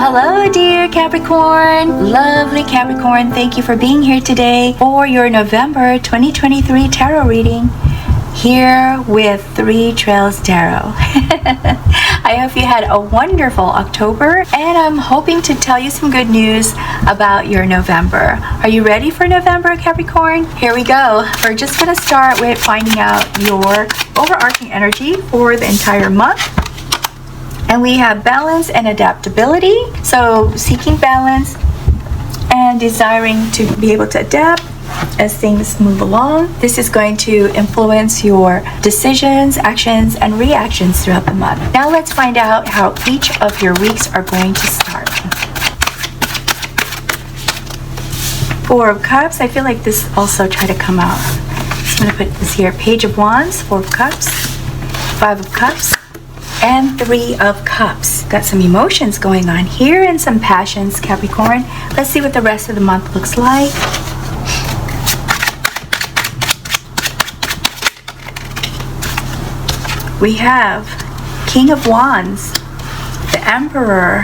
Hello, dear Capricorn. Lovely Capricorn, thank you for being here today for your November 2023 tarot reading here with Three Trails Tarot. I hope you had a wonderful October, and I'm hoping to tell you some good news about your November. Are you ready for November, Capricorn? Here we go. We're just going to start with finding out your overarching energy for the entire month. And we have balance and adaptability. So seeking balance and desiring to be able to adapt as things move along. This is going to influence your decisions, actions, and reactions throughout the month. Now let's find out how each of your weeks are going to start. Four of Cups. I feel like this also tried to come out. So I'm going to put this here. Page of Wands, Four of Cups, Five of Cups, and Three of Cups. Got some emotions going on here and some passions, Capricorn. Let's see what the rest of the month looks like. We have King of Wands, the Emperor,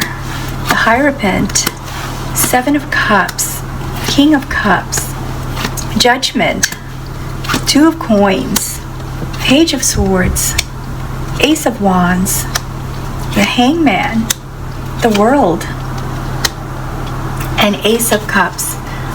the Hierophant, Seven of Cups, King of Cups, Judgment, Two of Coins, Page of Swords, Ace of Wands, the Hangman, the World, and Ace of Cups.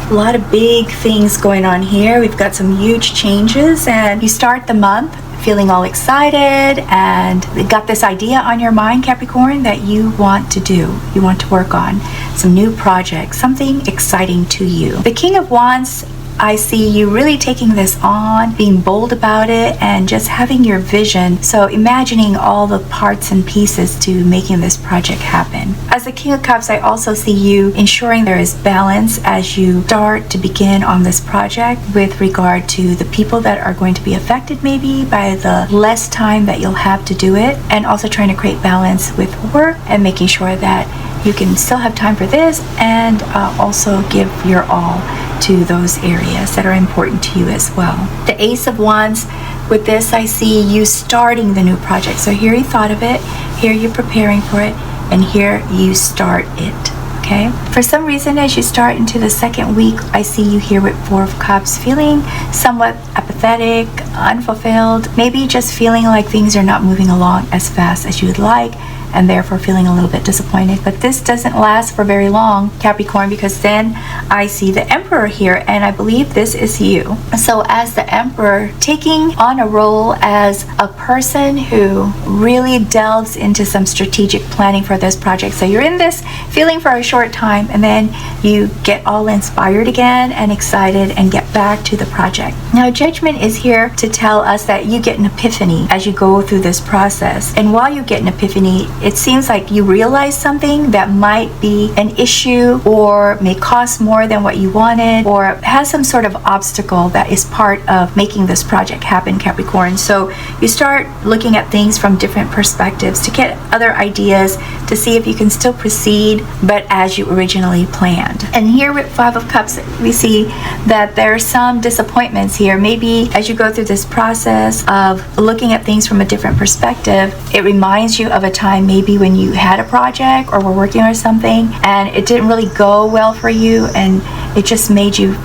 A lot of big things going on here. We've got some huge changes, and you start the month feeling all excited and you got this idea on your mind, Capricorn, that you want to do. You want to work on some new projects, something exciting to you. The King of Wands, I see you really taking this on, being bold about it, and just having your vision. So imagining all the parts and pieces to making this project happen. As the King of Cups, I also see you ensuring there is balance as you start to begin on this project with regard to the people that are going to be affected maybe by the less time that you'll have to do it, and also trying to create balance with work and making sure that you can still have time for this and also give your all to those areas that are important to you as well. The Ace of Wands, with this I see you starting the new project. So here you thought of it, here you're preparing for it, and here you start it. Okay? For some reason, as you start into the second week, I see you here with Four of Cups, feeling somewhat apathetic, unfulfilled, maybe just feeling like things are not moving along as fast as you would like, and therefore feeling a little bit disappointed. But this doesn't last for very long, Capricorn, because then I see the Emperor here, and I believe this is you. So as the Emperor, taking on a role as a person who really delves into some strategic planning for this project. So you're in this feeling for a short time, and then you get all inspired again and excited and get back to the project. Now Judgment is here to tell us that you get an epiphany as you go through this process. And while you get an epiphany, it seems like you realize something that might be an issue or may cost more than what you wanted, or has some sort of obstacle that is part of making this project happen, Capricorn. So you start looking at things from different perspectives to get other ideas to see if you can still proceed, but as you originally planned. And here with Five of Cups, we see that there are some disappointments here. Maybe as you go through this process of looking at things from a different perspective, it reminds you of a time maybe when you had a project or were working on something and it didn't really go well for you, and it just made you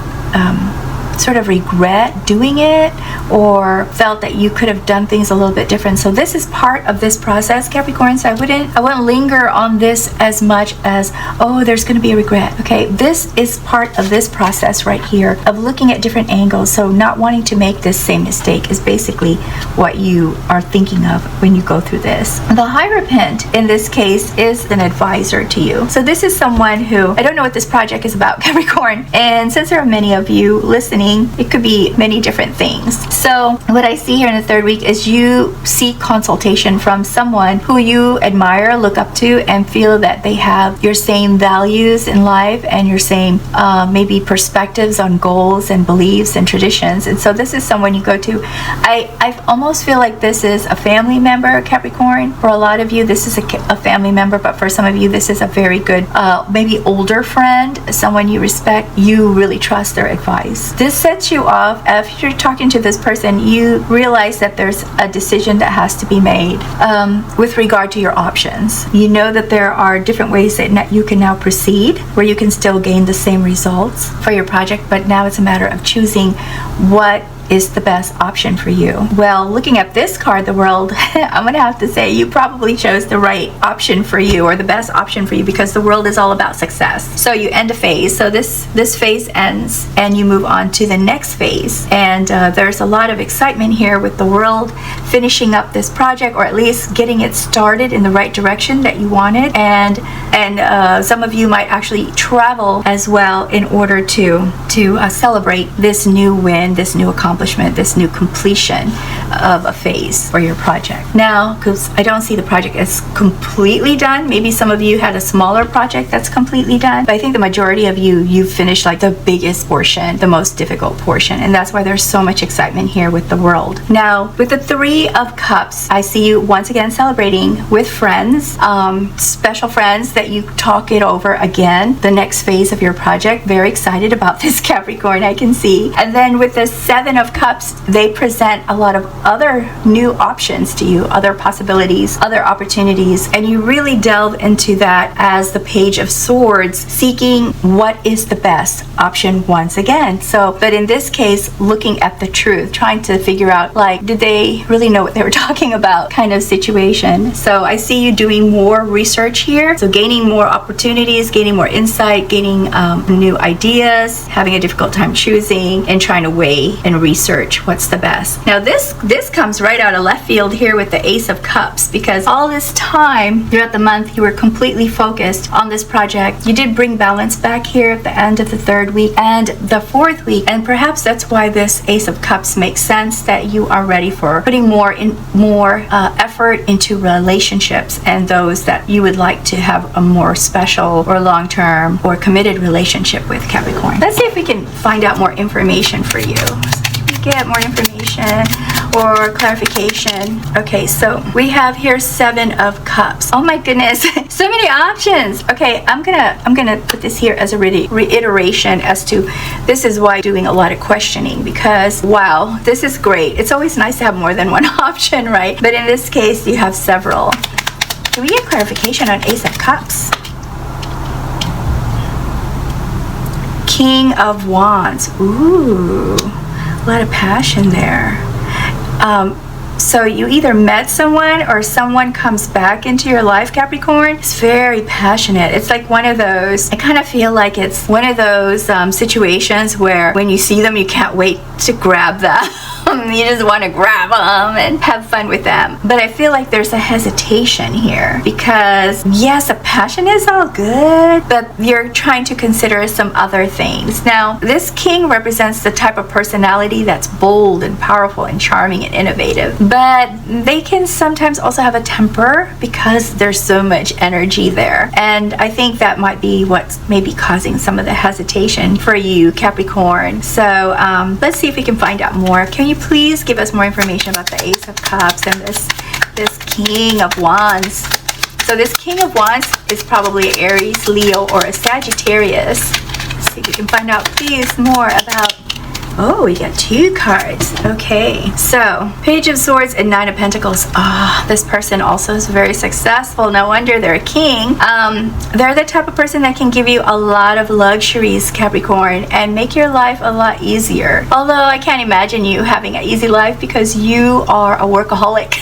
sort of regret doing it, or felt that you could have done things a little bit different. So this is part of this process, Capricorn. So I wouldn't linger on this as much as, oh, there's going to be a regret. Okay, this is part of this process right here of looking at different angles. So not wanting to make this same mistake is basically what you are thinking of when you go through this. The Hierophant in this case is an advisor to you. So this is someone who, I don't know what this project is about, Capricorn, and since there are many of you listening, it could be many different things. So what I see here in the third week is you seek consultation from someone who you admire, look up to, and feel that they have your same values in life and your same maybe perspectives on goals and beliefs and traditions. And so this is someone you go to. I almost feel like this is a family member, Capricorn. For a lot of you, this is a family member, but for some of you, this is a very good, maybe older friend, someone you respect, you really trust their advice. This sets you off. If you're talking to this person, you realize that there's a decision that has to be made with regard to your options. You know that there are different ways that you can now proceed, where you can still gain the same results for your project, but now it's a matter of choosing what is the best option for you. Well, looking at this card, the World, I'm gonna have to say you probably chose the right option for you, or the best option for you, because the World is all about success. So you end a phase, so this phase ends and you move on to the next phase, and there's a lot of excitement here with the World finishing up this project, or at least getting it started in the right direction that you wanted, and some of you might actually travel as well in order to celebrate this new win, this new accomplishment, this new completion of a phase for your project. Now, because I don't see the project as completely done, maybe some of you had a smaller project that's completely done, but I think the majority of you've finished like the biggest portion, the most difficult portion, and that's why there's so much excitement here with the World. Now, with the Three of Cups, I see you once again celebrating with friends, special friends that you talk it over again, the next phase of your project. Very excited about this, Capricorn, I can see. And then with the Seven of Cups, they present a lot of other new options to you, other possibilities, other opportunities, and you really delve into that as the Page of Swords, seeking what is the best option once again. So, but in this case, looking at the truth, trying to figure out, like, did they really know what they were talking about kind of situation. So I see you doing more research here, so gaining more opportunities, gaining more insight, gaining new ideas, having a difficult time choosing, and trying to weigh and research what's the best. Now this comes right out of left field here with the Ace of Cups, because all this time throughout the month you were completely focused on this project. You did bring balance back here at the end of the third week and the fourth week, and perhaps that's why this Ace of Cups makes sense, that you are ready for putting more effort into relationships, and those that you would like to have a more special or long-term or committed relationship with, Capricorn. Let's see if we can find out more information for you. Get more information or clarification. Okay, so we have here Seven of Cups. Oh my goodness, so many options. Okay, I'm gonna put this here as a reiteration as to this is why I'm doing a lot of questioning, because wow, this is great. It's always nice to have more than one option, right? But in this case, you have several. Can we get clarification on Ace of Cups? King of Wands. Ooh, a lot of passion there. So you either met someone or someone comes back into your life, Capricorn. It's very passionate. It's like one of those, I kind of feel like it's one of those situations where when you see them, you can't wait to grab them. You just want to grab them and have fun with them. But I feel like there's a hesitation here, because yes, the passion is all good, but you're trying to consider some other things. Now, this king represents the type of personality that's bold and powerful and charming and innovative, but they can sometimes also have a temper because there's so much energy there. And I think that might be what's maybe causing some of the hesitation for you, Capricorn. So let's see if we can find out more. Can you please give us more information about the Ace of Cups and this King of Wands? So this King of Wands is probably Aries, Leo, or a Sagittarius. Let's see if we can find out, please, more about. Oh, we got two cards. Okay, so Page of Swords and Nine of Pentacles. This person also is very successful. No wonder they're a king. They're the type of person that can give you a lot of luxuries, Capricorn, and make your life a lot easier. Although I can't imagine you having an easy life, because you are a workaholic.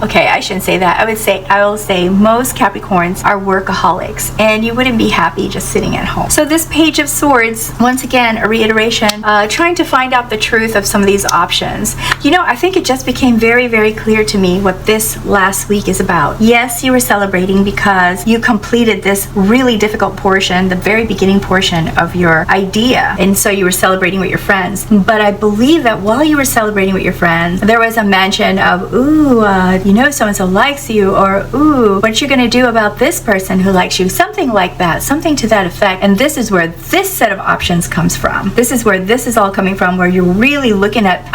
Okay, I shouldn't say that. I will say most Capricorns are workaholics, and you wouldn't be happy just sitting at home. So this Page of Swords, once again, a reiteration, trying to find out the truth of some of these options. You know, I think it just became very, very clear to me what this last week is about. Yes, you were celebrating because you completed this really difficult portion, the very beginning portion of your idea, and so you were celebrating with your friends. But I believe that while you were celebrating with your friends, there was a mention of, ooh, you know so-and-so likes you, or ooh, what you gonna do about this person who likes you, something like that, something to that effect. And this is where this set of options comes from. This is where this is all coming from, where you're really looking at,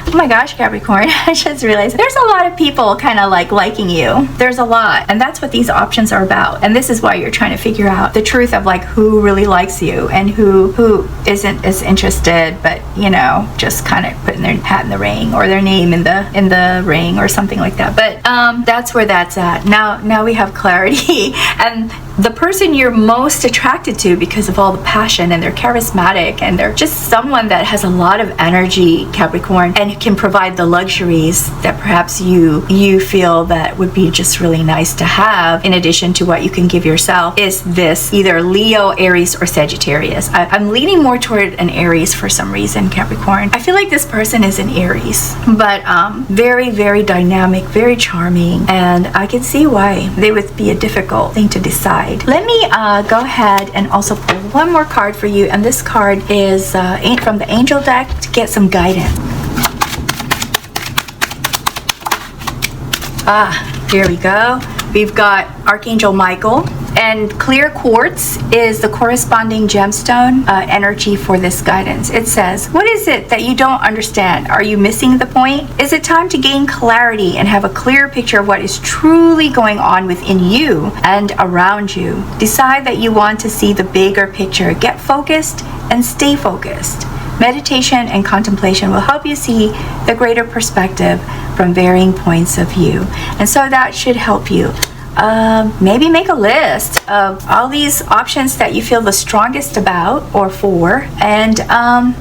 oh my gosh, Capricorn, I just realized there's a lot of people kind of like liking you. There's a lot, and that's what these options are about. And this is why you're trying to figure out the truth of like who really likes you and who isn't as interested, but you know, just kind of putting their hat in the ring or their name in the ring or something like that. But that's where that's at. Now we have clarity. And the person you're most attracted to because of all the passion, and they're charismatic, and they're just someone that has a lot of energy, Capricorn, and can provide the luxuries that perhaps you feel that would be just really nice to have in addition to what you can give yourself, is this either Leo, Aries, or Sagittarius. I'm leaning more toward an Aries for some reason, Capricorn. I feel like this person is an Aries, but very, very dynamic, very charming, and I can see why they would be a difficult thing to decide. Let me go ahead and also pull one more card for you, and this card is from the Angel deck to get some guidance. Here we go. We've got Archangel Michael, and clear quartz is the corresponding gemstone energy for this guidance. It says, what is it that you don't understand? Are you missing the point? Is it time to gain clarity and have a clear picture of what is truly going on within you and around you? Decide that you want to see the bigger picture. Get focused and stay focused. Meditation and contemplation will help you see the greater perspective from varying points of view. And so that should help you. Maybe make a list of all these options that you feel the strongest about or for, and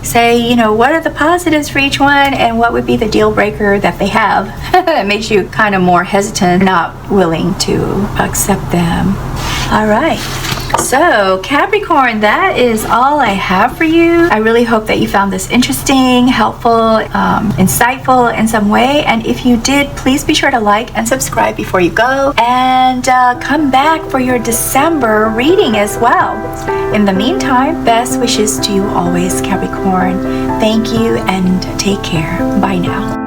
say, you know, what are the positives for each one, and what would be the deal breaker that they have that makes you kind of more hesitant, not willing to accept them. All right. So Capricorn, that is all I have for you. I really hope that you found this interesting, helpful, insightful in some way. And if you did, please be sure to like and subscribe before you go, and come back for your December reading as well. In the meantime, best wishes to you always, Capricorn. Thank you and take care. Bye now.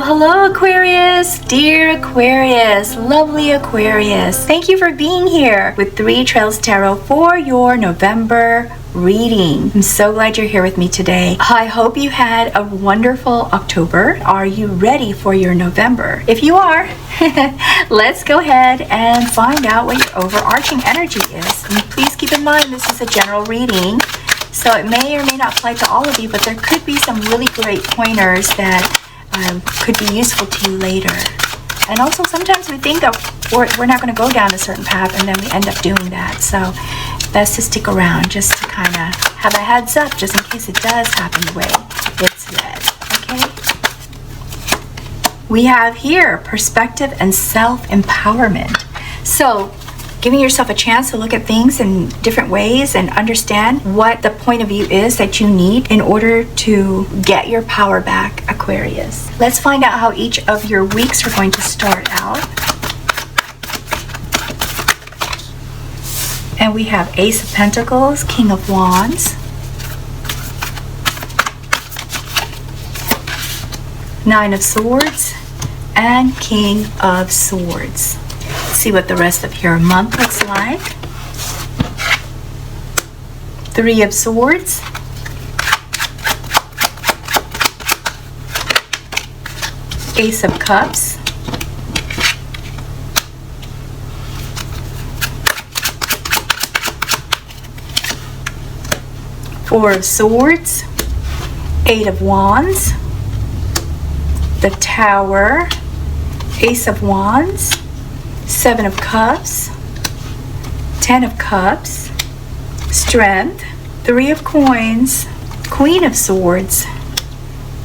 Hello Aquarius, dear Aquarius, lovely Aquarius. Thank you for being here with 3 Trails Tarot for your November reading. I'm so glad you're here with me today. I hope you had a wonderful October. Are you ready for your November? If you are, let's go ahead and find out what your overarching energy is. And please keep in mind this is a general reading, so it may or may not apply to all of you, but there could be some really great pointers that could be useful to you later. And also sometimes we think of we're not going to go down a certain path, and then we end up doing that. So best to stick around just to kind of have a heads up, just in case it does happen the way it's read. Okay? We have here perspective and self-empowerment. So giving yourself a chance to look at things in different ways and understand what the point of view is that you need in order to get your power back, Aquarius. Let's find out how each of your weeks are going to start out. And we have Ace of Pentacles, King of Wands, Nine of Swords, and King of Swords. See what the rest of your month looks like. 3 of Swords, Ace of Cups, Four of Swords, 8 of Wands, the Tower, Ace of Wands, 7 of Cups, 10 of Cups, Strength, 3 of Coins, Queen of Swords,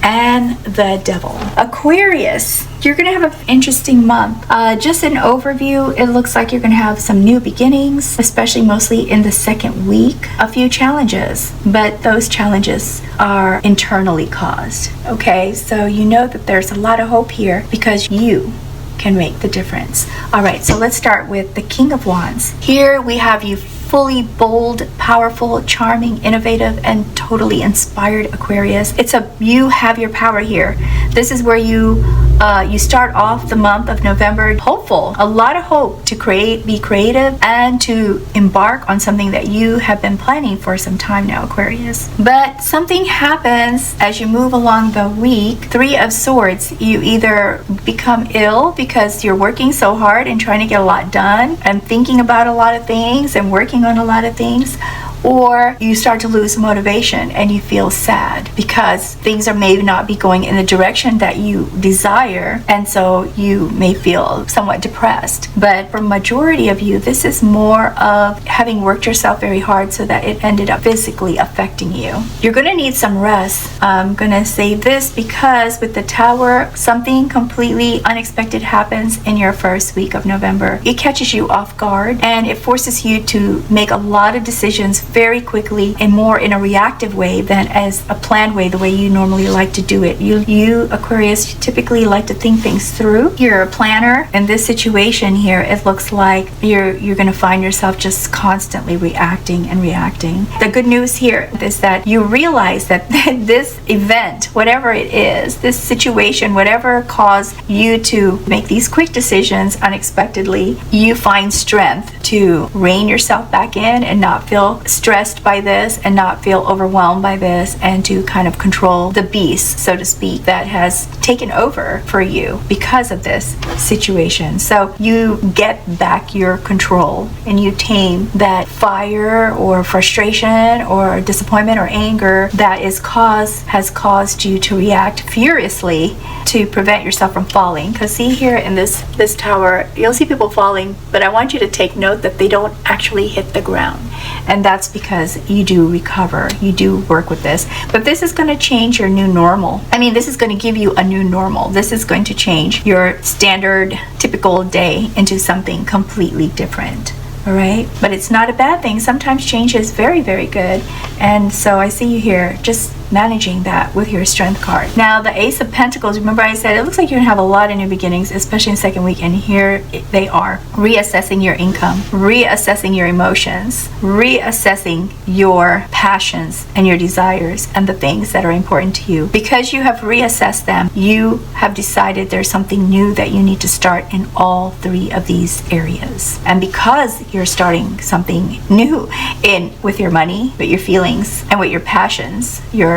and the Devil. Aquarius, you're going to have an interesting month. Just an overview, it looks like you're going to have some new beginnings, especially mostly in the second week. A few challenges, but those challenges are internally caused. Okay, so you know that there's a lot of hope here because you can make the difference. All right, so let's start with the King of Wands. Here we have you fully bold, powerful, charming, innovative, and totally inspired Aquarius. You have your power here. This is where you start off the month of November hopeful, a lot of hope to be creative, and to embark on something that you have been planning for some time now, Aquarius. But something happens as you move along the week. Three of Swords, you either become ill because you're working so hard and trying to get a lot done and thinking about a lot of things and working on a lot of things, or you start to lose motivation and you feel sad because things are maybe not be going in the direction that you desire, and so you may feel somewhat depressed. But for majority of you, this is more of having worked yourself very hard so that it ended up physically affecting you. You're going to need some rest. I'm going to say this because with the Tower, something completely unexpected happens in your first week of November. It catches you off guard and it forces you to make a lot of decisions very quickly and more in a reactive way than as a planned way, the way you normally like to do it. You Aquarius, typically like to think things through. You're a planner. In this situation here, it looks like you're going to find yourself just constantly reacting. The good news here is that you realize that this event, whatever it is, this situation, whatever caused you to make these quick decisions unexpectedly, you find strength to rein yourself back in and not feel stressed by this and not feel overwhelmed by this, and to kind of control the beast, so to speak, that has taken over for you because of this situation. So you get back your control and you tame that fire or frustration or disappointment or anger that has caused you to react furiously to prevent yourself from falling. Because see here in this Tower, you'll see people falling, but I want you to take note that they don't actually hit the ground. And that's because you do recover, you do work with this. But this is going to change your new normal. I mean, this is going to give you a new normal. This is going to change your standard, typical day into something completely different. All right? But it's not a bad thing. Sometimes change is very, very good. And so I see you here just managing that with your Strength card. Now, the Ace of Pentacles, remember I said it looks like you're gonna have a lot of new beginnings, especially in second week, and here they are. Reassessing your income, reassessing your emotions, reassessing your passions and your desires and the things that are important to you. Because you have reassessed them, you have decided there's something new that you need to start in all three of these areas. And because you're starting something new with your money, with your feelings, and with your passions, your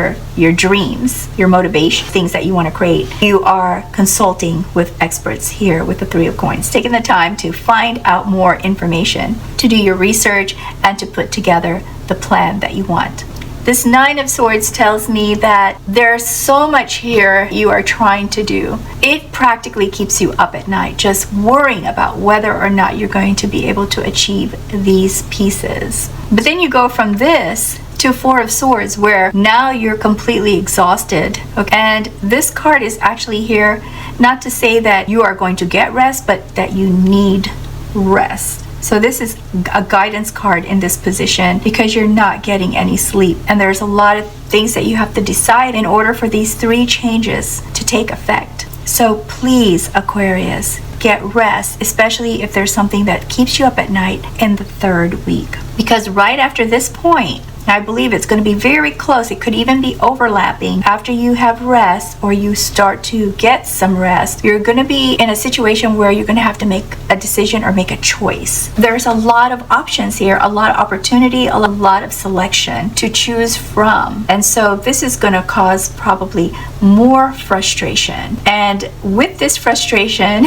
dreams, your motivation, things that you want to create, you are consulting with experts here with the Three of Coins, taking the time to find out more information, to do your research, and to put together the plan that you want. This Nine of Swords tells me that there's so much here you are trying to do. It practically keeps you up at night, just worrying about whether or not you're going to be able to achieve these pieces. But then you go from this to Four of Swords, where now you're completely exhausted. Okay? And this card is actually here not to say that you are going to get rest, but that you need rest. So this is a guidance card in this position because you're not getting any sleep. And there's a lot of things that you have to decide in order for these three changes to take effect. So please, Aquarius, get rest, especially if there's something that keeps you up at night in the third week. Because right after this point, I believe it's going to be very close. It could even be overlapping. After you have rest or you start to get some rest, you're going to be in a situation where you're going to have to make a decision or make a choice. There's a lot of options here, a lot of opportunity, a lot of selection to choose from. And so this is going to cause probably more frustration. And with this frustration,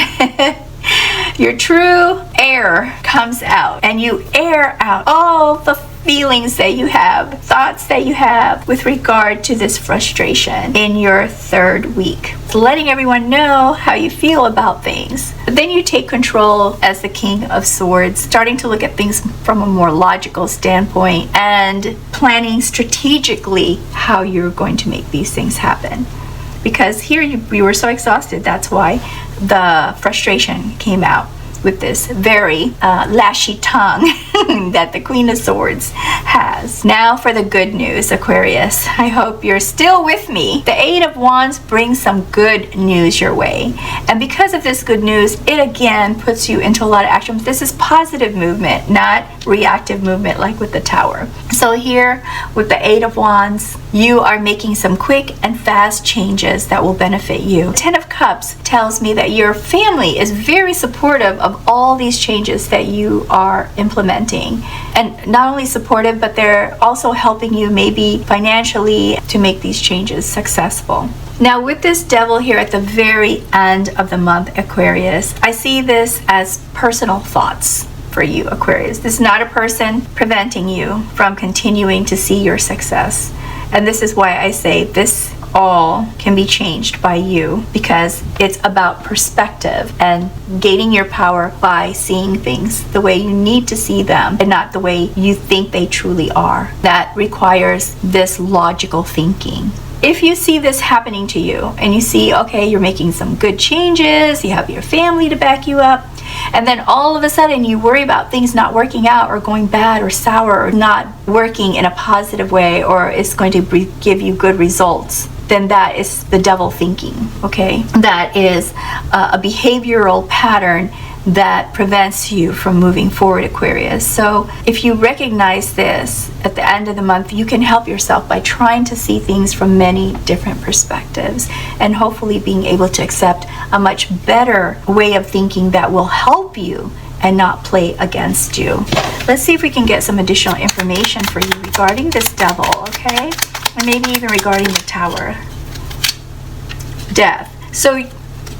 your true air comes out, and you air out all the feelings that you have, thoughts that you have with regard to this frustration in your third week. It's letting everyone know how you feel about things. But then you take control as the King of Swords, starting to look at things from a more logical standpoint and planning strategically how you're going to make these things happen. Because here you were so exhausted, that's why the frustration came out with this very lashy tongue that the Queen of Swords has. Now for the good news, Aquarius. I hope you're still with me. The Eight of Wands brings some good news your way. And because of this good news, it again puts you into a lot of action. This is positive movement, not reactive movement like with the Tower. So here with the Eight of Wands, you are making some quick and fast changes that will benefit you. Ten of Cups tells me that your family is very supportive of all these changes that you are implementing. And not only supportive, but they're also helping you maybe financially to make these changes successful. Now with this Devil here at the very end of the month, Aquarius, I see this as personal thoughts for you, Aquarius. This is not a person preventing you from continuing to see your success. And this is why I say this all can be changed by you, because it's about perspective and gaining your power by seeing things the way you need to see them and not the way you think they truly are. That requires this logical thinking. If you see this happening to you and you see, okay, you're making some good changes, you have your family to back you up, and then all of a sudden you worry about things not working out or going bad or sour or not working in a positive way, or it's going to give you good results, then that is the Devil thinking, okay? That is a behavioral pattern that prevents you from moving forward, Aquarius. So if you recognize this at the end of the month, you can help yourself by trying to see things from many different perspectives and hopefully being able to accept a much better way of thinking that will help you and not play against you. Let's see if we can get some additional information for you regarding this Devil, okay? And maybe even regarding the Tower. Death. So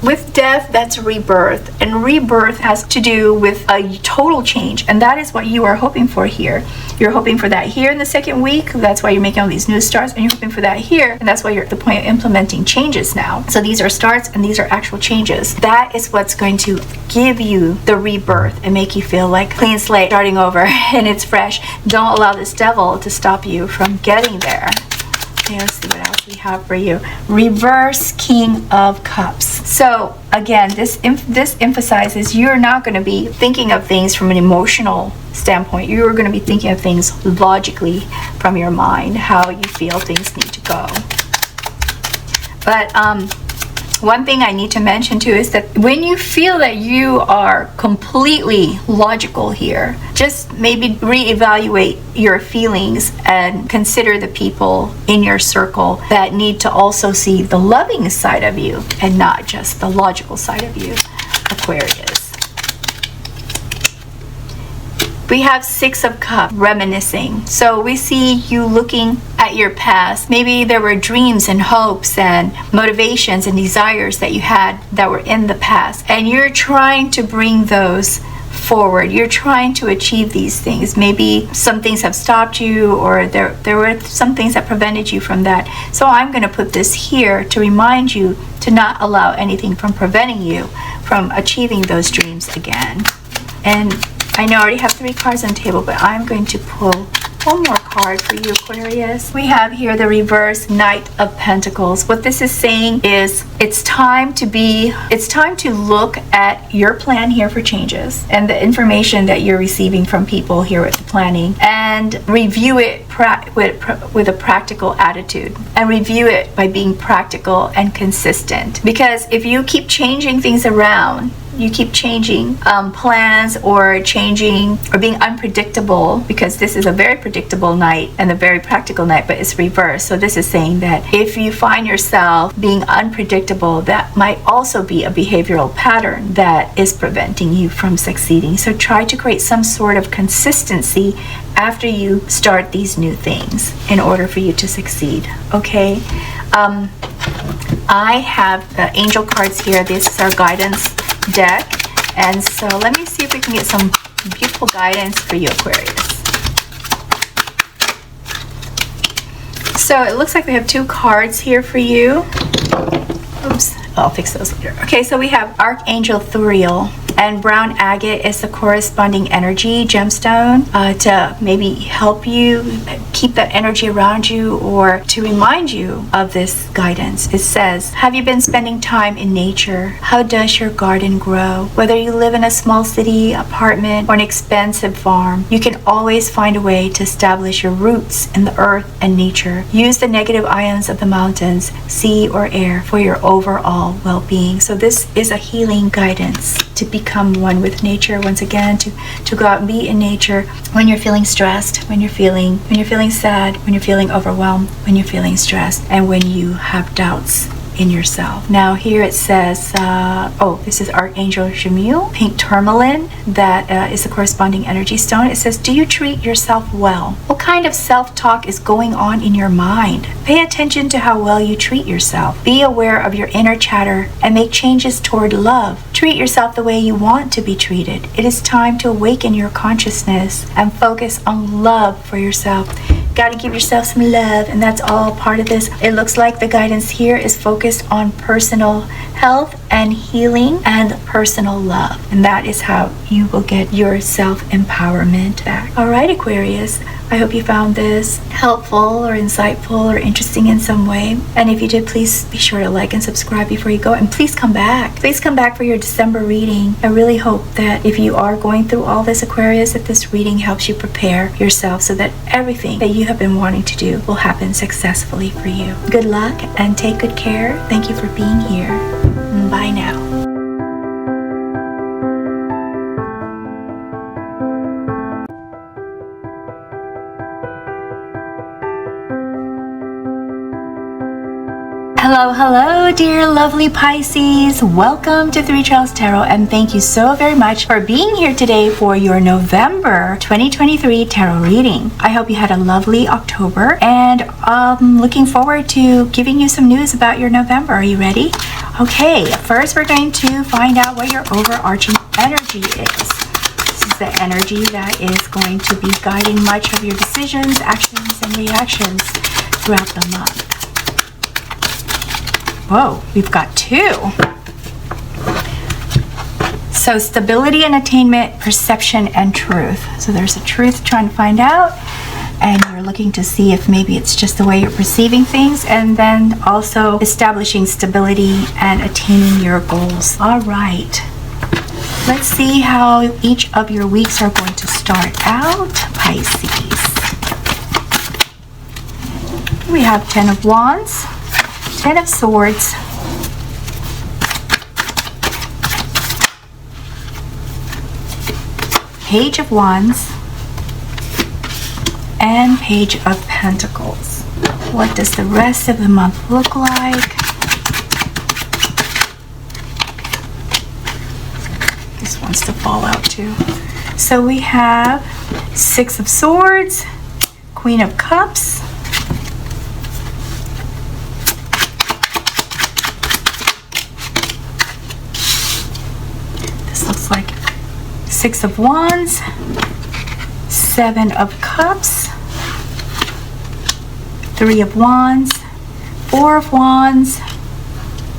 with death, that's rebirth, and rebirth has to do with a total change, and that is what you are hoping for here. You're hoping for that here in the second week. That's why you're making all these new starts, and you're hoping for that here, and that's why you're at the point of implementing changes now. So these are starts and these are actual changes. That is what's going to give you the rebirth and make you feel like clean slate, starting over, and it's fresh. Don't allow this Devil to stop you from getting there. Okay, let's see what else we have for you. Reverse King of Cups. So again, this emphasizes you're not going to be thinking of things from an emotional standpoint. You're going to be thinking of things logically from your mind, how you feel things need to go. But one thing I need to mention too is that when you feel that you are completely logical here, just maybe reevaluate your feelings and consider the people in your circle that need to also see the loving side of you and not just the logical side of you, Aquarius. We have Six of Cups, reminiscing. So we see you looking at your past. Maybe there were dreams and hopes and motivations and desires that you had that were in the past, and you're trying to bring those forward. You're trying to achieve these things. Maybe some things have stopped you, or there were some things that prevented you from that. So I'm going to put this here to remind you to not allow anything from preventing you from achieving those dreams again. And I know I already have 3 cards on the table, but I'm going to pull one more card for you, Aquarius. We have here the reverse Knight of Pentacles. What this is saying is it's time to look at your plan here for changes and the information that you're receiving from people here with the planning, and review it with a practical attitude, and review it by being practical and consistent. Because if you keep changing things around, you keep changing plans or changing or being unpredictable, because this is a very predictable night and a very practical night, but it's reversed. So this is saying that if you find yourself being unpredictable, that might also be a behavioral pattern that is preventing you from succeeding. So try to create some sort of consistency after you start these new things in order for you to succeed, okay? I have the angel cards here. This is our guidance deck, and so let me see if we can get some beautiful guidance for you, Aquarius. So it looks like we have 2 cards here for you. Oops, I'll fix those later. Okay, so we have Archangel Thuriel, and brown agate is the corresponding energy gemstone to maybe help you keep that energy around you, or to remind you of this guidance. It says, have you been spending time in nature? How does your garden grow? Whether you live in a small city, apartment, or an expensive farm, you can always find a way to establish your roots in the earth and nature. Use the negative ions of the mountains, sea, or air for your overall well-being. So this is a healing guidance. to become one with nature once again, to go out and be in nature when you're feeling stressed, when you're feeling sad, when you're feeling overwhelmed, when you're feeling stressed, and when you have doubts in yourself. Now here it says, this is Archangel Gemini, pink tourmaline, that is the corresponding energy stone. It says, do you treat yourself well? What kind of self-talk is going on in your mind? Pay attention to how well you treat yourself. Be aware of your inner chatter and make changes toward love. Treat yourself the way you want to be treated. It is time to awaken your consciousness and focus on love for yourself. Got to give yourself some love, and that's all part of this. It looks like the guidance here is focused on personal health and healing and personal love, and that is how you will get your self-empowerment back. All right, Aquarius, I hope you found this helpful or insightful or interesting in some way. And if you did, please be sure to like and subscribe before you go. And please come back. Please come back for your December reading. I really hope that if you are going through all this, Aquarius, that this reading helps you prepare yourself so that everything that you have been wanting to do will happen successfully for you. Good luck and take good care. Thank you for being here. Bye now. Hello, dear lovely Pisces. Welcome to Three Trails Tarot, and thank you so very much for being here today for your November 2023 tarot reading. I hope you had a lovely October, and looking forward to giving you some news about your November. Are you ready? Okay, first we're going to find out what your overarching energy is. This is the energy that is going to be guiding much of your decisions, actions, and reactions throughout the month. Whoa, we've got two. So stability and attainment, perception and truth. So there's a truth trying to find out, and you're looking to see if maybe it's just the way you're perceiving things, and then also establishing stability and attaining your goals. All right. Let's see how each of your weeks are going to start out, Pisces. We have 10 of Wands, 10 of Swords, Page of Wands, and Page of Pentacles. What does the rest of the month look like? This wants to fall out too. So we have 6 of Swords, Queen of Cups, like 6 of Wands, 7 of Cups, 3 of Wands, 4 of Wands,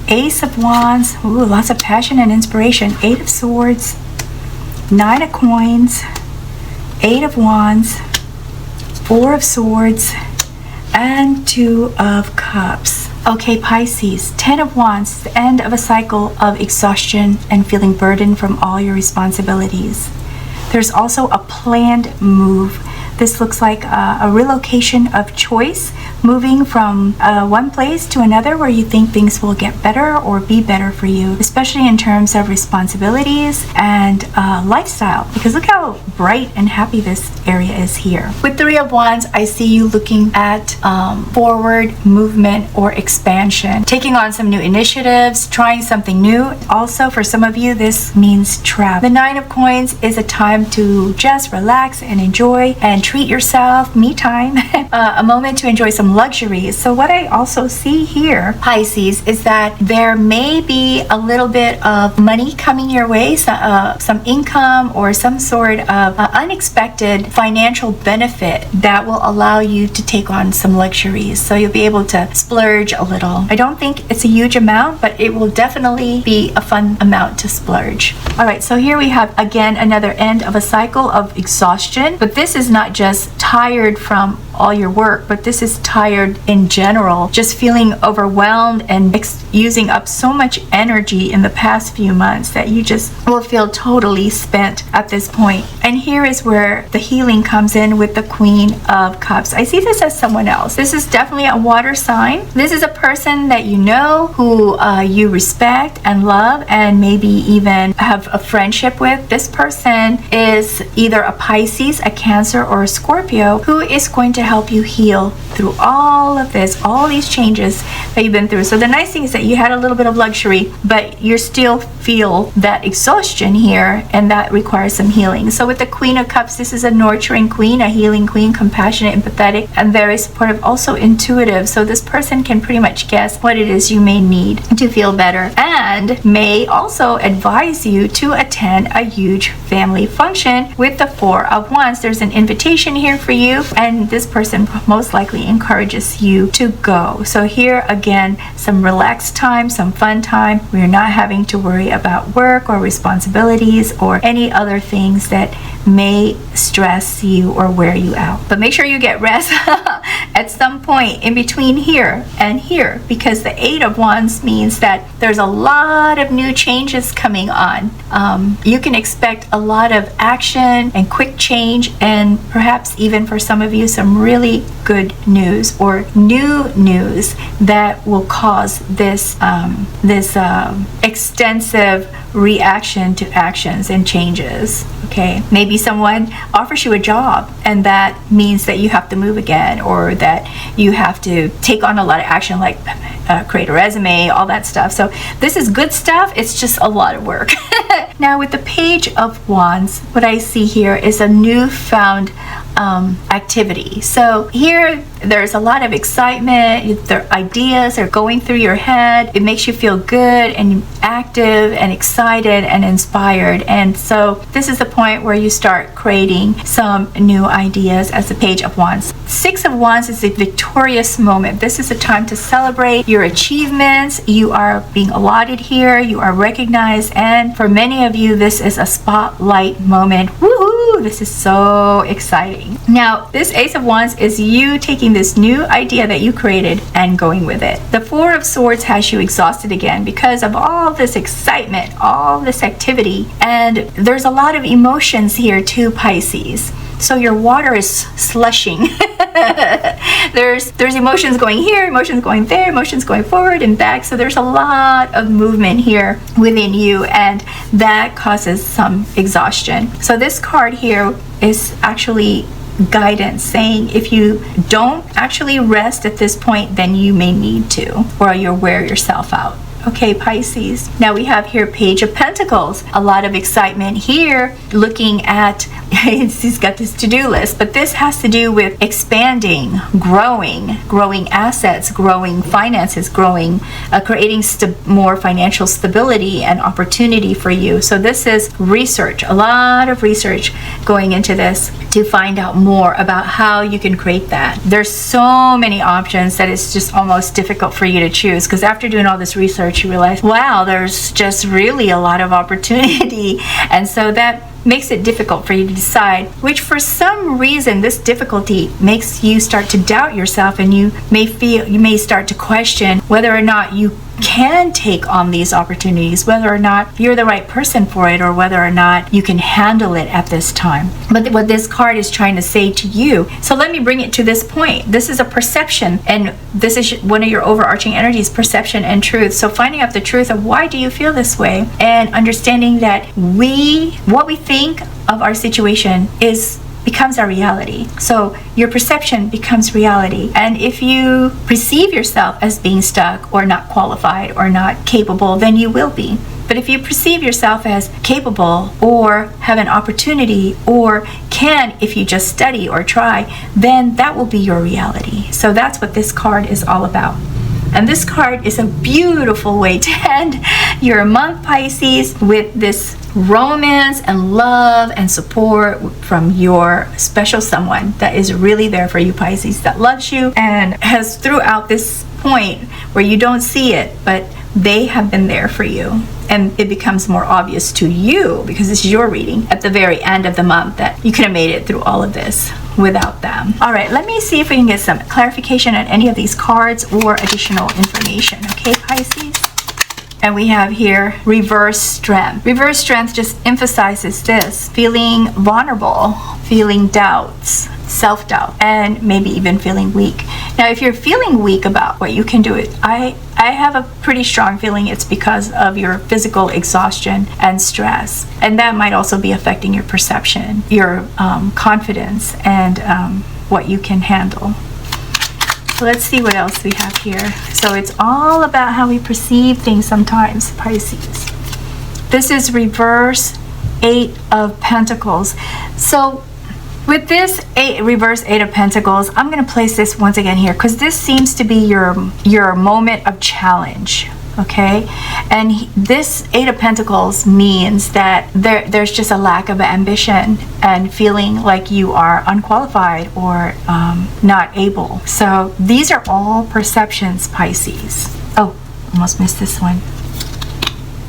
Ace of Wands, ooh, lots of passion and inspiration, 8 of Swords, 9 of Coins, 8 of Wands, 4 of Swords, and 2 of Cups. Okay, Pisces, 10 of Wands, the end of a cycle of exhaustion and feeling burdened from all your responsibilities. There's also a planned move. This looks like a relocation of choice, moving from one place to another where you think things will get better or be better for you, especially in terms of responsibilities and lifestyle, because look how bright and happy this area is here. With 3 of Wands, I see you looking at forward movement or expansion, taking on some new initiatives, trying something new. Also, for some of you, this means travel. The 9 of Coins is a time to just relax and enjoy and treat yourself, me time, a moment to enjoy some luxuries. So what I also see here, Pisces, is that there may be a little bit of money coming your way, some income or some sort of unexpected financial benefit that will allow you to take on some luxuries. So you'll be able to splurge a little. I don't think it's a huge amount, but it will definitely be a fun amount to splurge. All right, so here we have again another end of a cycle of exhaustion, but this is not just tired from all your work, but this is tired in general, just feeling overwhelmed and using up so much energy in the past few months that you just will feel totally spent at this point. And here is where the healing comes in with the Queen of Cups. I see this as someone else. This is definitely a water sign. This is a person that you know, who you respect and love, and maybe even have a friendship with. This person is either a Pisces, a Cancer, or a Scorpio, who is going to help you heal through all of this, all these changes that you've been through. So the nice thing is that you had a little bit of luxury, but you still feel that exhaustion here, and that requires some healing. So with the Queen of Cups, this is a nurturing queen, a healing queen, compassionate, empathetic, and very supportive, also intuitive. So this person can pretty much guess what it is you may need to feel better, and may also advise you to attend a huge family function with the Four of Wands. There's an invitation here for you, and this person most likely encourages you to go. So here again, some relaxed time, some fun time, where you're not having to worry about work or responsibilities or any other things that may stress you or wear you out. But make sure you get rest at some point in between here and here, because the Eight of Wands means that there's a lot of new changes coming on. You can expect a lot of action and quick change, and perhaps even for some of you, some really good news or new news that will cause this extensive reaction to actions and changes. Okay, maybe someone offers you a job, and that means that you have to move again, or that you have to take on a lot of action, like create a resume, all that stuff. So this is good stuff. It's just a lot of work. Now with the Page of Wands, what I see here is a newfound activity. So here there's a lot of excitement. Their ideas are going through your head. It makes you feel good and active and excited and inspired. And so this is the point where you start creating some new ideas as the Page of Wands. Six of Wands is a victorious moment. This is a time to celebrate your achievements. You are being allotted here. You are recognized. And for many of you, this is a spotlight moment. Woohoo! This is so exciting. Now, this Ace of Wands is you taking this new idea that you created and going with it. The Four of Swords has you exhausted again because of all this excitement, all this activity. And there's a lot of emotions here too, Pisces. So your water is slushing. There's emotions going here, emotions going there, emotions going forward and back. So there's a lot of movement here within you, and that causes some exhaustion. So this card here is actually guidance, saying if you don't actually rest at this point, then you may need to, or you'll wear yourself out. Okay, Pisces. Now we have here Page of Pentacles. A lot of excitement here, looking at, he's got this to-do list, but this has to do with expanding, growing assets, growing finances, creating more financial stability and opportunity for you. So this is research, a lot of research going into this to find out more about how you can create that. There's so many options that it's just almost difficult for you to choose, because after doing all this research, you realize, wow, there's just really a lot of opportunity. And so that makes it difficult for you to decide, which for some reason this difficulty makes you start to doubt yourself, and you may start to question whether or not you can take on these opportunities, whether or not you're the right person for it, or whether or not you can handle it at this time. But what this card is trying to say to you, so let me bring it to this point. This is a perception, and this is one of your overarching energies, perception and truth. So finding out the truth of why do you feel this way, and understanding that what we think of our situation becomes our reality. So your perception becomes reality. And if you perceive yourself as being stuck or not qualified or not capable, then you will be. But if you perceive yourself as capable or have an opportunity or can, if you just study or try, then that will be your reality. So that's what this card is all about. And this card is a beautiful way to end your month, Pisces, with this romance and love and support from your special someone that is really there for you, Pisces, that loves you and has throughout this point where you don't see it, but they have been there for you. And it becomes more obvious to you, because this is your reading, at the very end of the month, that you could have made it through all of this. without them. All right, let me see if we can get some clarification on any of these cards or additional information. Okay, Pisces? And we have here reverse strength. Reverse strength just emphasizes this: feeling vulnerable, feeling doubts, self-doubt, and maybe even feeling weak. Now, if you're feeling weak about what you can do, I have a pretty strong feeling it's because of your physical exhaustion and stress. And that might also be affecting your perception, your confidence, and what you can handle. Let's see what else we have here. So it's all about how we perceive things sometimes, Pisces. This is reverse 8 of Pentacles. So with this reverse 8 of Pentacles, I'm going to place this once again here because this seems to be your moment of challenge. Okay, and this 8 of Pentacles means that there's just a lack of ambition and feeling like you are unqualified or not able. So these are all perceptions, Pisces. Oh, almost missed this one.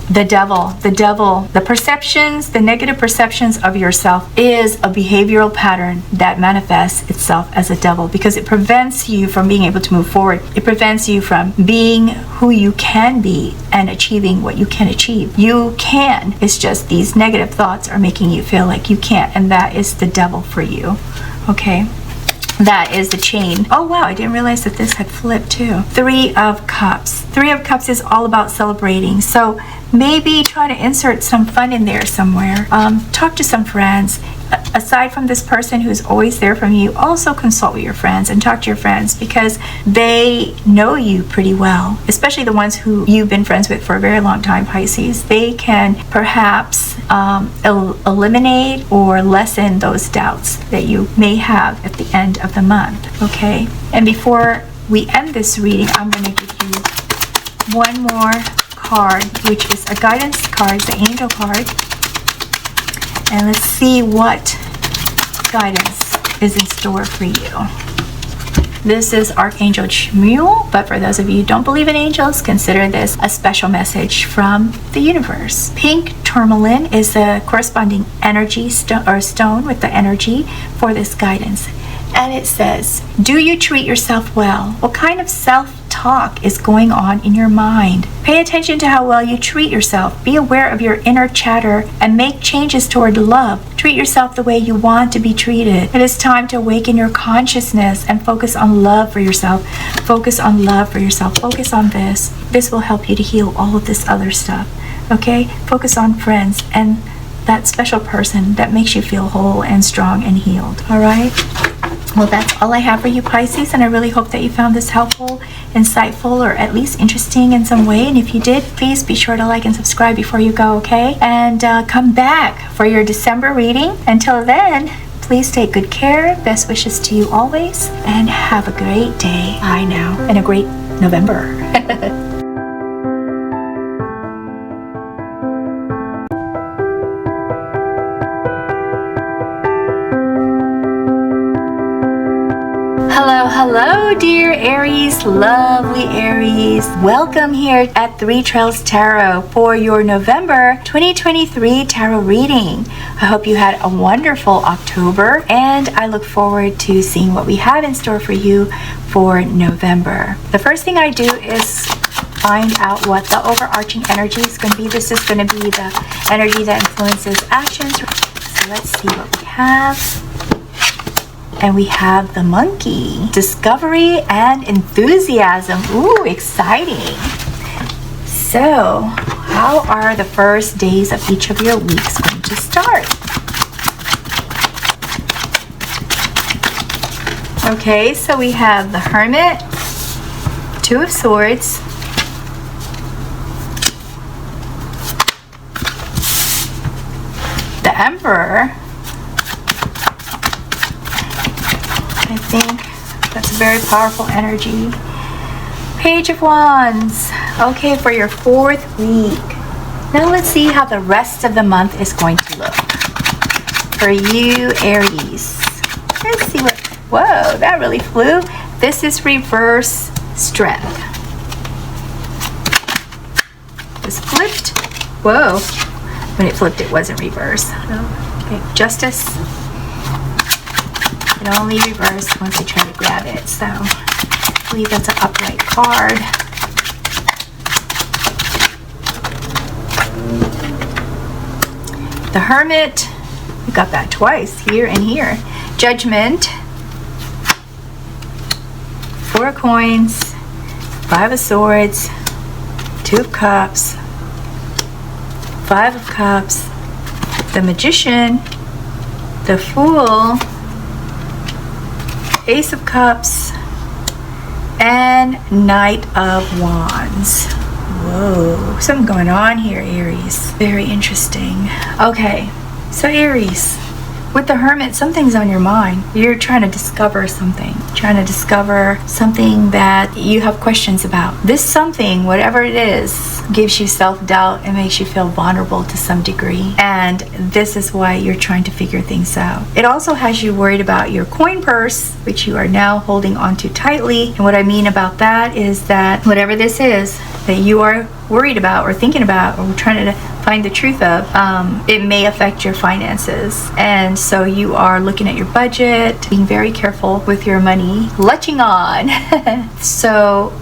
The devil, the perceptions, the negative perceptions of yourself is a behavioral pattern that manifests itself as a devil because it prevents you from being able to move forward. It prevents you from being who you can be and achieving what you can achieve. You can. It's just these negative thoughts are making you feel like you can't, and that is the devil for you. Okay? That is the chain. Oh wow, I didn't realize that this had flipped too. 3 of Cups. 3 of Cups is all about celebrating. So maybe try to insert some fun in there somewhere. Talk to some friends. Aside from this person who's always there for you, also consult with your friends and talk to your friends because they know you pretty well, especially the ones who you've been friends with for a very long time, Pisces. They can perhaps eliminate or lessen those doubts that you may have at the end of the month, okay? And before we end this reading, I'm going to give you one more card, which is a guidance card, the angel card. And let's see what guidance is in store for you. This is Archangel Shmuel, but for those of you who don't believe in angels, consider this a special message from the universe. Pink tourmaline is the corresponding energy stone with the energy for this guidance. And it says, do you treat yourself well? What kind of self-talk is going on in your mind? Pay attention to how well you treat yourself. Be aware of your inner chatter and make changes toward love. Treat yourself the way you want to be treated. It is time to awaken your consciousness and focus on love for yourself. Focus on love for yourself. Focus on this. This will help you to heal all of this other stuff. Okay? Focus on friends and that special person that makes you feel whole and strong and healed. All right? Well, that's all I have for you, Pisces, and I really hope that you found this helpful, insightful, or at least interesting in some way. And if you did, please be sure to like and subscribe before you go, okay? And come back for your December reading. Until then, please take good care. Best wishes to you always, and have a great day. Bye now, and a great November. Hello, dear Aries, lovely Aries. Welcome here at 3 Trails Tarot for your November 2023 tarot reading. I hope you had a wonderful October, and I look forward to seeing what we have in store for you for November. The first thing I do is find out what the overarching energy is going to be. This is going to be the energy that influences actions. So let's see what we have. And we have the monkey. Discovery and enthusiasm. Ooh, exciting. So, how are the first days of each of your weeks going to start? Okay, so we have the Hermit, 2 of Swords, the Emperor. I think that's a very powerful energy. Page of Wands. Okay, for your 4th week. Now let's see how the rest of the month is going to look for you, Aries. Let's see what... Whoa, that really flew. This is reverse strength. This flipped. Whoa. When it flipped, it wasn't reverse. Okay, Justice. It only reversed once I try to grab it. So I believe that's an upright card. The Hermit. We got that twice, here and here. Judgment. 4 of Coins. 5 of Swords. 2 of Cups. 5 of Cups. The Magician. The Fool. Ace of Cups. And Knight of Wands. Whoa, something going on here, Aries. Very interesting. Okay, so Aries, with the Hermit, something's on your mind. You're trying to discover something. Trying to discover something that you have questions about. This something, whatever it is, gives you self-doubt and makes you feel vulnerable to some degree. And this is why you're trying to figure things out. It also has you worried about your coin purse, which you are now holding onto tightly. And what I mean about that is that whatever this is that you are worried about or thinking about or trying to find the truth of, it may affect your finances. And so you are looking at your budget, being very careful with your money, latching on. So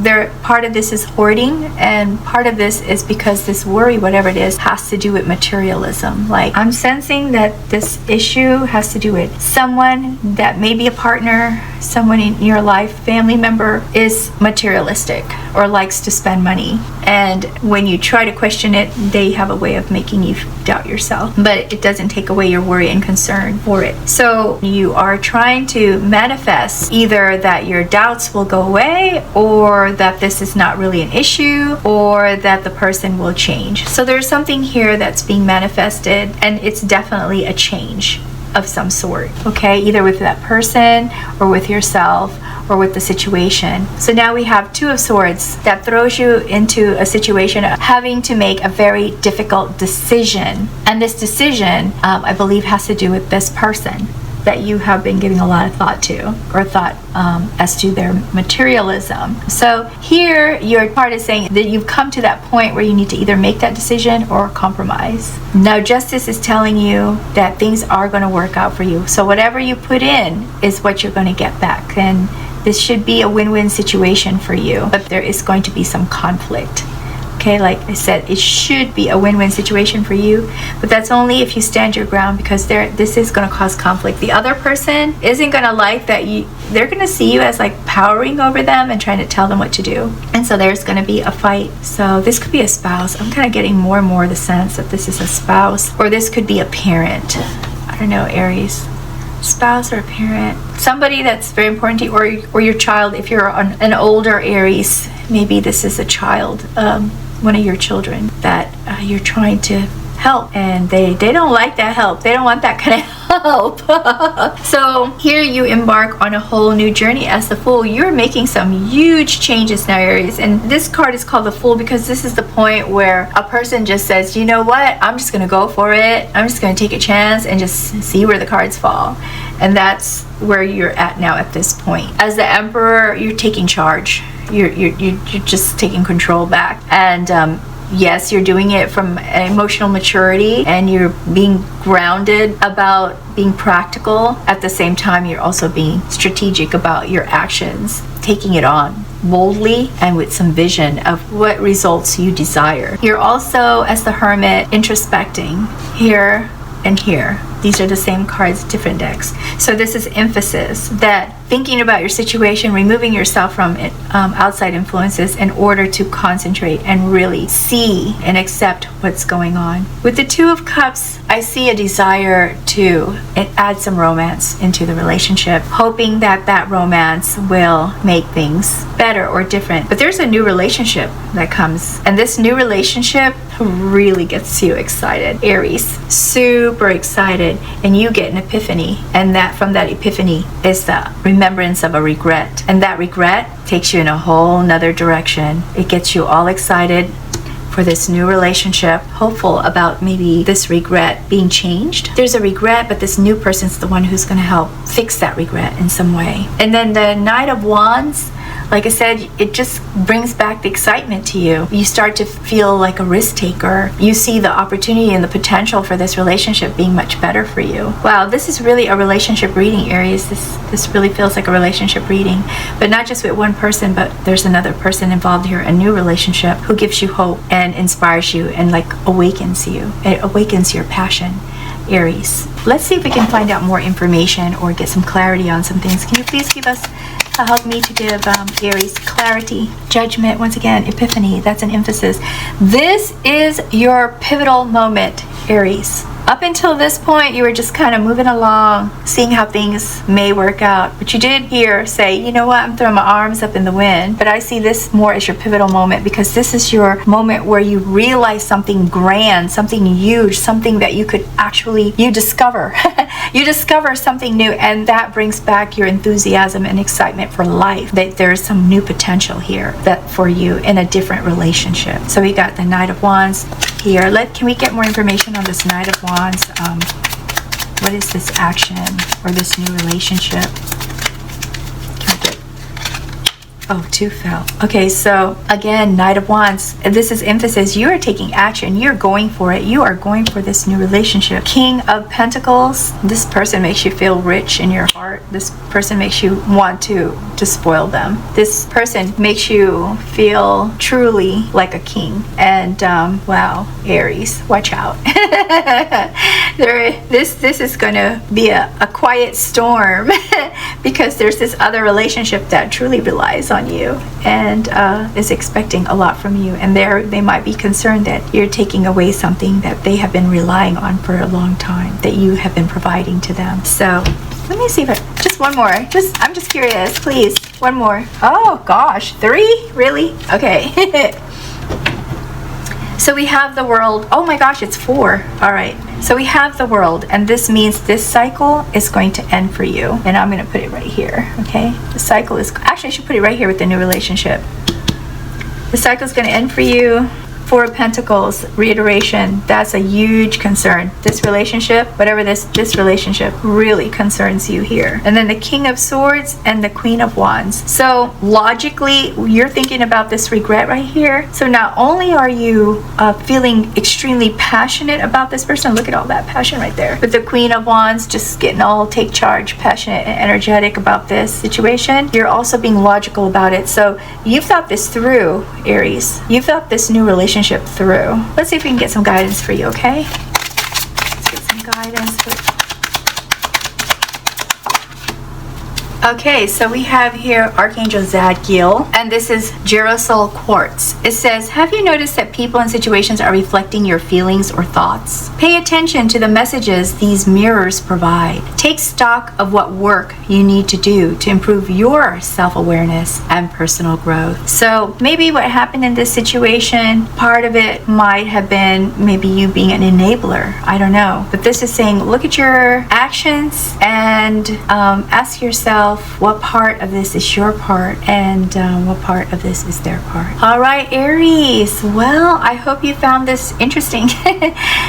part of this is hoarding, and part of this is because this worry, whatever it is, has to do with materialism. Like, I'm sensing that this issue has to do with someone that may be a partner, someone in your life, family member, is materialistic or likes to spend money. And when you try to question it, they have a way of making you doubt yourself. But it doesn't take away your worry and concern for it. So you are trying to manifest either that your doubts will go away, or that this is not really an issue, or that the person will change. So there's something here that's being manifested, and it's definitely a change of some sort, okay? Either with that person or with yourself or with the situation. So now we have 2 of Swords that throws you into a situation of having to make a very difficult decision. And this decision, I believe, has to do with this person that you have been giving a lot of thought to, or thought as to their materialism. So here your part is saying that you've come to that point where you need to either make that decision or compromise. Now Justice is telling you that things are going to work out for you. So whatever you put in is what you're going to get back. And this should be a win-win situation for you, but there is going to be some conflict. Okay, like I said, it should be a win-win situation for you, but that's only if you stand your ground, because this is going to cause conflict. The other person isn't going to like that they're going to see you as like powering over them and trying to tell them what to do. And so there's going to be a fight. So this could be a spouse. I'm kind of getting more and more the sense that this is a spouse, or this could be a parent. I don't know, Aries. Spouse or a parent, somebody that's very important to you, or your child. If you're an older Aries, maybe this is a child, one of your children that you're trying to help, and they don't like that help. They don't want that kind of help. So here you embark on a whole new journey as the Fool. You're making some huge changes now, Aries, and this card is called the Fool because this is the point where a person just says, you know what, I'm just gonna go for it. I'm just gonna take a chance and just see where the cards fall. And that's where you're at now at this point. As the Emperor, you're taking charge. You're just taking control back. And yes, you're doing it from emotional maturity, and you're being grounded about being practical. At the same time, you're also being strategic about your actions, taking it on boldly and with some vision of what results you desire. You're also, as the Hermit, introspecting here and here. These are the same cards, different decks. So this is emphasis, that thinking about your situation, removing yourself from outside influences in order to concentrate and really see and accept what's going on. With the 2 of Cups, I see a desire to add some romance into the relationship, hoping that that romance will make things better or different. But there's a new relationship that comes, and this new relationship really gets you excited, Aries. Super excited. And you get an epiphany, and that from that epiphany is the remembrance of a regret, and that regret takes you in a whole nother direction. It gets you all excited for this new relationship, hopeful about maybe this regret being changed. There's a regret, but this new person's the one who's going to help fix that regret in some way. And then the Knight of Wands, Like I said, it just brings back the excitement to you. You start to feel like a risk taker. You see the opportunity and the potential for this relationship being much better for you. Wow, this is really a relationship reading, Aries. This really feels like a relationship reading, but not just with one person, but there's another person involved here, a new relationship who gives you hope and inspires you and like awakens you. It awakens your passion, Aries. Let's see if we can find out more information or get some clarity on some things. Can you please give us help me to give Aries clarity, judgment, once again, epiphany. That's an emphasis. This is your pivotal moment, Aries. Up until this point, you were just kind of moving along, seeing how things may work out. But you did here say, you know what, I'm throwing my arms up in the wind. But I see this more as your pivotal moment, because this is your moment where you realize something grand, something huge, something that you could actually, you discover. You discover something new, and that brings back your enthusiasm and excitement for life, that there's some new potential here that for you in a different relationship. So we got the Knight of Wands here. Can we get more information on this Knight of Wands? What is this action or this new relationship? Can we get, oh, 2 fell. Okay, so again, Knight of Wands. This is emphasis. You are taking action. You're going for it. You are going for this new relationship. King of Pentacles. This person makes you feel rich in your heart. This person makes you want to spoil them. This person makes you feel truly like a king. And wow, Aries, watch out. This is going to be a quiet storm because there's this other relationship that truly relies on you and is expecting a lot from you, and they might be concerned that you're taking away something that they have been relying on for a long time, that you have been providing to them. So let me see if just one more. I'm just curious, please. One more. Oh gosh, 3? Really? Okay. So we have the World. Oh my gosh, it's 4. All right. So we have the World, and this means this cycle is going to end for you. And I'm going to put it right here. Okay. The cycle is, actually I should put it right here with the new relationship. The cycle is going to end for you. 4 of Pentacles, reiteration. That's a huge concern. This relationship, whatever this relationship, really concerns you here. And then the King of Swords and the Queen of Wands. So logically, you're thinking about this regret right here. So not only are you feeling extremely passionate about this person, look at all that passion right there. But the Queen of Wands, just getting all take charge, passionate and energetic about this situation. You're also being logical about it. So you've thought this through, Aries. You've thought this new relationship through. Let's see if we can get some guidance for you, okay? Let's get some guidance. Okay, so we have here Archangel Zadkiel, and this is Gerasol Quartz. It says, have you noticed that people and situations are reflecting your feelings or thoughts? Pay attention to the messages these mirrors provide. Take stock of what work you need to do to improve your self-awareness and personal growth. So maybe what happened in this situation, part of it might have been maybe you being an enabler. I don't know. But this is saying, look at your actions and ask yourself, what part of this is your part, and what part of this is their part. All right, Aries. Well, I hope you found this interesting,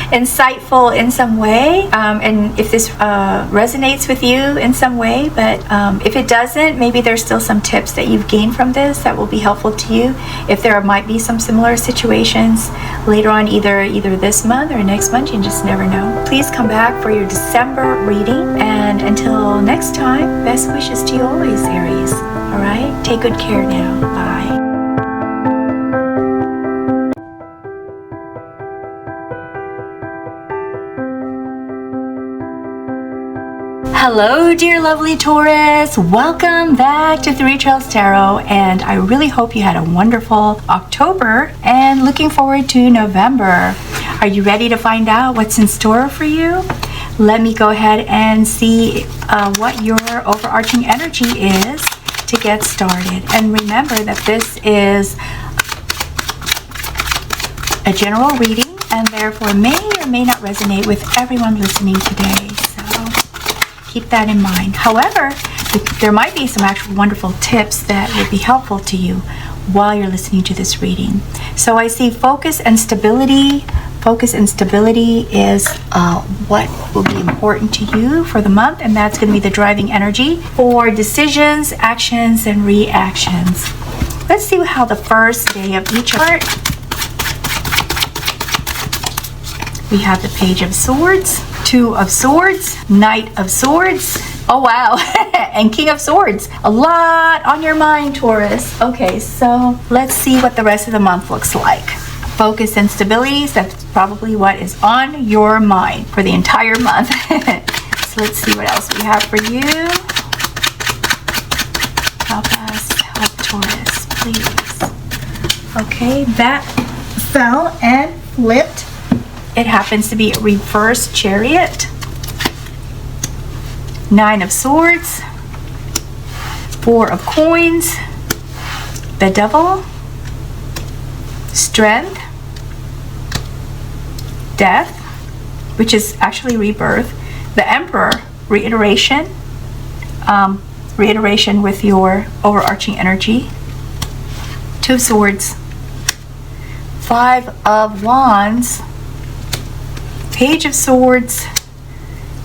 insightful in some way, and if this resonates with you in some way. But if it doesn't, maybe there's still some tips that you've gained from this that will be helpful to you. If there might be some similar situations later on, either this month or next month, you just never know. Please come back for your December reading, and until next time, best wishes to you always, Aries. All right, take good care now. Bye. Hello, dear lovely Taurus. Welcome back to Three Trails Tarot, and I really hope you had a wonderful October and looking forward to November. Are you ready to find out what's in store for you? Let me go ahead and see what your overarching energy is to get started. And remember that this is a general reading and therefore may or may not resonate with everyone listening today. So keep that in mind. However, there might be some actual wonderful tips that would be helpful to you while you're listening to this reading. So I see focus and stability Focus and stability is what will be important to you for the month, and that's going to be the driving energy for decisions, actions, and reactions. Let's see how the first day of each chart. We have the Page of Swords, Two of Swords, Knight of Swords. Oh wow, and King of Swords. A lot on your mind, Taurus. Okay, so let's see what the rest of the month looks like. Focus and stability, that's probably what is on your mind for the entire month. So let's see what else we have for you. Help us, help Taurus, please. Okay, that fell and flipped. It happens to be a reverse Chariot. Nine of Swords, Four of Coins, the Devil, Strength, Death, which is actually rebirth, the Emperor, reiteration with your overarching energy, Two of Swords, Five of Wands, Page of Swords,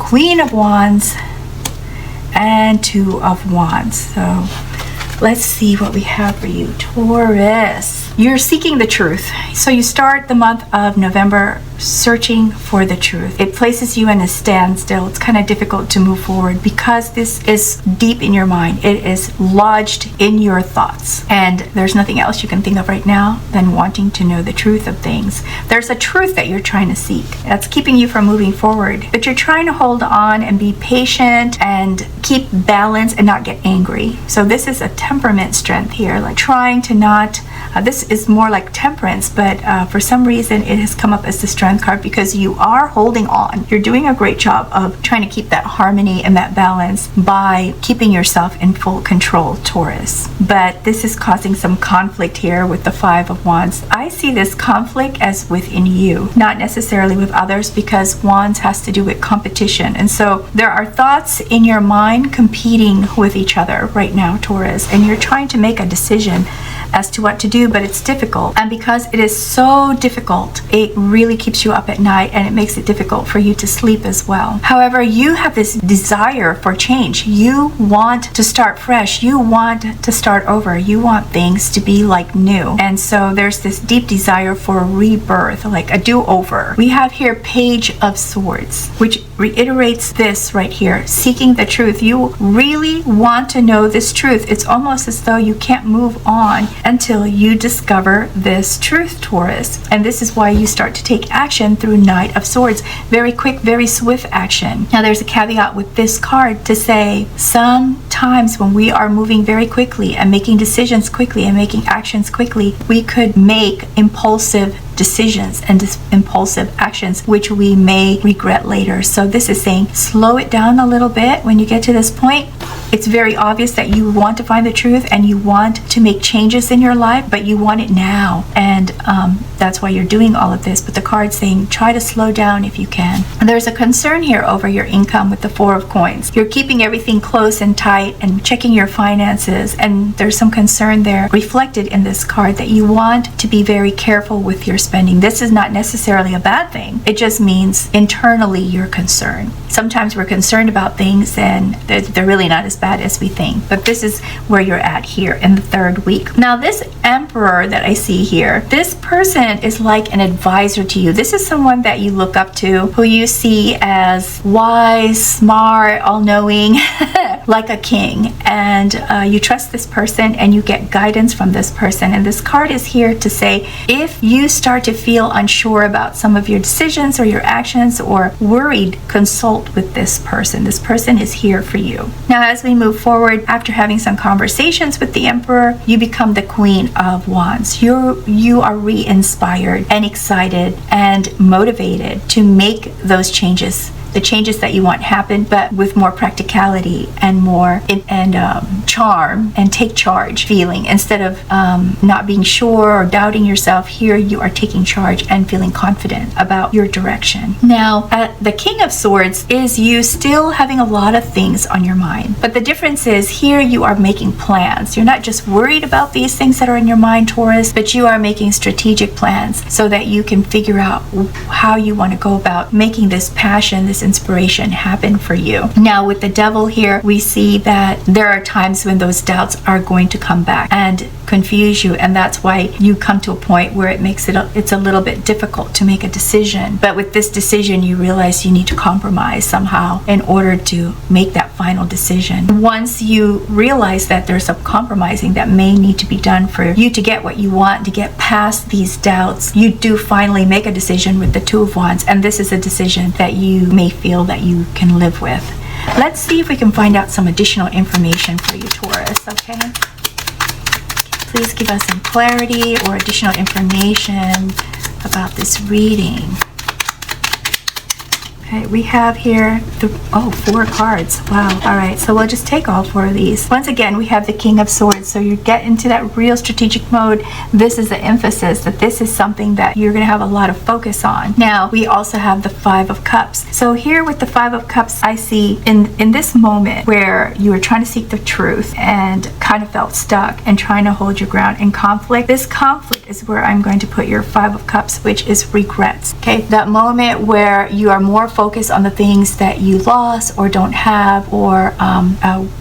Queen of Wands, and Two of Wands. So let's see what we have for you, Taurus. You're seeking the truth. So you start the month of November searching for the truth. It places you in a standstill. It's kind of difficult to move forward because this is deep in your mind. It is lodged in your thoughts. And there's nothing else you can think of right now than wanting to know the truth of things. There's a truth that you're trying to seek that's keeping you from moving forward. But you're trying to hold on and be patient and keep balance and not get angry. So this is a temperament strength here, like trying to not, this is more like temperance, but for some reason it has come up as the strength card because you are holding on. You're doing a great job of trying to keep that harmony and that balance by keeping yourself in full control, Taurus. But this is causing some conflict here with the Five of Wands. I see this conflict as within you, not necessarily with others, because Wands has to do with competition. And so there are thoughts in your mind competing with each other right now, Taurus, and you're trying to make a decision as to what to do, but it's difficult. And because it is so difficult, it really keeps you up at night and it makes it difficult for you to sleep as well. However, you have this desire for change. You want to start fresh. You want to start over. You want things to be like new. And so there's this deep desire for rebirth, like a do-over. We have here Page of Swords, which reiterates this right here, seeking the truth. You really want to know this truth. It's almost as though you can't move on until you discover this truth, Taurus. And this is why you start to take action through Knight of Swords. Very quick, very swift action. Now there's a caveat with this card to say sometimes when we are moving very quickly and making decisions quickly and making actions quickly, we could make impulsive decisions and impulsive actions which we may regret later. So this is saying slow it down a little bit when you get to this point. It's very obvious that you want to find the truth and you want to make changes in your life, but you want it now. And that's why you're doing all of this. But the card's saying try to slow down if you can. And there's a concern here over your income with the Four of Coins. You're keeping everything close and tight and checking your finances. And there's some concern there reflected in this card that you want to be very careful with your spending. This is not necessarily a bad thing. It just means internally you're concerned. Sometimes we're concerned about things and they're really not as bad as we think. But this is where you're at here in the third week. Now this Emperor that I see here, this person is like an advisor to you. This is someone that you look up to, who you see as wise, smart, all-knowing, like a king. And you trust this person and you get guidance from this person. And this card is here to say, if you start to feel unsure about some of your decisions or your actions or worried, consult with this person. This person is here for you. Now, as we move forward, after having some conversations with the Emperor, you become the Queen of Wands. You are re-inspired and excited and motivated to make those changes, the changes that you want happen, but with more practicality and more charm charm and take charge feeling. Instead of not being sure or doubting yourself, here you are taking charge and feeling confident about your direction. Now, the King of Swords is you still having a lot of things on your mind. But the difference is here you are making plans. You're not just worried about these things that are in your mind, Taurus, but you are making strategic plans so that you can figure out how you want to go about making this passion, this inspiration happen for you. Now, with the Devil here, we see that there are times when those doubts are going to come back and confuse you, and that's why you come to a point where it's a little bit difficult to make a decision. But with this decision, you realize you need to compromise somehow in order to make that final decision. Once you realize that there's some compromising that may need to be done for you to get what you want, to get past these doubts, you do finally make a decision with the Two of Wands, and this is a decision that you may feel that you can live with. Let's see if we can find out some additional information for you, Taurus, okay? Please give us some clarity or additional information about this reading. Okay, we have here 4 cards. Wow. All right, so we'll just take all 4 of these. Once again, we have the King of Swords. So you get into that real strategic mode. This is the emphasis that this is something that you're going to have a lot of focus on. Now, we also have the 5 of Cups. So here with the 5 of Cups, I see in this moment where you were trying to seek the truth and kind of felt stuck and trying to hold your ground in conflict. This conflict is where I'm going to put your 5 of Cups, which is regrets. Okay, that moment where you are more focus on the things that you lost or don't have or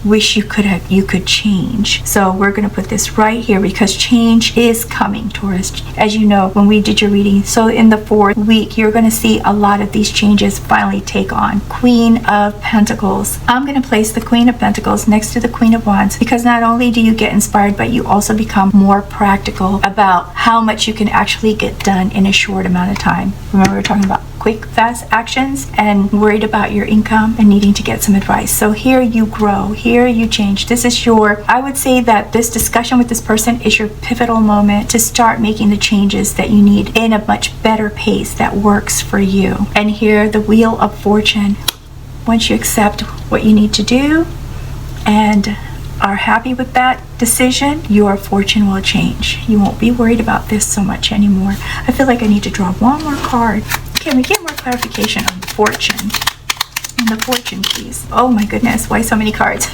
wish you could change. So we're going to put this right here because change is coming, Taurus. As you know, when we did your reading, so in the 4th week, you're going to see a lot of these changes finally take on. Queen of Pentacles. I'm going to place the Queen of Pentacles next to the Queen of Wands because not only do you get inspired, but you also become more practical about how much you can actually get done in a short amount of time. Remember, we're talking about quick, fast actions and worried about your income and needing to get some advice. So here you grow, here you change. This is I would say that this discussion with this person is your pivotal moment to start making the changes that you need in a much better pace that works for you. And here, the Wheel of Fortune. Once you accept what you need to do and are happy with that decision, your fortune will change. You won't be worried about this so much anymore. I feel like I need to draw one more card. Can we get more clarification on the fortune? And the fortune, please. Oh my goodness, why so many cards?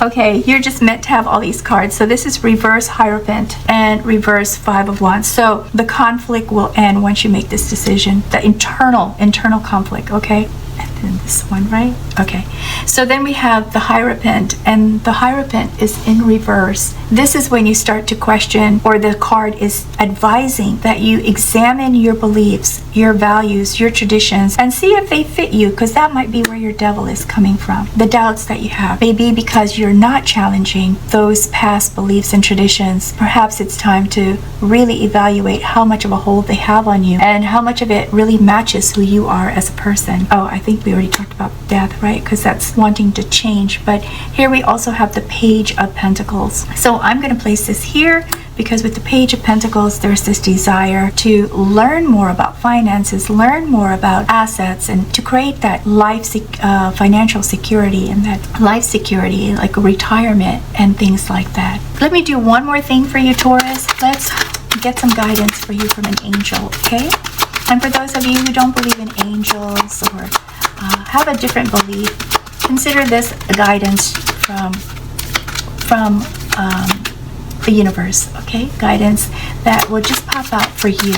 Okay, you're just meant to have all these cards. So this is reverse Hierophant and reverse 5 of Wands. So the conflict will end once you make this decision. The internal conflict, okay? And then this one, right? Okay. So then we have the Hierophant, and the Hierophant is in reverse. This is when you start to question, or the card is advising that you examine your beliefs, your values, your traditions, and see if they fit you, because that might be where your Devil is coming from. The doubts that you have may be because you're not challenging those past beliefs and traditions. Perhaps it's time to really evaluate how much of a hold they have on you and how much of it really matches who you are as a person. Oh, I think we already talked about death, right? Because that's wanting to change. But here we also have the Page of Pentacles. So I'm going to place this here because with the Page of Pentacles, there's this desire to learn more about finances, learn more about assets, and to create that financial security and that life security, like retirement and things like that. Let me do one more thing for you, Taurus. Let's get some guidance for you from an angel, okay? And for those of you who don't believe in angels or have a different belief, consider this a guidance from the universe, okay? Guidance that will just pop out for you.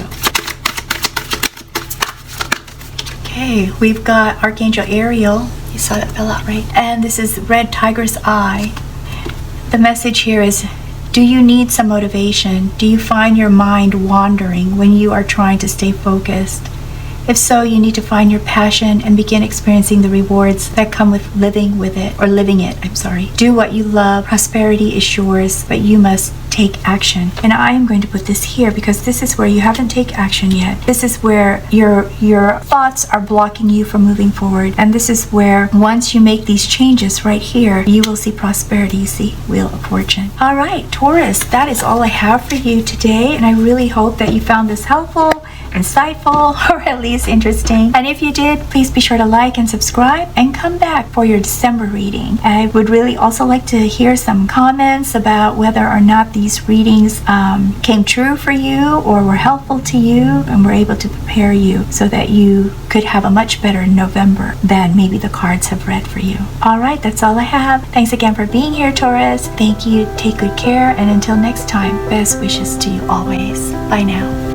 Okay, we've got Archangel Ariel. You saw that fell out, right? And this is Red Tiger's Eye. The message here is, do you need some motivation? Do you find your mind wandering when you are trying to stay focused? If so, you need to find your passion and begin experiencing the rewards that come with living it. Do what you love. Prosperity is yours, but you must take action. And I am going to put this here because this is where you haven't taken action yet. This is where your thoughts are blocking you from moving forward. And this is where once you make these changes right here, you will see prosperity, see Wheel of Fortune. All right, Taurus, that is all I have for you today. And I really hope that you found this helpful insightful or at least interesting. And if you did, please be sure to like and subscribe and come back for your December reading. I would really also like to hear some comments about whether or not these readings came true for you or were helpful to you and were able to prepare you so that you could have a much better November than maybe the cards have read for you. All right, that's all I have. Thanks again for being here, Taurus. Thank you. Take good care. And until next time, best wishes to you always. Bye now.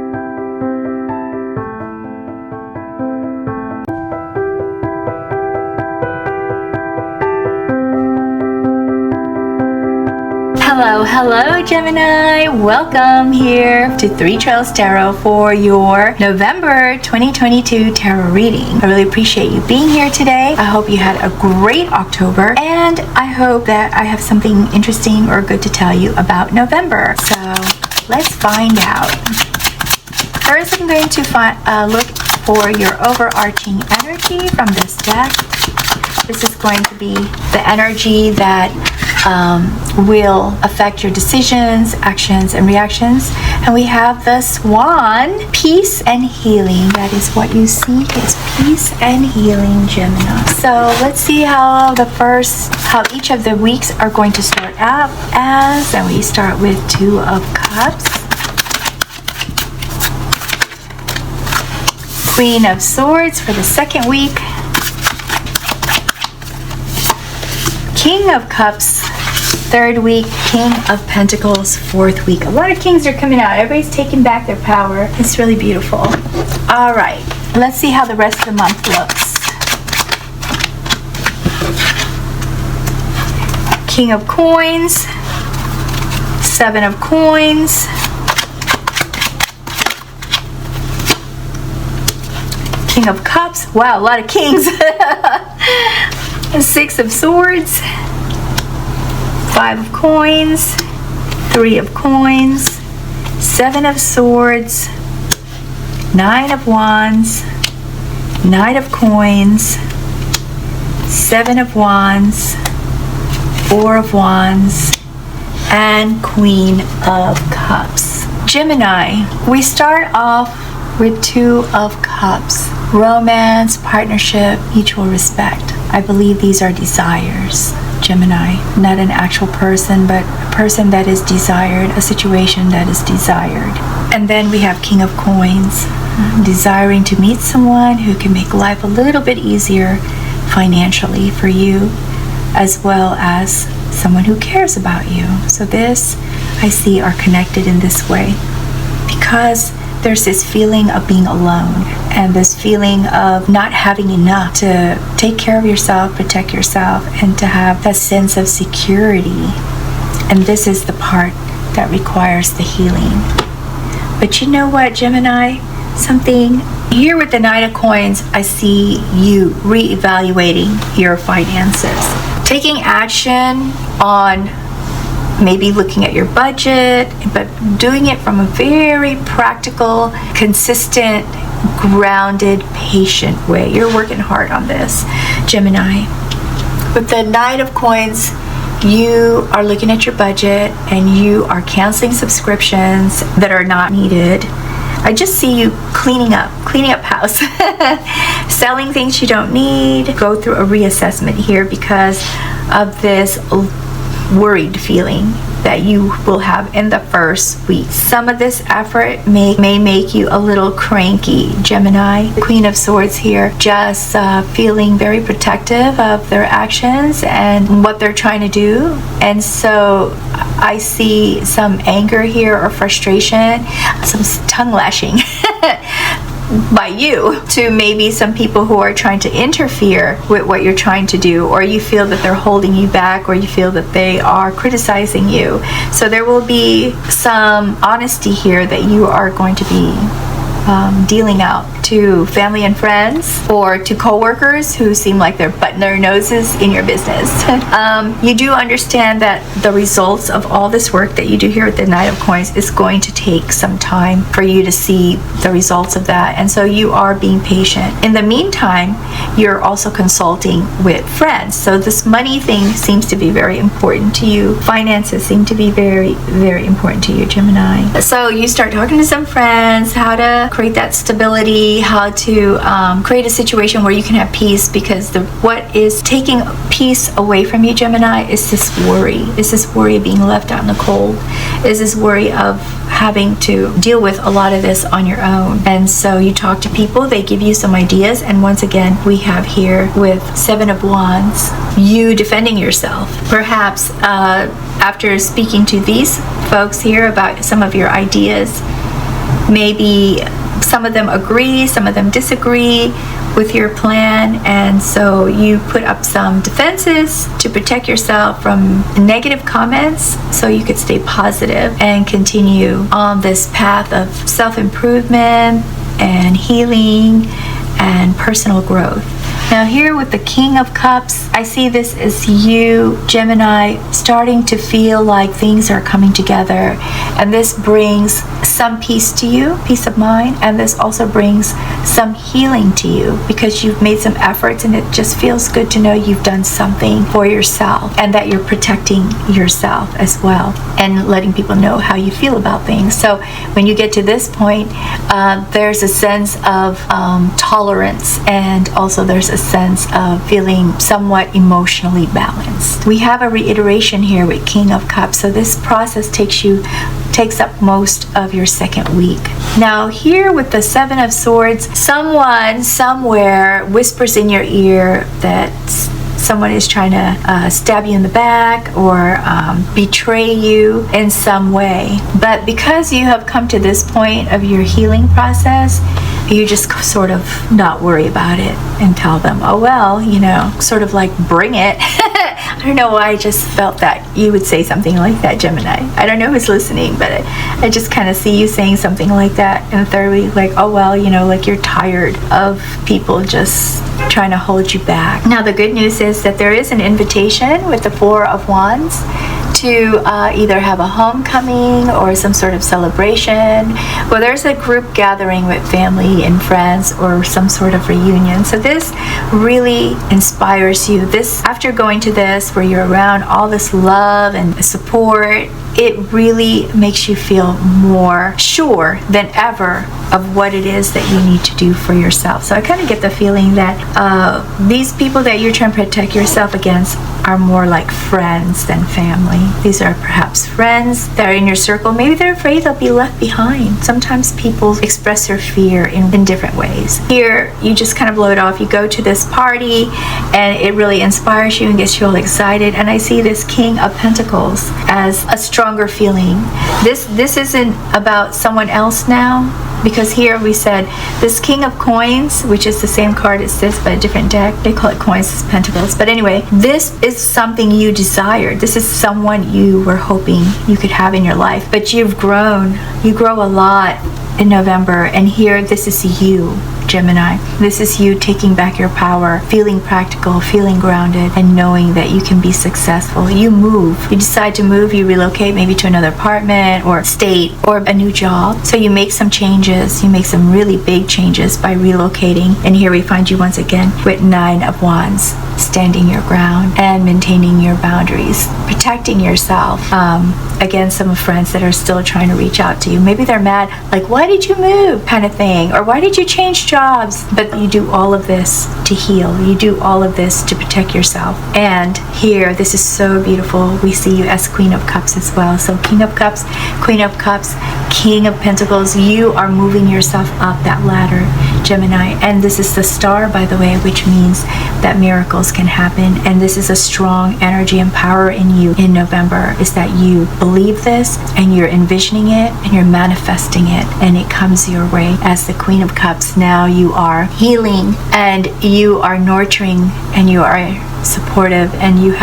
Hello Gemini, welcome here to Three Trails Tarot for your November 2022 tarot reading. I really appreciate you being here today. I hope you had a great October, and I hope that I have something interesting or good to tell you about November. So let's find out. First, I'm going to look for your overarching energy from this deck. This is going to be the energy that will affect your decisions, actions, and reactions. And we have the Swan, peace and healing. That is what you seek, is peace and healing, Gemini. So let's see how each of the weeks are going to start out as. And we start with Two of Cups, Queen of Swords for the second week, King of Cups third week, King of Pentacles fourth week. A lot of kings are coming out. Everybody's taking back their power. It's really beautiful. All right, let's see how the rest of the month looks. King of Coins, Seven of Coins, King of Cups. Wow, a lot of kings. Six of Swords, Five of Coins, Three of Coins, Seven of Swords, Nine of Wands, Knight of Coins, Seven of Wands, Four of Wands, and Queen of Cups. Gemini, we start off with Two of Cups. Romance, partnership, mutual respect. I believe these are desires, Gemini. Not an actual person, but a person that is desired, a situation that is desired. And then we have King of Coins, desiring to meet someone who can make life a little bit easier financially for you, as well as someone who cares about you. So this, I see, are connected in this way because there's this feeling of being alone and this feeling of not having enough to take care of yourself, protect yourself, and to have that sense of security. And this is the part that requires the healing. But you know what, Gemini? Something here with the Knight of Coins, I see you reevaluating your finances, taking action on maybe looking at your budget, but doing it from a very practical, consistent, grounded, patient way. You're working hard on this, Gemini. With the Knight of Coins, you are looking at your budget and you are canceling subscriptions that are not needed. I just see you cleaning up house, selling things you don't need. Go through a reassessment here because of this worried feeling that you will have in the first week. Some of this effort may make you a little cranky, Gemini. The Queen of Swords here, just feeling very protective of their actions and what they're trying to do. And so I see some anger here or frustration, some tongue lashing by you to maybe some people who are trying to interfere with what you're trying to do, or you feel that they're holding you back, or you feel that they are criticizing you. So there will be some honesty here that you are going to be dealing out to family and friends, or to co-workers who seem like they're butting their noses in your business. You do understand that the results of all this work that you do here with the Knight of Coins is going to take some time for you to see the results of that, and so you are being patient. In the meantime, you're also consulting with friends, so this money thing seems to be very important to you. Finances seem to be very, very important to you, Gemini. So you start talking to some friends how to create that stability, how to create a situation where you can have peace, because what is taking peace away from you, Gemini, is this worry. Is this worry of being left out in the cold? Is this worry of having to deal with a lot of this on your own? And so you talk to people, they give you some ideas, and once again, we have here with Seven of Wands, you defending yourself. Perhaps after speaking to these folks here about some of your ideas, maybe some of them agree, some of them disagree with your plan, and so you put up some defenses to protect yourself from negative comments so you could stay positive and continue on this path of self-improvement and healing and personal growth. Now here with the King of Cups, I see this as you, Gemini, starting to feel like things are coming together, and this brings some peace to you, peace of mind, and this also brings some healing to you because you've made some efforts, and it just feels good to know you've done something for yourself and that you're protecting yourself as well and letting people know how you feel about things. So when you get to this point, there's a sense of tolerance, and also there's a sense of feeling somewhat emotionally balanced. We have a reiteration here with King of Cups, so this process takes up most of your second week. Now here with the Seven of Swords, someone somewhere whispers in your ear that someone is trying to stab you in the back or betray you in some way. But because you have come to this point of your healing process, you just sort of not worry about it and tell them, oh well, you know, sort of like bring it. I don't know why I just felt that you would say something like that, Gemini. I don't know who's listening, but I just kind of see you saying something like that in the third week, like, oh well, you know, like you're tired of people just trying to hold you back. Now the good news is that there is an invitation with the Four of Wands to either have a homecoming or some sort of celebration. Well, there's a group gathering with family and friends or some sort of reunion. So this really inspires you. This, after going to this, where you're around all this love and support, it really makes you feel more sure than ever of what it is that you need to do for yourself. So I kind of get the feeling that these people that you're trying to protect yourself against are more like friends than family. These are perhaps friends that are in your circle. Maybe they're afraid they'll be left behind. Sometimes people express their fear in different ways. Here, you just kind of blow it off. You go to this party and it really inspires you and gets you all excited. And I see this King of Pentacles as a stronger feeling. This isn't about someone else now, because here we said this King of Coins, which is the same card as this but a different deck. They call it Coins as Pentacles. But anyway, this is something you desired. This is someone you were hoping you could have in your life. But you've grown. You grow a lot in November. And here, this is you, Gemini. This is you taking back your power, feeling practical, feeling grounded, and knowing that you can be successful. You move. You decide to move, you relocate maybe to another apartment or state or a new job. So you make some changes. You make some really big changes by relocating. And here we find you once again with Nine of Wands, standing your ground and maintaining your boundaries, protecting yourself against some friends that are still trying to reach out to you. Maybe they're mad, like, why did you move, kind of thing, or why did you change jobs? But you do all of this to heal. You do all of this to protect yourself. And here, this is so beautiful. We see you as Queen of Cups as well. So King of Cups, Queen of Cups, King of Pentacles. You are moving yourself up that ladder, Gemini. And this is the star, by the way, which means that miracles can happen. And this is a strong energy and power in you in November, is that you believe this and you're envisioning it and you're manifesting it, and it comes your way as the Queen of Cups. Now you are healing and you are nurturing and you are supportive, and you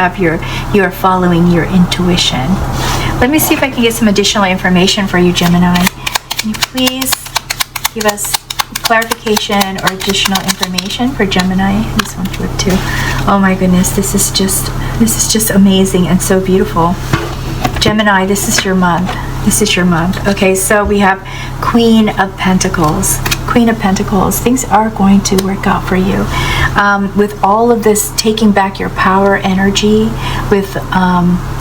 are following your intuition. Let me see if I can get some additional information for you, Gemini. Can you please give us clarification or additional information for Gemini? This one flip too. Oh my goodness, this is just amazing and so beautiful. Gemini, this is your month. This is your month. Okay, so we have Queen of Pentacles. Queen of Pentacles. Things are going to work out for you. With all of this taking back your power energy, with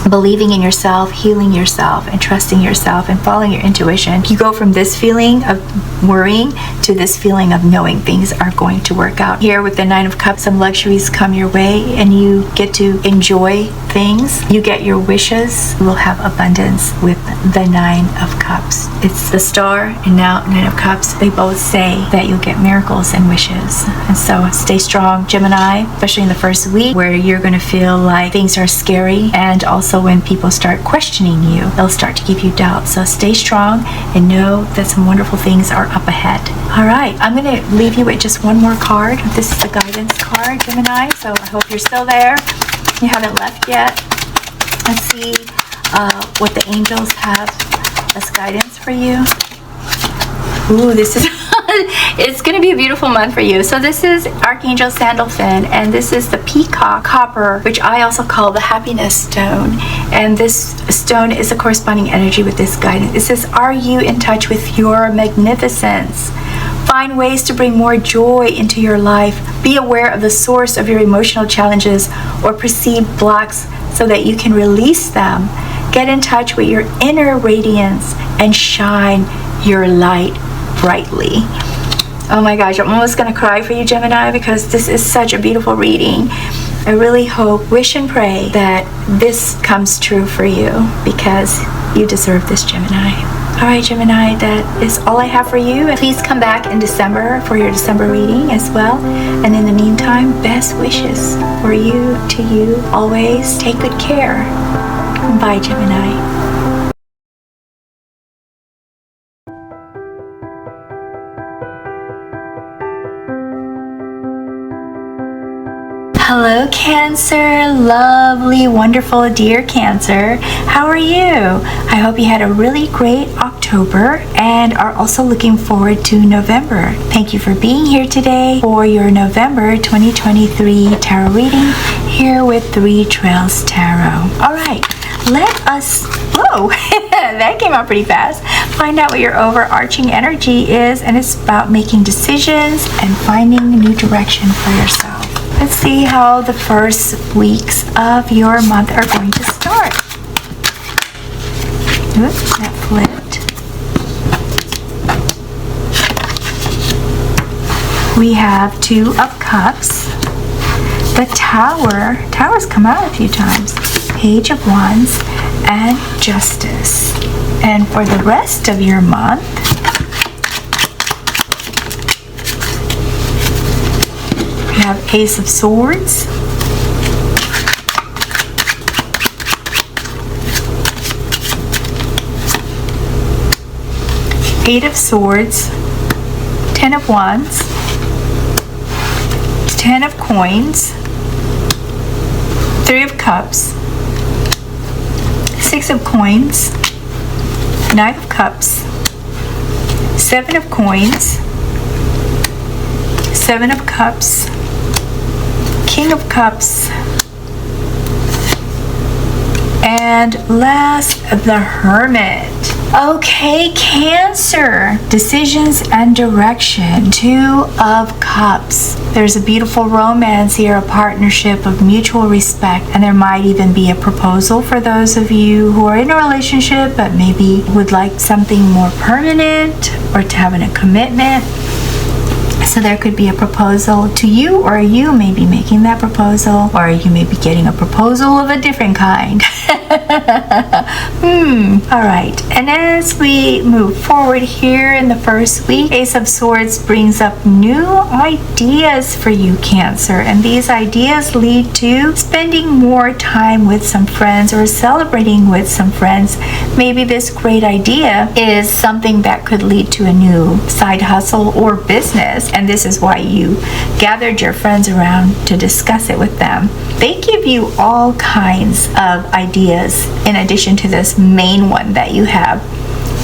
believing in yourself, healing yourself, and trusting yourself and following your intuition. You go from this feeling of worrying to this feeling of knowing things are going to work out. Here with the Nine of Cups, some luxuries come your way and you get to enjoy things. You get your wishes. You will have abundance with the Nine of Cups. It's the Star and now Nine of Cups. They both say that you'll get miracles and wishes. And so stay strong, Gemini, especially in the first week where you're going to feel like things are scary, and also when people start questioning you, they'll start to give you doubt. So stay strong and know that some wonderful things are up ahead. All right, I'm going to leave you with just one more card. This is the guidance card, Gemini, so I hope you're still there. You haven't left yet. Let's see what the angels have as guidance for you. Ooh, this is it's going to be a beautiful month for you. So this is Archangel Sandalphon, and this is the Peacock Copper, which I also call the Happiness Stone. And this stone is a corresponding energy with this guidance. It says, are you in touch with your magnificence? Find ways to bring more joy into your life. Be aware of the source of your emotional challenges or perceived blocks so that you can release them. Get in touch with your inner radiance and shine your light brightly. Oh my gosh, I'm almost gonna cry for you, Gemini, because this is such a beautiful reading. I really hope, wish and pray that this comes true for you, because you deserve this, Gemini. All right, Gemini, that is all I have for you. Please come back in December for your December reading as well. And in the meantime, best wishes for you, to you, always. Take good care. Bye, Gemini. Hello, Cancer, lovely, wonderful, dear Cancer. How are you? I hope you had a really great October and are also looking forward to November. Thank you for being here today for your November 2023 tarot reading here with Three Trails Tarot. All right, let us, whoa, that came out pretty fast. Find out what your overarching energy is, and it's about making decisions and finding new direction for yourself. Let's see how the first weeks of your month are going to start. Oops, that flipped. We have Two of Cups, the Tower. Towers come out a few times. Page of Wands and Justice. And for the rest of your month, we have Ace of Swords, Eight of Swords, Ten of Wands, Ten of Coins, Three of Cups, Six of Coins, Nine of Cups, Seven of Coins, Seven of Cups, King of Cups, and last, the Hermit. Okay, Cancer, decisions and direction. Two of Cups. There's a beautiful romance here, a partnership of mutual respect, and there might even be a proposal for those of you who are in a relationship but maybe would like something more permanent or to have a commitment. So there could be a proposal to you, or you may be making that proposal, or you may be getting a proposal of a different kind. All right, and as we move forward here in the first week, Ace of Swords brings up new ideas for you, Cancer, and these ideas lead to spending more time with some friends or celebrating with some friends. Maybe this great idea is something that could lead to a new side hustle or business, and this is why you gathered your friends around to discuss it with them. They give you all kinds of ideas in addition to this main one that you have,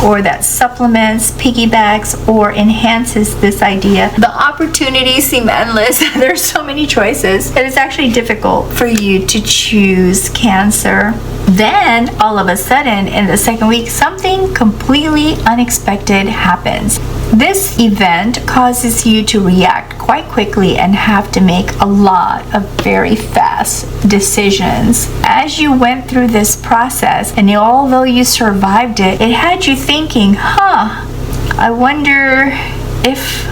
or that supplements, piggybacks, or enhances this idea. The opportunities seem endless. There's so many choices that it's actually difficult for you to choose, Cancer. Then, all of a sudden, in the second week, something completely unexpected happens. This event causes you to react quite quickly and have to make a lot of very fast decisions. As you went through this process, and although you survived it, it had you thinking, I wonder if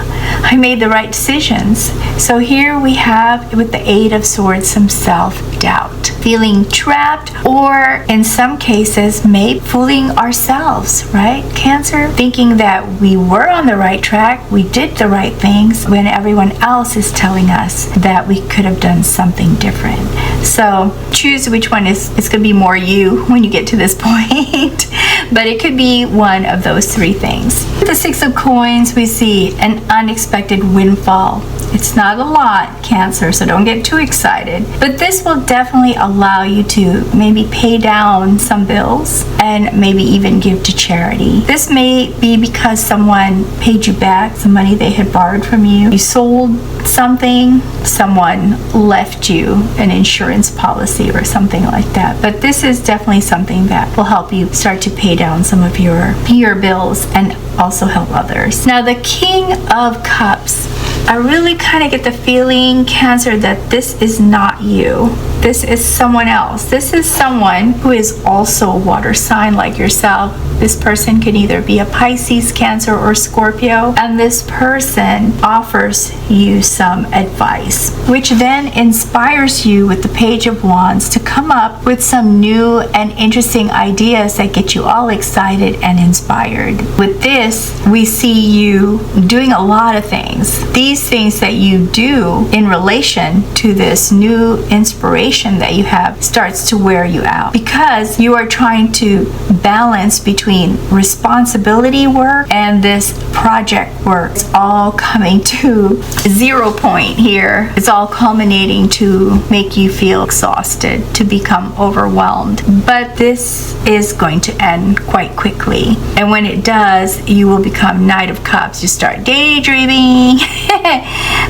I made the right decisions. So here we have, with the Eight of Swords, some self-doubt, feeling trapped, or in some cases, maybe fooling ourselves, right? Cancer, thinking that we were on the right track, we did the right things, when everyone else is telling us that we could have done something different. So choose which one is going to be more you when you get to this point. But it could be one of those three things. With the Six of Coins, we see an unexpected windfall. It's not a lot, Cancer, so don't get too excited. But this will definitely allow you to maybe pay down some bills and maybe even give to charity. This may be because someone paid you back some money they had borrowed from you. You sold something, someone left you an insurance policy or something like that. But this is definitely something that will help you start to pay down some of your bills and also help others. Now, the King of Cups. I really kind of get the feeling, Cancer, that this is not you. This is someone else. This is someone who is also a water sign like yourself. This person can either be a Pisces, Cancer, or Scorpio, and this person offers you some advice, which then inspires you with the Page of Wands to come up with some new and interesting ideas that get you all excited and inspired. With this, we see you doing a lot of things. These things that you do in relation to this new inspiration that you have starts to wear you out, because you are trying to balance between responsibility work and this project work. It's all coming to 0 point here. It's all culminating to make you feel exhausted, to become overwhelmed. But this is going to end quite quickly. And when it does, you will become Knight of Cups. You start daydreaming,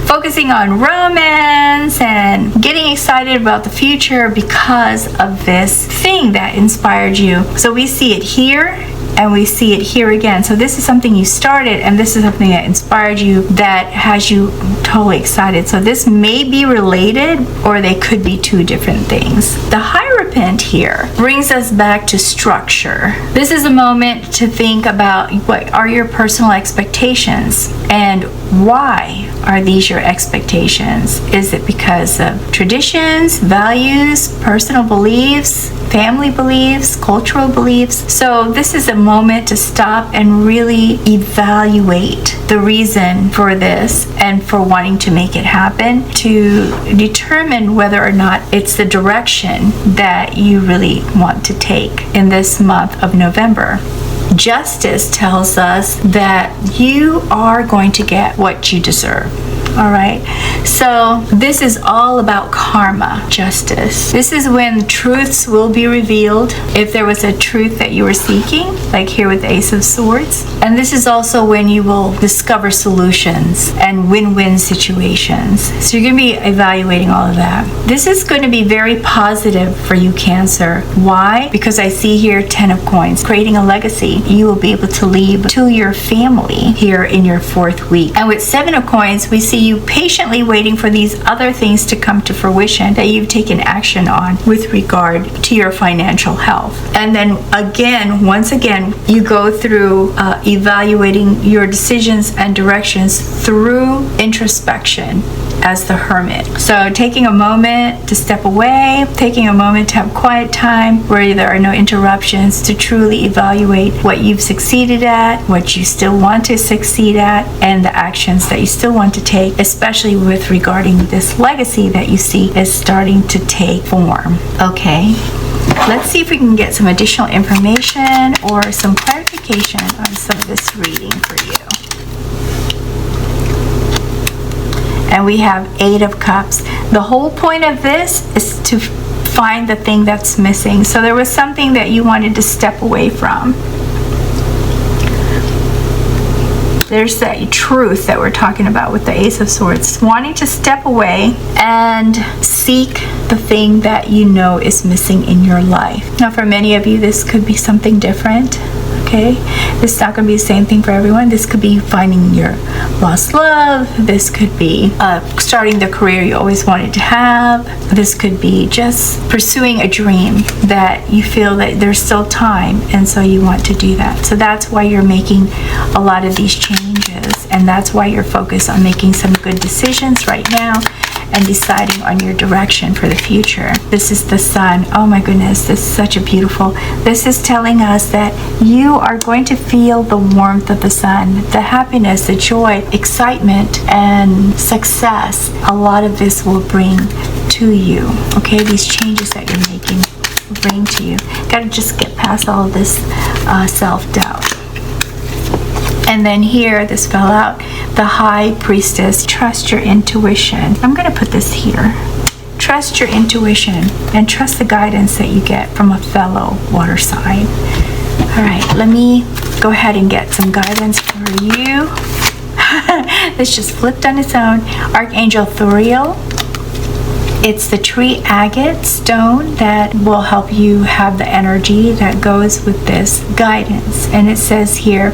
focusing on romance and getting excited about the future because of this thing that inspired you. So we see it here and we see it here again. So this is something you started, and this is something that inspired you, that has you totally excited. So this may be related, or they could be two different things. The Hierophant here brings us back to structure. This is a moment to think about, what are your personal expectations, and why are these your expectations? Is it because of traditions, values, personal beliefs, family beliefs, cultural beliefs? So this is a moment to stop and really evaluate the reason for this and for wanting to make it happen, to determine whether or not it's the direction that you really want to take in this month of November. Justice tells us that you are going to get what you deserve. All right, so this is all about karma, justice. This is when truths will be revealed, if there was a truth that you were seeking, like here with the Ace of Swords. And this is also when you will discover solutions and win-win situations. So you're going to be evaluating all of that. This is going to be very positive for you, Cancer. Why? Because I see here 10 of Coins, creating a legacy you will be able to leave to your family here in your 4th week. And with 7 of Coins, we see you patiently waiting for these other things to come to fruition that you've taken action on with regard to your financial health. And then again, once again, you go through evaluating your decisions and directions through introspection as the Hermit. So taking a moment to step away, taking a moment to have quiet time where there are no interruptions, to truly evaluate what you've succeeded at, what you still want to succeed at, and the actions that you still want to take, especially with regarding this legacy that you see is starting to take form. Okay, let's see if we can get some additional information or some clarification on some of this reading for you. And we have 8 of Cups. The whole point of this is to find the thing that's missing. So there was something that you wanted to step away from. There's that truth that we're talking about with the Ace of Swords. Wanting to step away and seek the thing that you know is missing in your life. Now, for many of you, this could be something different. okay? This is not going to be the same thing for everyone. This could be finding your lost love. This could be starting the career you always wanted to have. This could be just pursuing a dream that you feel that there's still time, and so you want to do that. So that's why you're making a lot of these changes, and that's why you're focused on making some good decisions right now and deciding on your direction for the future. This is the sun. Oh my goodness, this is such a beautiful, this is telling us that you are going to feel the warmth of the sun, the happiness, the joy, excitement, and success. A lot of this will bring to you, okay? These changes that you're making will bring to you. Gotta just get past all of this self-doubt. And then here, this fell out, the High Priestess. Trust your intuition. I'm going to put this here. Trust your intuition and trust the guidance that you get from a fellow water sign. All right, let me go ahead and get some guidance for you. This just flipped on its own. Archangel Thuriel. It's the tree agate stone that will help you have the energy that goes with this guidance. And it says here,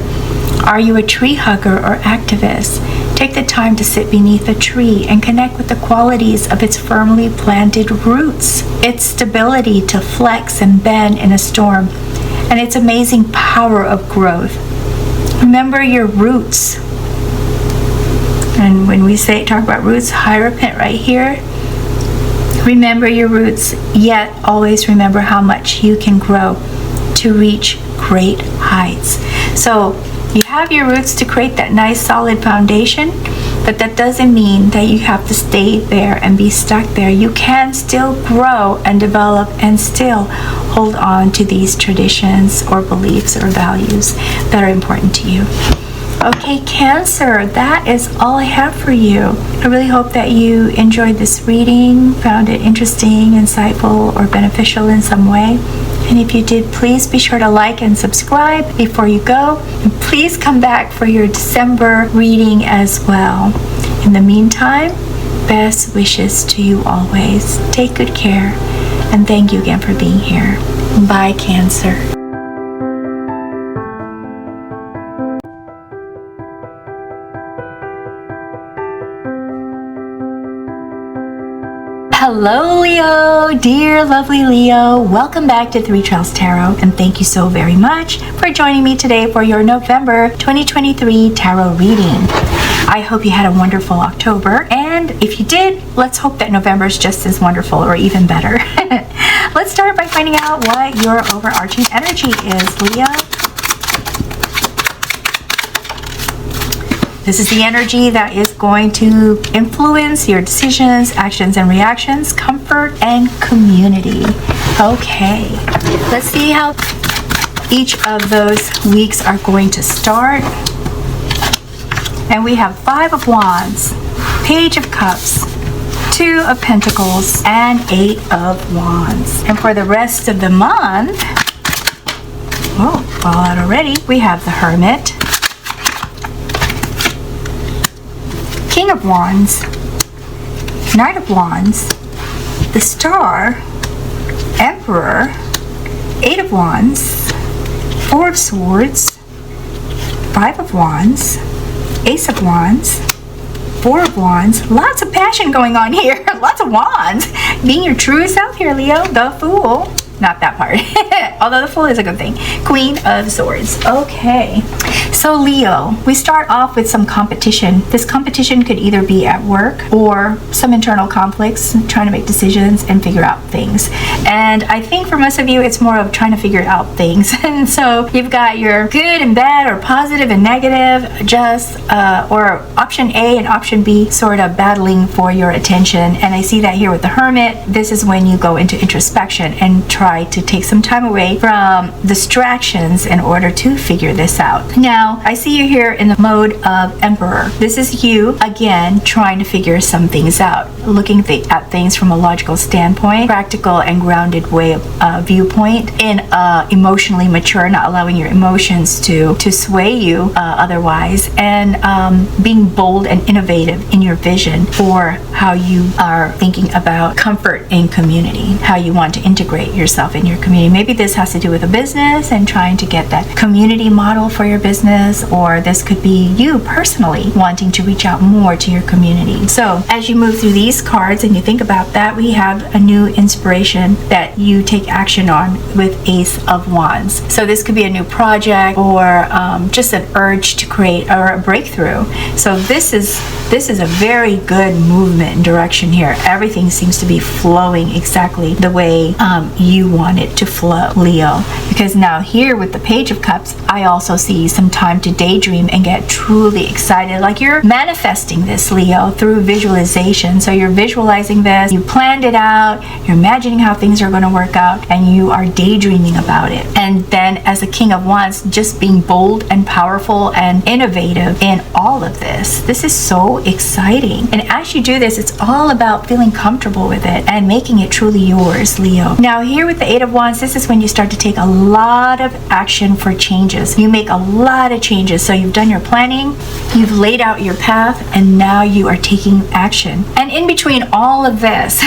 are you a tree hugger or activist? Take the time to sit beneath a tree and connect with the qualities of its firmly planted roots, its stability to flex and bend in a storm, and its amazing power of growth. Remember your roots. And when we talk about roots, Hierophant right here, remember your roots, yet always remember how much you can grow to reach great heights. So you have your roots to create that nice solid foundation, but that doesn't mean that you have to stay there and be stuck there. You can still grow and develop and still hold on to these traditions or beliefs or values that are important to you. Okay, Cancer, that is all I have for you. I really hope that you enjoyed this reading, found it interesting, insightful, or beneficial in some way. And if you did, please be sure to like and subscribe before you go. And please come back for your December reading as well. In the meantime, best wishes to you always. Take good care. And thank you again for being here. Bye, Cancer. Hello, Leo, dear lovely Leo. Welcome back to Three Trails Tarot, and thank you so very much for joining me today for your November 2023 tarot reading. I hope you had a wonderful October, and if you did, let's hope that November is just as wonderful or even better. Let's start by finding out what your overarching energy is, Leo. This is the energy that is going to influence your decisions, actions, and reactions, comfort, and community. Okay, let's see how each of those weeks are going to start. And we have 5 of Wands, Page of Cups, 2 of Pentacles, and 8 of Wands. And for the rest of the month, oh, fall out already, we have the Hermit, King of Wands, Knight of Wands, the Star, Emperor, 8 of Wands, 4 of Swords, 5 of Wands, Ace of Wands, 4 of Wands. Lots of passion going on here. Lots of wands. Being your true self here, Leo. The Fool. Not that part. Although the Fool is a good thing. Queen of Swords. Okay. So Leo, we start off with some competition. This competition could either be at work or some internal conflicts, trying to make decisions and figure out things. And I think for most of you, it's more of trying to figure out things. And so you've got your good and bad, or positive and negative, just or option A and option B sort of battling for your attention. And I see that here with the Hermit. This is when you go into introspection and try to take some time away from distractions in order to figure this out. Now, I see you here in the mode of Emperor. This is you, again, trying to figure some things out. looking at things from a logical standpoint, practical and grounded way of viewpoint, and emotionally mature, not allowing your emotions to sway you otherwise, and being bold and innovative in your vision for how you are thinking about comfort in community, how you want to integrate yourself in your community. Maybe this has to do with a business and trying to get that community model for your business, or this could be you personally wanting to reach out more to your community. So as you move through these cards and you think about that, we have a new inspiration that you take action on with Ace of Wands. So this could be a new project, or just an urge to create, or a breakthrough. So this is a very good movement and direction here. Everything seems to be flowing exactly the way you want it to flow, Leo. Because now here with the Page of Cups, I also see some time to daydream and get truly excited. Like you're manifesting this, Leo, through visualization. So you're visualizing this, you planned it out, you're imagining how things are going to work out, and you are daydreaming about it. And then as a King of Wands, just being bold and powerful and innovative in all of this. This is so exciting. And as you do this, it's all about feeling comfortable with it and making it truly yours, Leo. Now here with the Eight of Wands, this is when you start to take a lot of action for changes. You make a lot of changes. So you've done your planning, you've laid out your path, and now you are taking action. And in between all of this,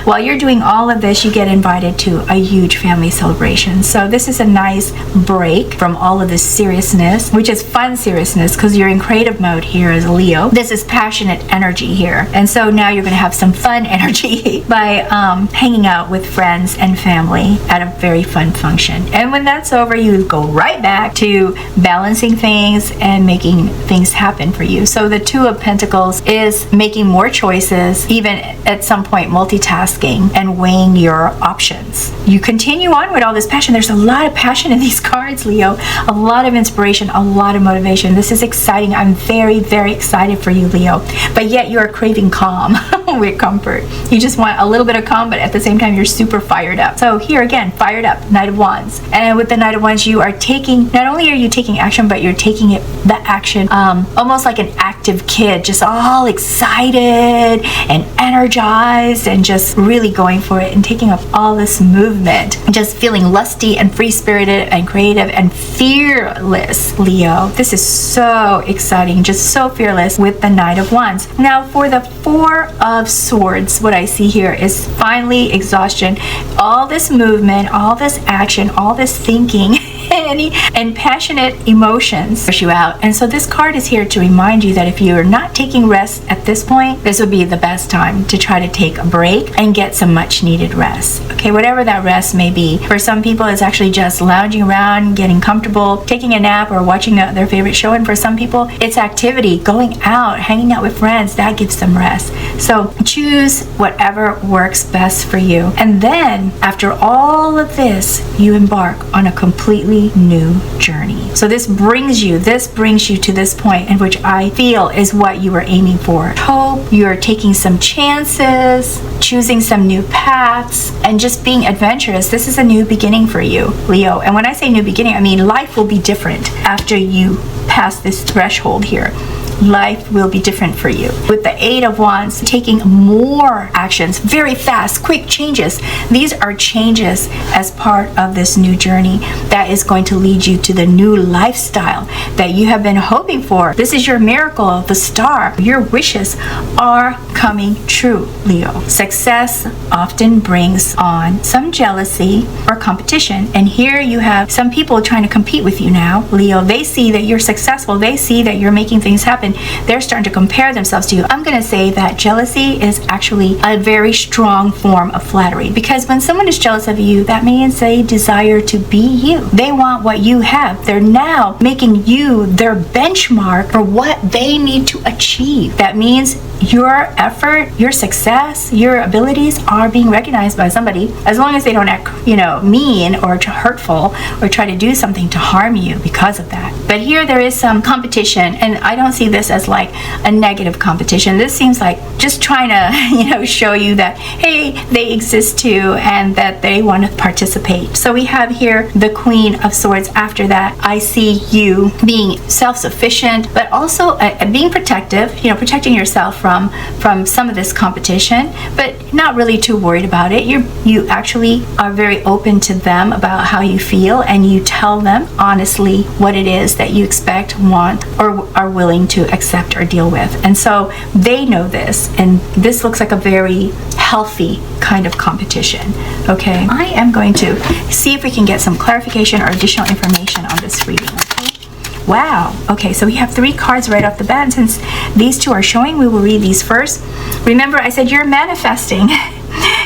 while you're doing all of this, you get invited to a huge family celebration. So this is a nice break from all of this seriousness, which is fun seriousness, because you're in creative mode here as a Leo. This is passionate energy here. And so now you're going to have some fun energy by hanging out with friends and family at a very fun function. And when that's over, you go right back to balancing things and making things happen for you. So the Two of Pentacles is making more choices, even at some point multitasking and weighing your options. You continue on with all this passion. There's a lot of passion in these cards, Leo. A lot of inspiration, a lot of motivation. This is exciting. I'm very, very excited for you, Leo. But yet you are craving calm with comfort. You just want a little bit of calm, but at the same time you're super fired up. So here again, fired up, Knight of Wands. And with the Knight of Wands, you are taking, not only are you taking action, but you're taking the action almost like an active kid, just all excited and energized and just really going for it and taking up all this movement. Just feeling lusty and free-spirited and creative and fearless, Leo. This is so exciting, just so fearless with the Knight of Wands. Now for the Four of Swords, what I see here is finally exhaustion. All this movement, all this action, all this thinking and passionate emotions push you out. And so this card is here to remind you that if you're not taking rest at this point, this would be the best time to try to take a break and get some much needed rest. Okay, whatever that rest may be. For some people, it's actually just lounging around, getting comfortable, taking a nap, or watching their favorite show. And for some people, it's activity, going out, hanging out with friends. That gives them rest. So choose whatever works best for you. And then after all of this, you embark on a completely new journey. So this brings you to this point in which I feel is what you were aiming for. Hope you're taking some chances, choosing some new paths, and just being adventurous. This is a new beginning for you, Leo. And when I say new beginning, I mean life will be different after you pass this threshold here. Life will be different for you. With the Eight of Wands, taking more actions, very fast, quick changes. These are changes as part of this new journey that is going to lead you to the new lifestyle that you have been hoping for. This is your miracle, the star. Your wishes are coming true, Leo. Success often brings on some jealousy or competition. And here you have some people trying to compete with you now, Leo. They see that you're successful. They see that you're making things happen. They're starting to compare themselves to you. I'm going to say that jealousy is actually a very strong form of flattery, because when someone is jealous of you, that means they desire to be you. They want what you have. They're now making you their benchmark for what they need to achieve. That means your effort, your success, your abilities are being recognized by somebody, as long as they don't act, mean or hurtful or try to do something to harm you because of that. But here there is some competition, and I don't see this this as like a negative competition. This seems like just trying to, show you that, hey, they exist too and that they want to participate. So we have here the Queen of Swords. After that, I see you being self-sufficient, but also being protective, protecting yourself from some of this competition, but not really too worried about it. You actually are very open to them about how you feel, and you tell them honestly what it is that you expect, want, or are willing to accept or deal with. And so they know this, and this looks like a very healthy kind of competition. Okay, I am going to see if we can get some clarification or additional information on this reading. Okay. Wow. Okay, so we have 3 cards right off the bat, and since these 2 are showing, we will read these first. Remember, I said you're manifesting.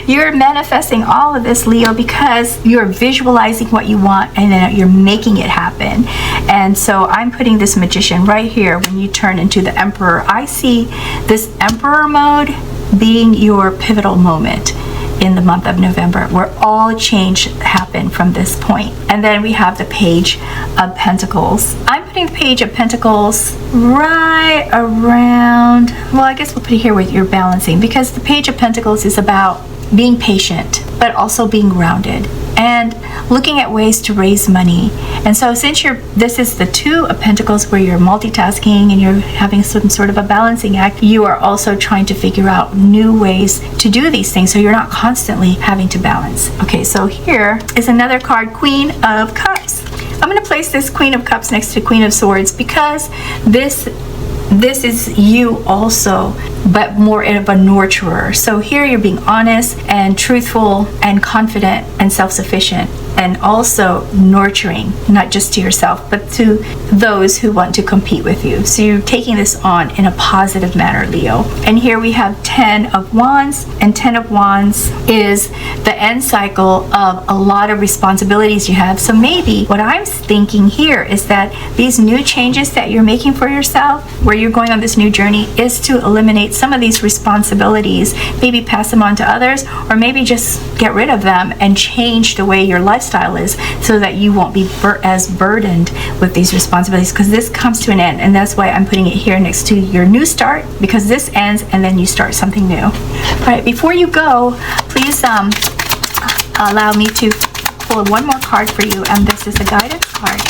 You're manifesting all of this, Leo, because you're visualizing what you want and then you're making it happen. And so I'm putting this Magician right here when you turn into the Emperor. I see this Emperor mode being your pivotal moment in the month of November, where all change happen from this point. And then we have the Page of Pentacles. I'm putting the Page of Pentacles right around, well, I guess we'll put it here with your balancing, because the Page of Pentacles is about being patient, but also being grounded and looking at ways to raise money. And so since this is the 2 of Pentacles, where you're multitasking and you're having some sort of a balancing act, you are also trying to figure out new ways to do these things, so you're not constantly having to balance. Okay, so here is another card, Queen of Cups. I'm going to place this Queen of Cups next to Queen of Swords because this is you also, but more of a nurturer. So here you're being honest and truthful and confident and self-sufficient, and also nurturing, not just to yourself, but to those who want to compete with you. So you're taking this on in a positive manner, Leo. And here we have 10 of Wands, and 10 of Wands is the end cycle of a lot of responsibilities you have. So maybe what I'm thinking here is that these new changes that you're making for yourself, where you're going on this new journey, is to eliminate some of these responsibilities, maybe pass them on to others, or maybe just get rid of them and change the way your lifestyle is, so that you won't be as burdened with these responsibilities, because this comes to an end. And that's why I'm putting it here next to your new start, because this ends and then you start something new. All right, before you go, please allow me to pull one more card for you, and this is a guidance card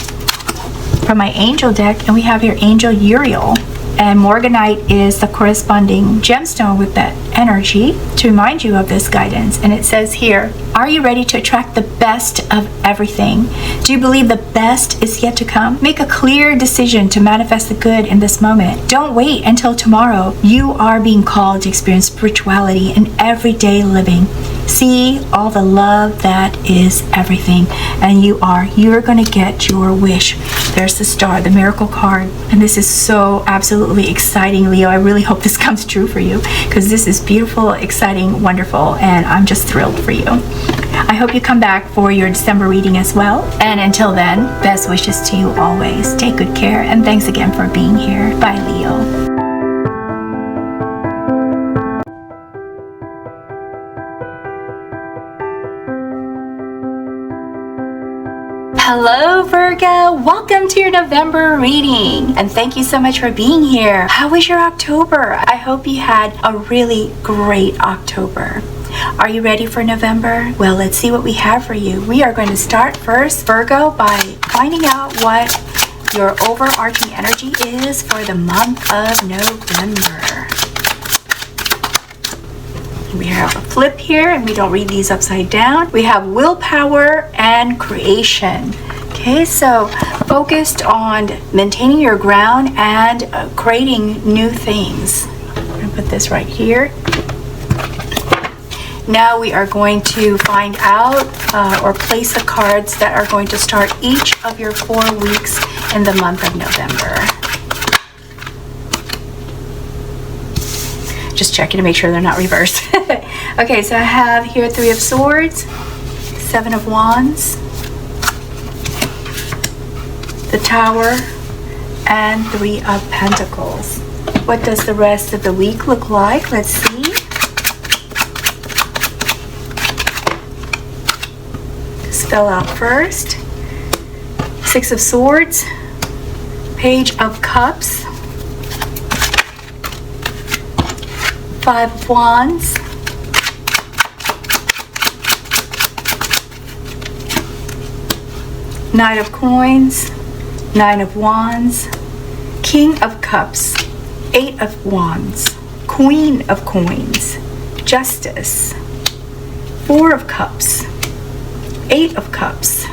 from my angel deck. And we have here Angel Uriel, and Morganite is the corresponding gemstone with that energy to remind you of this guidance. And it says here, are you ready to attract the best of everything? Do you believe the best is yet to come? Make a clear decision to manifest the good in this moment. Don't wait until tomorrow. You are being called to experience spirituality in everyday living. See all the love that is everything, and you're going to get your wish. There's the Star, the miracle card, and this is so absolutely exciting, Leo. I really hope this comes true for you, because this is beautiful, exciting, wonderful, and I'm just thrilled for you. I hope you come back for your December reading as well. And until then, best wishes to you always. Take good care, and thanks again for being here. Bye, Leo. Hello, Virgo. Welcome to your November reading, and thank you so much for being here. How was your October? I hope you had a really great October. Are you ready for November? Well, let's see what we have for you. We are going to start first, Virgo, by finding out what your overarching energy is for the month of November. We have a flip here, and we don't read these upside down. We have willpower and creation. Okay, so focused on maintaining your ground and creating new things. I'm going to put this right here. Now we are going to find out or place the cards that are going to start each of your 4 weeks in the month of November. Just checking to make sure they're not reversed. Okay, so I have here 3 of Swords, 7 of Wands, the Tower, and 3 of Pentacles. What does the rest of the week look like? Let's see. Spell out first. 6 of Swords, Page of Cups, 5 of Wands, Knight of Coins, 9 of Wands, King of Cups, 8 of Wands, Queen of Coins, Justice, 4 of Cups, 8 of Cups,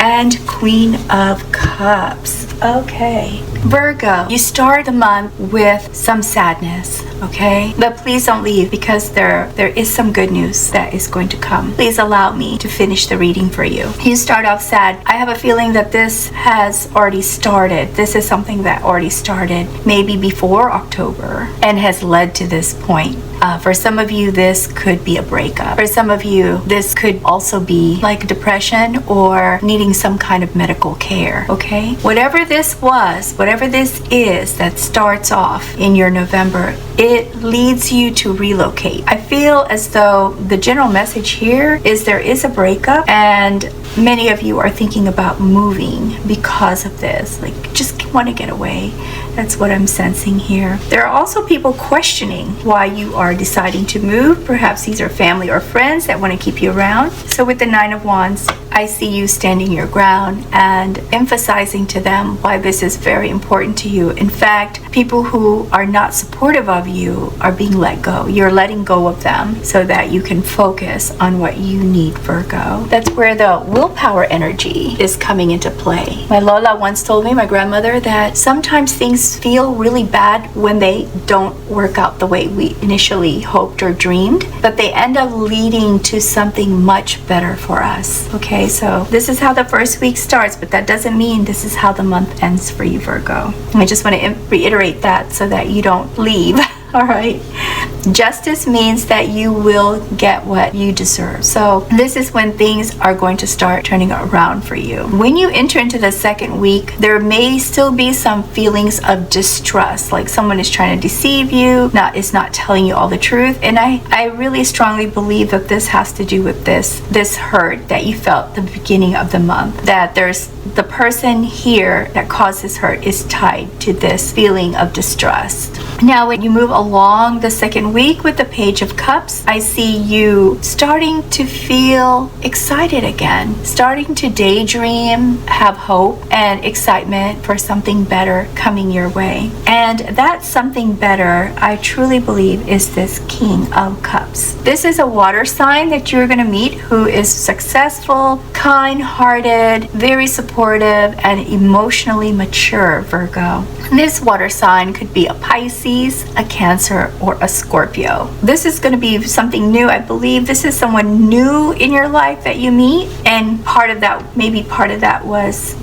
and Queen of Cups. Okay, Virgo, you start the month with some sadness, okay? But please don't leave, because there is some good news that is going to come. Please allow me to finish the reading for you. You start off sad. I have a feeling that this has already started. This is something that already started maybe before October and has led to this point. For some of you, this could be a breakup. For some of you, this could also be like depression or needing some kind of medical care, okay? Whatever this was, whatever this is that starts off in your November, it leads you to relocate. I feel as though the general message here is there is a breakup, and many of you are thinking about moving because of this. Like, just want to get away. That's what I'm sensing here. There are also people questioning why you are deciding to move. Perhaps these are family or friends that want to keep you around. So with the 9 of Wands, I see you standing your ground and emphasizing to them why this is very important to you. In fact, people who are not supportive of you are being let go. You're letting go of them so that you can focus on what you need, Virgo. That's where the willpower energy is coming into play. My Lola once told me, my grandmother, that sometimes things feel really bad when they don't work out the way we initially hoped or dreamed, but they end up leading to something much better for us. Okay, so this is how the first week starts, but that doesn't mean this is how the month ends for you, Virgo. I just want to reiterate that so that you don't leave. All right. Justice means that you will get what you deserve. So this is when things are going to start turning around for you. When you enter into the second week, there may still be some feelings of distrust, like someone is trying to deceive you, is not telling you all the truth. And I really strongly believe that this has to do with this hurt that you felt the beginning of the month, that there's the person here that caused this hurt is tied to this feeling of distrust. Now, when you move along the second week with the Page of Cups, I see you starting to feel excited again, starting to daydream, have hope and excitement for something better coming your way. And that something better, I truly believe, is this King of Cups. This is a water sign that you're going to meet who is successful, kind-hearted, very supportive, and emotionally mature, Virgo. This water sign could be a Pisces, a Cancer, or a Scorpio. This is going to be something new. I believe this is someone new in your life that you meet, and maybe part of that was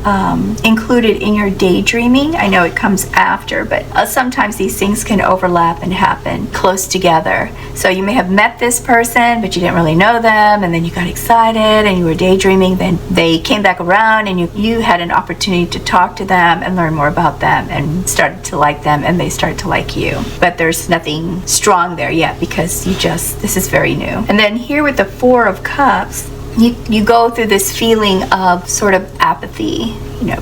included in your daydreaming. I know it comes after, but sometimes these things can overlap and happen close together. So you may have met this person, but you didn't really know them, and then you got excited and you were daydreaming. Then they came back around and you had an opportunity to talk to them and learn more about them and started to like them, and they started to like you. But there's nothing strong there yet because this is very new. And then here with the 4 of Cups, you go through this feeling of sort of apathy.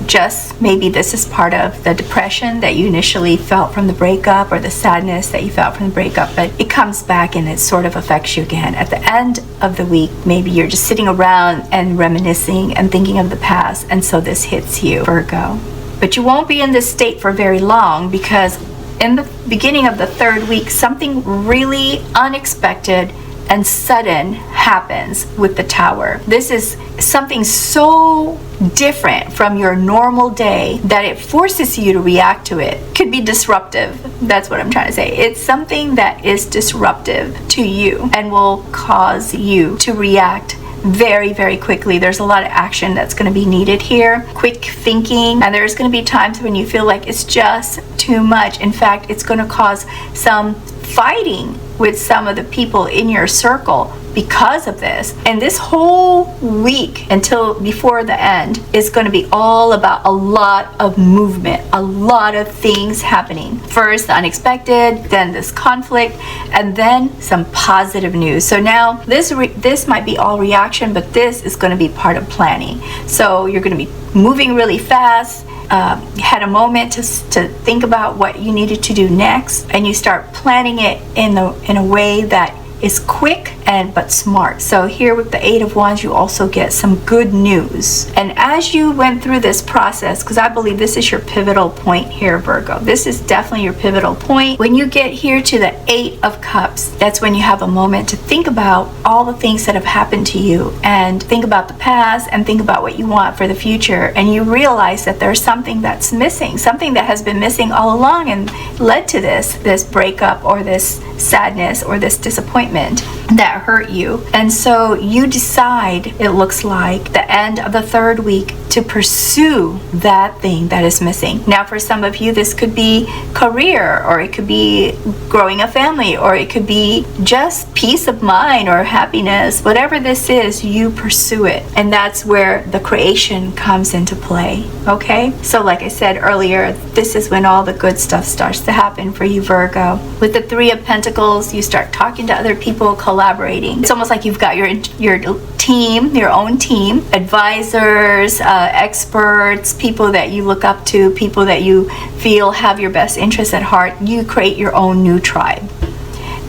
Just maybe this is part of the depression that you initially felt from the breakup, or the sadness that you felt from the breakup, but it comes back and it sort of affects you again. At the end of the week, maybe you're just sitting around and reminiscing and thinking of the past, and so this hits you, Virgo. But you won't be in this state for very long, because in the beginning of the third week, something really unexpected and sudden happens with the Tower. This is something so different from your normal day that it forces you to react to it. Could be disruptive. That's what I'm trying to say. It's something that is disruptive to you and will cause you to react very, very quickly. There's a lot of action that's going to be needed here, quick thinking, and there's going to be times when you feel like it's just too much. In fact, it's going to cause some fighting with some of the people in your circle because of this. And this whole week until before the end is going to be all about a lot of movement, a lot of things happening. First, the unexpected, then this conflict, and then some positive news. So now this might be all reaction, but this is going to be part of planning. So you're going to be moving really fast. Had a moment to think about what you needed to do next, and you start planning it in a way that is quick but smart. So here with the 8 of Wands, you also get some good news. And as you went through this process, because I believe this is your pivotal point here, Virgo, this is definitely your pivotal point. When you get here to the 8 of Cups, that's when you have a moment to think about all the things that have happened to you, and think about the past, and think about what you want for the future. And you realize that there's something that's missing, something that has been missing all along and led to this breakup, or this sadness, or this disappointment that hurt you. And so you decide, it looks like, the end of the 3rd week to pursue that thing that is missing. Now for some of you, this could be career, or it could be growing a family, or it could be just peace of mind or happiness. Whatever this is, you pursue it. And that's where the creation comes into play. Okay? So like I said earlier, this is when all the good stuff starts to happen for you, Virgo. With the 3 of Pentacles, you start talking to other people, collaborating. It's almost like you've got your team, your own team, advisors, experts, people that you look up to, people that you feel have your best interests at heart. You create your own new tribe.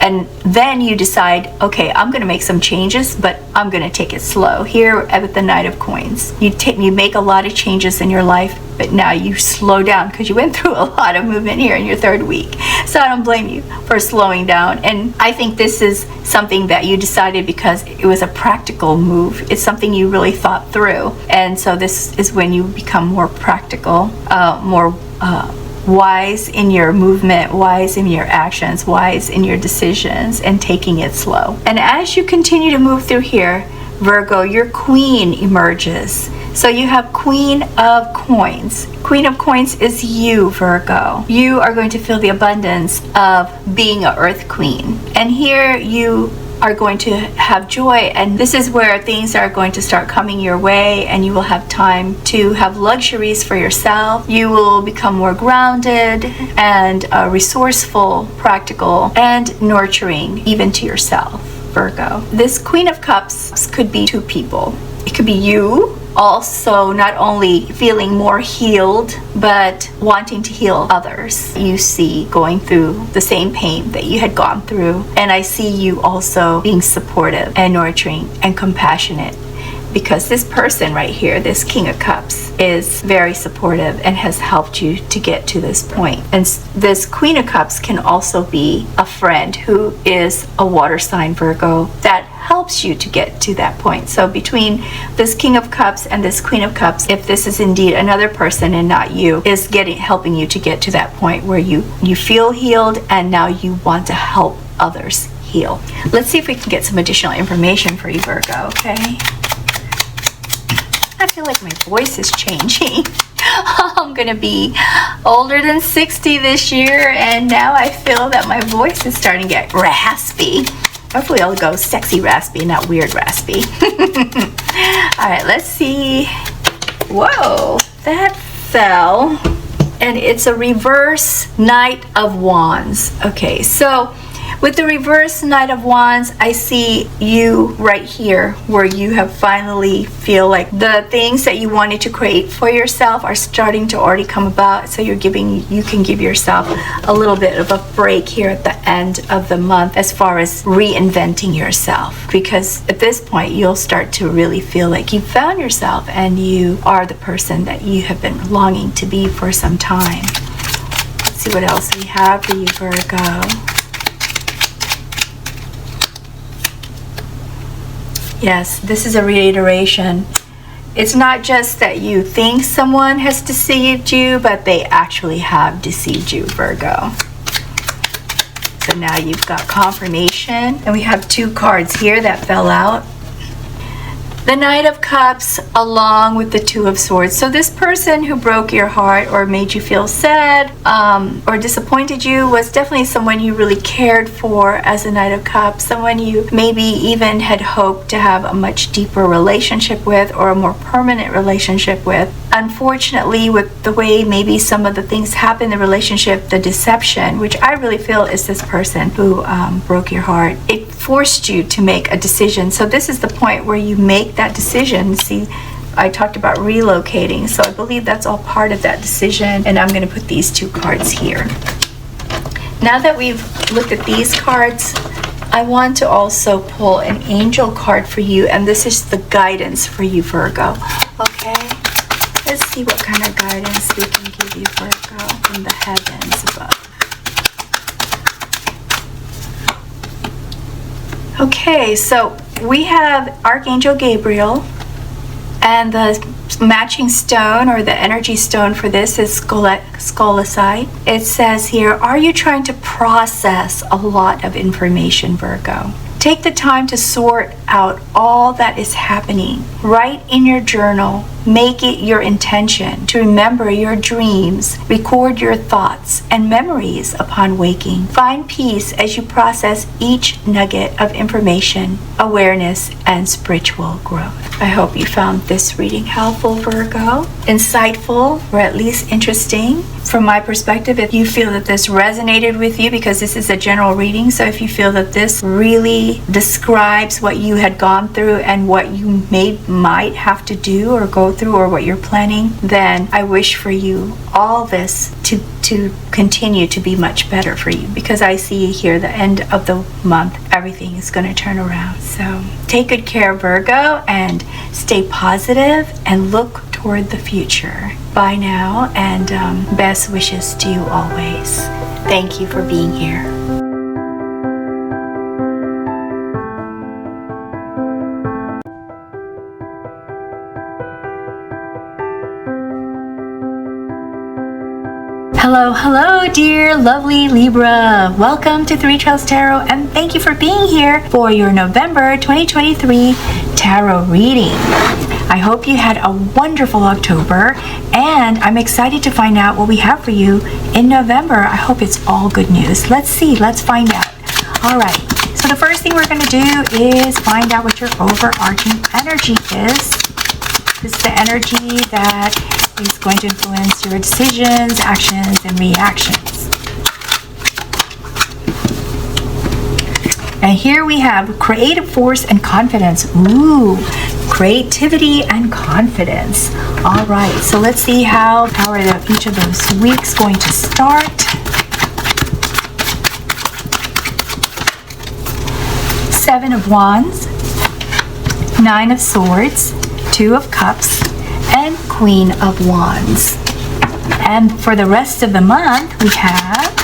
And then you decide, okay, I'm going to make some changes, but I'm going to take it slow. Here at the Knight of Coins, you make a lot of changes in your life, but now you slow down because you went through a lot of movement here in your 3rd week. So I don't blame you for slowing down. And I think this is something that you decided because it was a practical move. It's something you really thought through. And so this is when you become more practical, more wise in your movement, wise in your actions, wise in your decisions, and taking it slow. And as you continue to move through here, Virgo, your Queen emerges. So you have Queen of Coins. Queen of Coins is you, Virgo. You are going to feel the abundance of being an Earth Queen. And here you are going to have joy, and this is where things are going to start coming your way, and you will have time to have luxuries for yourself. You will become more grounded and resourceful, practical, and nurturing even to yourself, Virgo. This Queen of Cups could be 2 people. It could be you also not only feeling more healed, but wanting to heal others you see going through the same pain that you had gone through. And I see you also being supportive and nurturing and compassionate, because this person right here, this King of Cups, is very supportive and has helped you to get to this point. And this Queen of Cups can also be a friend who is a water sign, Virgo, that helps you to get to that point. So between this King of Cups and this Queen of Cups, if this is indeed another person and not you, is helping you to get to that point where you feel healed, and now you want to help others heal. Let's see if we can get some additional information for you, Virgo, okay? I feel like my voice is changing. I'm gonna be older than 60 this year, and now I feel that my voice is starting to get raspy. Hopefully I'll go sexy raspy, not weird raspy. All right, let's see. Whoa, that fell. And it's a reverse Knight of Wands. Okay, so with the reverse Knight of Wands, I see you right here, where you have finally feel like the things that you wanted to create for yourself are starting to already come about. So you can give yourself a little bit of a break here at the end of the month as far as reinventing yourself, because at this point you'll start to really feel like you found yourself and you are the person that you have been longing to be for some time. Let's see what else we have for you, Virgo. Yes, this is a reiteration. It's not just that you think someone has deceived you, but they actually have deceived you, Virgo. So now you've got confirmation. And we have 2 cards here that fell out. the Knight of Cups along with the Two of Swords. So this person who broke your heart or made you feel sad or disappointed you was definitely someone you really cared for as a Knight of Cups, someone you maybe even had hoped to have a much deeper relationship with or a more permanent relationship with. Unfortunately, with the way maybe some of the things happen in the relationship, the deception, which I really feel is this person who broke your heart, it forced you to make a decision. So this is the point where you make that decision. See, I talked about relocating, so I believe that's all part of that decision, and I'm going to put these two cards here. Now that we've looked at these cards, I want to also pull an angel card for you, and this is the guidance for you, Virgo. Okay, let's see what kind of guidance we can give you, Virgo, from the heavens above. Okay, so we have Archangel Gabriel, and the matching stone or the energy stone for this is scolecite. It says here, are you trying to process a lot of information, Virgo? Take the time to sort out all that is happening. Write in your journal. Make it your intention to remember your dreams, record your thoughts and memories upon waking. Find peace as you process each nugget of information, awareness, and spiritual growth. I hope you found this reading helpful, Virgo, insightful, or at least interesting. From my perspective, if you feel that this resonated with you, because this is a general reading, so if you feel that this really describes what you had gone through and what you might have to do or go through or what you're planning, then I wish for you all this to continue to be much better for you, because I see here the end of the month everything is going to turn around. So take good care, Virgo, and stay positive and look toward the future. Bye now, and best wishes to you always. Thank you for being here. Hello, dear lovely Libra. Welcome to Three Trails Tarot, and thank you for being here for your November 2023 tarot reading. I hope you had a wonderful October, and I'm excited to find out what we have for you in November. I hope it's all good news. Let's see. Let's find out. All right. So the first thing we're going to do is find out what your overarching energy is. This is the energy that is going to influence your decisions, actions, and reactions. And here we have creative force and confidence. Ooh, creativity and confidence. All right, so let's see how are each of those weeks going to start. Seven of Wands, Nine of Swords, Two of Cups, and Queen of Wands. And for the rest of the month, we have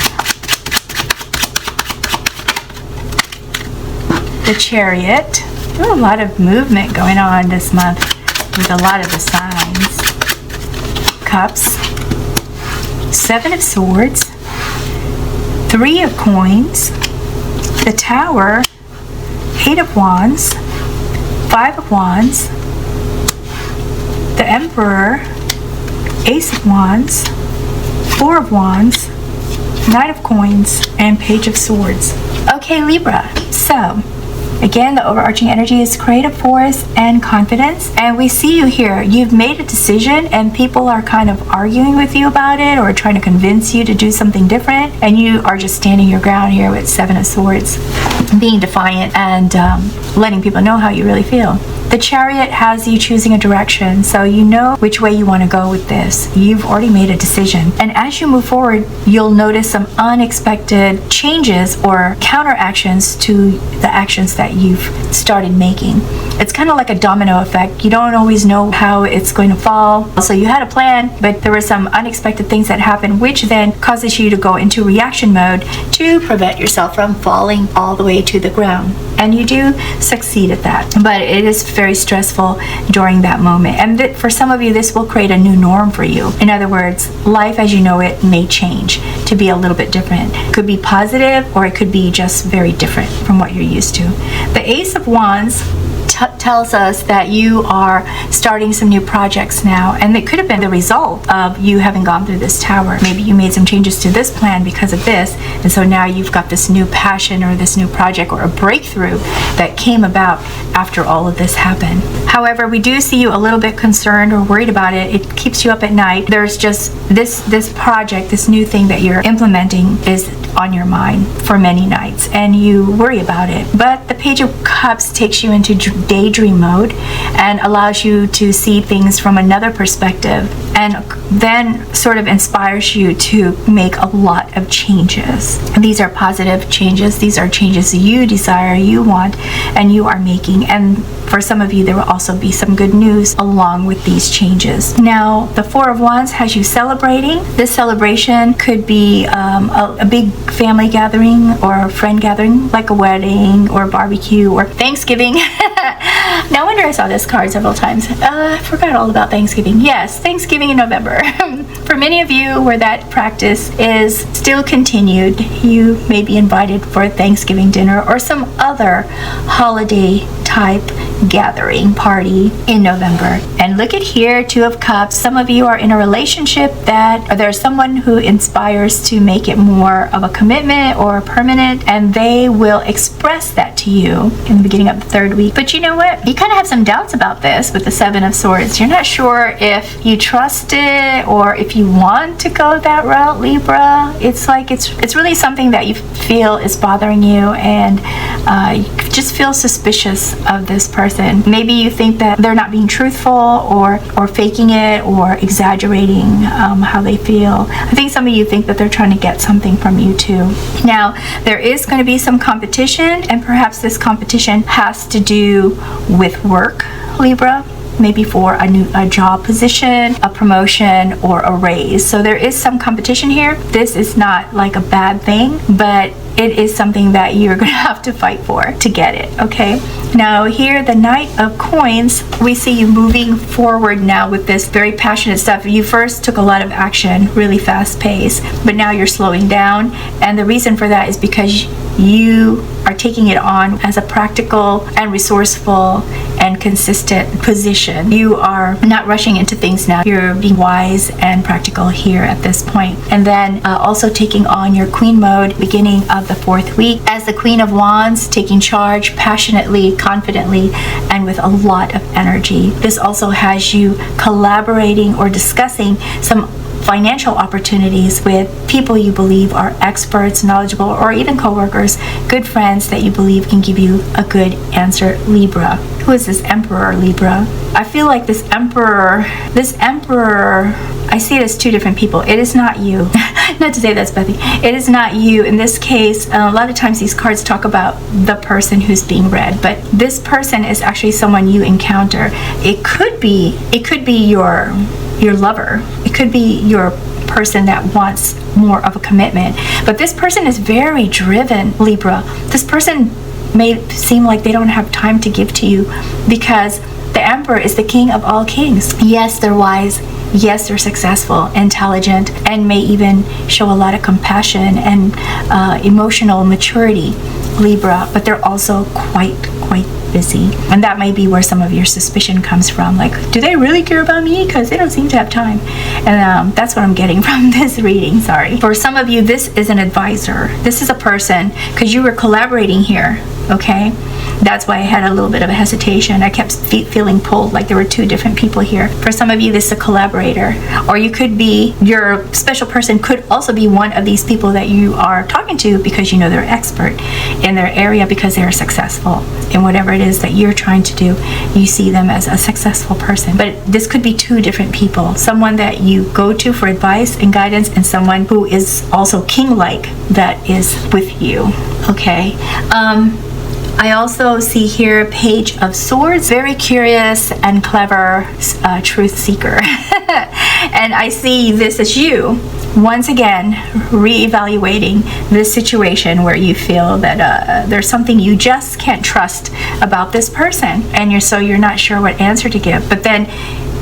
the Chariot. Ooh, a lot of movement going on this month with a lot of the signs. Cups, Seven of Swords, Three of Coins, the Tower, Eight of Wands, Five of Wands, the Emperor, Ace of Wands, Four of Wands, Knight of Coins, and Page of Swords. Okay, Libra, so again, the overarching energy is creative force and confidence. And we see you here. You've made a decision and people are kind of arguing with you about it or trying to convince you to do something different. And you are just standing your ground here with Seven of Swords, being defiant and letting people know how you really feel. The Chariot has you choosing a direction, so you know which way you want to go with this. You've already made a decision. And as you move forward, you'll notice some unexpected changes or counteractions to the actions that you've started making. It's kind of like a domino effect. You don't always know how it's going to fall. So you had a plan, but there were some unexpected things that happened, which then causes you to go into reaction mode to prevent yourself from falling all the way to the ground. And you do succeed at that. But it is very stressful during that moment. And for some of you, this will create a new norm for you. In other words, life as you know it may change to be a little bit different. It could be positive or it could be just very different from what you're used to. The Ace of Wands tells us that you are starting some new projects now, and it could have been the result of you having gone through this tower. Maybe you made some changes to this plan because of this, and so now you've got this new passion or this new project or a breakthrough that came about after all of this happened. However, we do see you a little bit concerned or worried about it. It keeps you up at night. There's just this project, this new thing that you're implementing is on your mind for many nights, and you worry about it. But the Page of Cups takes you into daydream mode and allows you to see things from another perspective, and then sort of inspires you to make a lot of changes. And these are positive changes. These are changes you desire, you want, and you are making. And for some of you, there will also be some good news along with these changes. Now, the Four of Wands has you celebrating. This celebration could be a big family gathering or a friend gathering, like a wedding or barbecue or Thanksgiving. No wonder I saw this card several times. I forgot all about Thanksgiving. Yes, Thanksgiving in November. For many of you where that practice is still continued, you may be invited for a Thanksgiving dinner or some other holiday type gathering party in November. And look at here, Two of Cups. Some of you are in a relationship that there's someone who inspires to make it more of a commitment or permanent, and they will express that to you in the beginning of the third week. But you know what? You kind of have some doubts about this with the Seven of Swords. You're not sure if you trust it or if you want to go that route, Libra. It's like it's really something that you feel is bothering you, and you just feel suspicious of this person. Maybe you think that they're not being truthful or faking it or exaggerating how they feel. I think some of you think that they're trying to get something from you too. Now, there is going to be some competition, and perhaps this competition has to do with work, Libra. Maybe for a job position, a promotion, or a raise. So there is some competition here. This is not like a bad thing, but it is something that you're going to have to fight for to get it, okay? Now here, the Knight of Coins, we see you moving forward now with this very passionate stuff. You first took a lot of action, really fast pace, but now you're slowing down. And the reason for that is because you are taking it on as a practical and resourceful and consistent position. You are not rushing into things now. You're being wise and practical here at this point. And then also taking on your Queen mode beginning of the fourth week as the Queen of Wands, taking charge passionately, confidently, and with a lot of energy. This also has you collaborating or discussing some financial opportunities with people you believe are experts, knowledgeable, or even co-workers, good friends that you believe can give you a good answer, Libra. Who is this Emperor, Libra? I feel like this Emperor, I see it as two different people. It is not you. Not to say that's Bethy. It is not you. In this case, a lot of times these cards talk about the person who's being read, but this person is actually someone you encounter. It could be your lover. It could be your person that wants more of a commitment. But this person is very driven, Libra. This person may seem like they don't have time to give to you because the Emperor is the king of all kings. Yes, they're wise. Yes, they're successful, intelligent, and may even show a lot of compassion and emotional maturity, Libra, but they're also quite busy. And that may be where some of your suspicion comes from. Like, do they really care about me? Because they don't seem to have time. And that's what I'm getting from this reading, sorry. For some of you, this is an advisor. This is a person, because you were collaborating here, okay? That's why I had a little bit of a hesitation. I kept feeling pulled like there were two different people here. For some of you, this is a collaborator. Or you could be, your special person could also be one of these people that you are talking to because you know they're expert in their area because they're successful in whatever it is that you're trying to do. You see them as a successful person. But this could be two different people. Someone that you go to for advice and guidance, and someone who is also king-like that is with you. Okay. I also see here Page of Swords, very curious and clever truth seeker. And I see this as you, once again, reevaluating this situation where you feel that there's something you just can't trust about this person, and you're not sure what answer to give. But then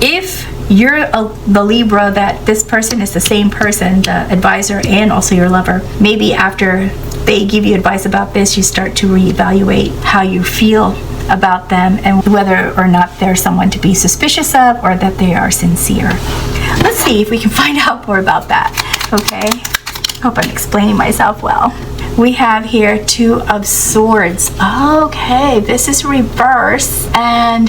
if you're the Libra that this person is the same person, the advisor and also your lover, maybe after they give you advice about this, you start to reevaluate how you feel about them and whether or not they're someone to be suspicious of or that they are sincere. Let's see if we can find out more about that. Okay, hope I'm explaining myself well. We have here Two of Swords. Okay, this is reverse, and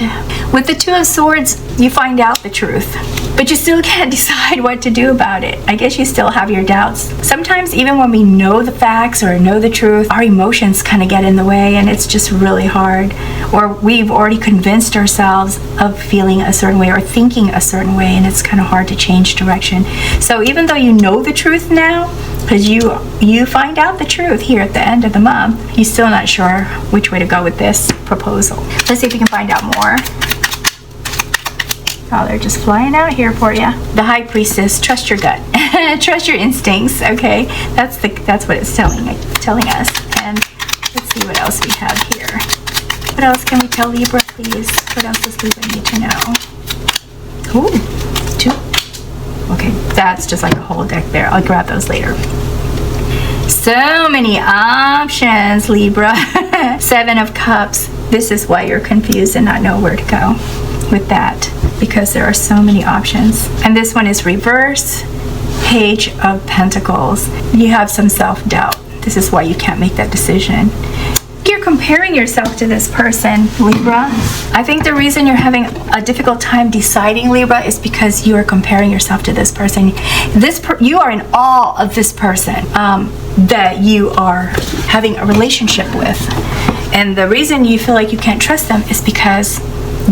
with the Two of Swords you find out the truth, but you still can't decide what to do about it. I guess you still have your doubts. Sometimes even when we know the facts or know the truth, our emotions kind of get in the way and it's just really hard, or we've already convinced ourselves of feeling a certain way or thinking a certain way, and it's kind of hard to change direction. So even though you know the truth now, because you find out the truth here at the end of the month, you're still not sure which way to go with this proposal. Let's see if we can find out more. Oh, they're just flying out here for you. The High Priestess, trust your gut. Trust your instincts, okay? That's what it's telling us. And let's see what else we have here. What else can we tell Libra, please? What else does Libra need to know? Ooh, 2. Okay, that's just like a whole deck there. I'll grab those later. So many options, Libra. 7 of Cups. This is why you're confused and not know where to go with that, because there are so many options. And this one is reverse. Page of Pentacles. You have some self-doubt. This is why you can't make that decision. You're comparing yourself to this person, Libra. I think the reason you're having a difficult time deciding, Libra, is because you are comparing yourself to this person. You are in awe of this person that you are having a relationship with. And the reason you feel like you can't trust them is because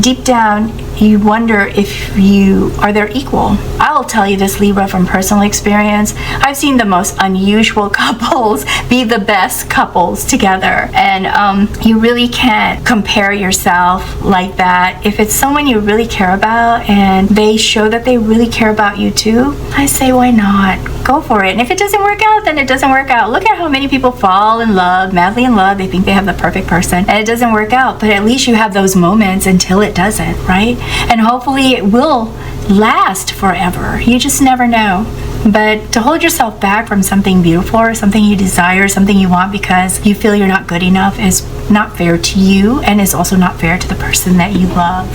deep down you wonder if you are their equal. I'll tell you this, Libra, from personal experience. I've seen the most unusual couples be the best couples together, and you really can't compare yourself like that. If it's someone you really care about and they show that they really care about you too, I say why not? Go for it. And if it doesn't work out, then it doesn't work out. Look at how many people fall in love, madly in love. They think they have the perfect person and it doesn't work out, but at least you have those moments until it doesn't, right? And hopefully it will last forever. You just never know. But to hold yourself back from something beautiful or something you desire, something you want because you feel you're not good enough, is not fair to you, and is also not fair to the person that you love.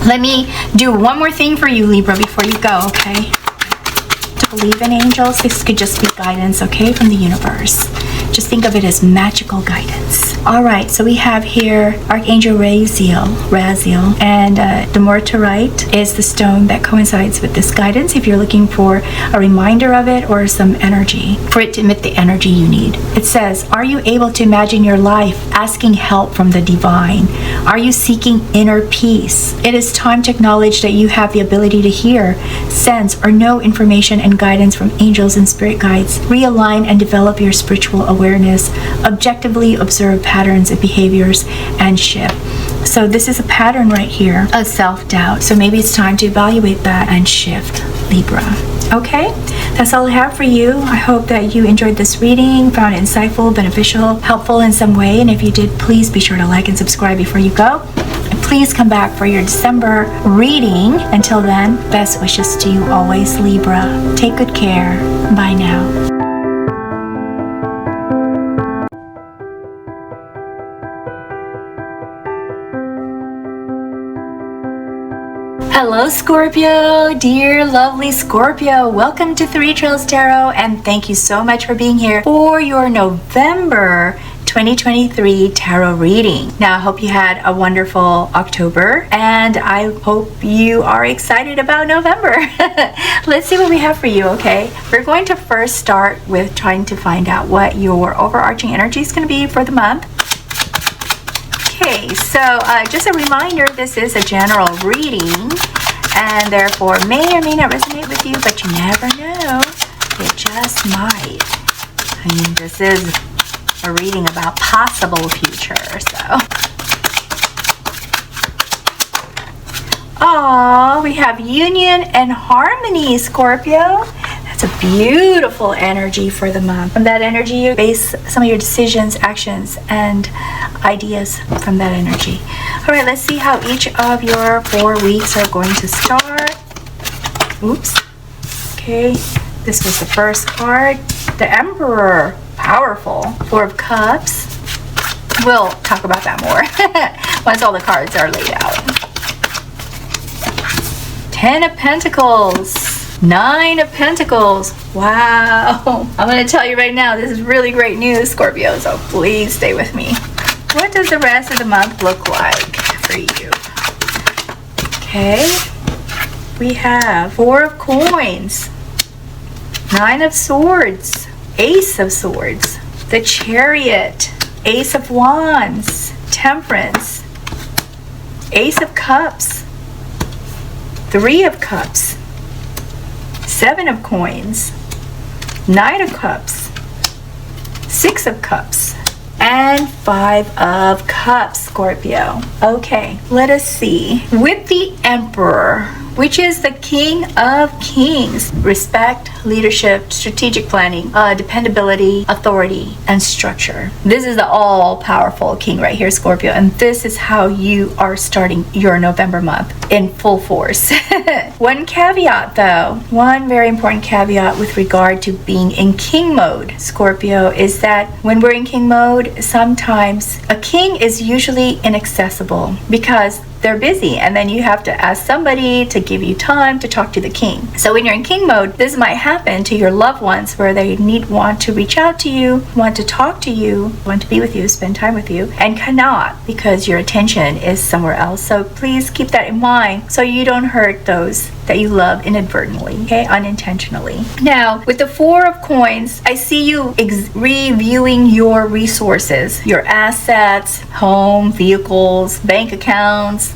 Let me do one more thing for you, Libra, before you go, okay? To believe in angels, this could just be guidance, okay, from the universe. Just think of it as magical guidance. All right, so we have here Archangel Raziel, and the Mortarite is the stone that coincides with this guidance if you're looking for a reminder of it or some energy, for it to emit the energy you need. It says, are you able to imagine your life asking help from the divine? Are you seeking inner peace? It is time to acknowledge that you have the ability to hear, sense, or know information and guidance from angels and spirit guides. Realign and develop your spiritual awareness. Objectively observe patterns of behaviors and shift. So this is a pattern right here of self-doubt. So maybe it's time to evaluate that and shift, Libra. Okay, that's all I have for you. I hope that you enjoyed this reading, found it insightful, beneficial, helpful in some way. And if you did, please be sure to like and subscribe before you go. And please come back for your December reading. Until then, best wishes to you always, Libra. Take good care. Bye now. Hello, Scorpio, dear lovely Scorpio. Welcome to 3 Trails Tarot, and thank you so much for being here for your November 2023 tarot reading. Now, I hope you had a wonderful October, and I hope you are excited about November. Let's see what we have for you, okay? We're going to first start with trying to find out what your overarching energy is going to be for the month. Okay, so just a reminder, this is a general reading and therefore may or may not resonate with you, but you never know. It just might. I mean, this is a reading about possible future, so. Oh, we have union and harmony, Scorpio. That's a beautiful energy for the month. From that energy, you base some of your decisions, actions, and ideas from that energy. All right, let's see how each of your 4 weeks are going to start. Oops. Okay, this was the first card. The Emperor. powerful. Four of Cups. We'll talk about that more once all the cards are laid out. 10 of Pentacles. 9 of Pentacles. Wow. I'm going to tell you right now, this is really great news, Scorpio, so please stay with me. What does the rest of the month look like for you? Okay. We have 4 of Coins. 9 of Swords. Ace of Swords. The Chariot. Ace of Wands. Temperance. Ace of Cups. 3 of Cups. 7 of Coins. 9 of Cups. 6 of Cups. And 5 of Cups, Scorpio. Okay, let us see. With the Emperor, which is the King of Kings. Respect, leadership, strategic planning, dependability, authority, and structure. This is the all-powerful King right here, Scorpio, and this is how you are starting your November month in full force. One caveat though, one very important caveat with regard to being in King mode, Scorpio, is that when we're in King mode, sometimes a king is usually inaccessible because they're busy, and then you have to ask somebody to give you time to talk to the king. So when you're in King mode, this might happen to your loved ones where they want to reach out to you, want to talk to you, want to be with you, spend time with you, and cannot because your attention is somewhere else. So please keep that in mind so you don't hurt those that you love inadvertently, okay, unintentionally. Now, with the 4 of Coins, I see you reviewing your resources, your assets, home, vehicles, bank accounts,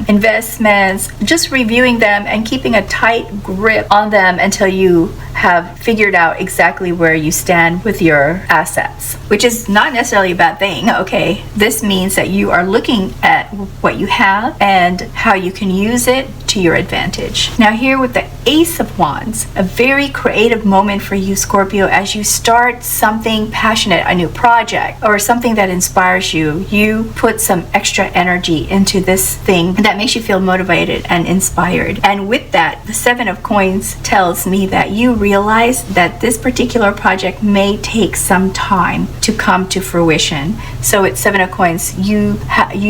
investments, just reviewing them and keeping a tight grip on them until you have figured out exactly where you stand with your assets, which is not necessarily a bad thing, okay? This means that you are looking at what you have and how you can use it to your advantage. Now here with the Ace of Wands, a very creative moment for you, Scorpio, as you start something passionate, a new project, or something that inspires you. You put some extra energy into this thing that makes you feel motivated and inspired. And with that, the 7 of Coins tells me that you realize that this particular project may take some time to come to fruition. So at 7 of Coins, you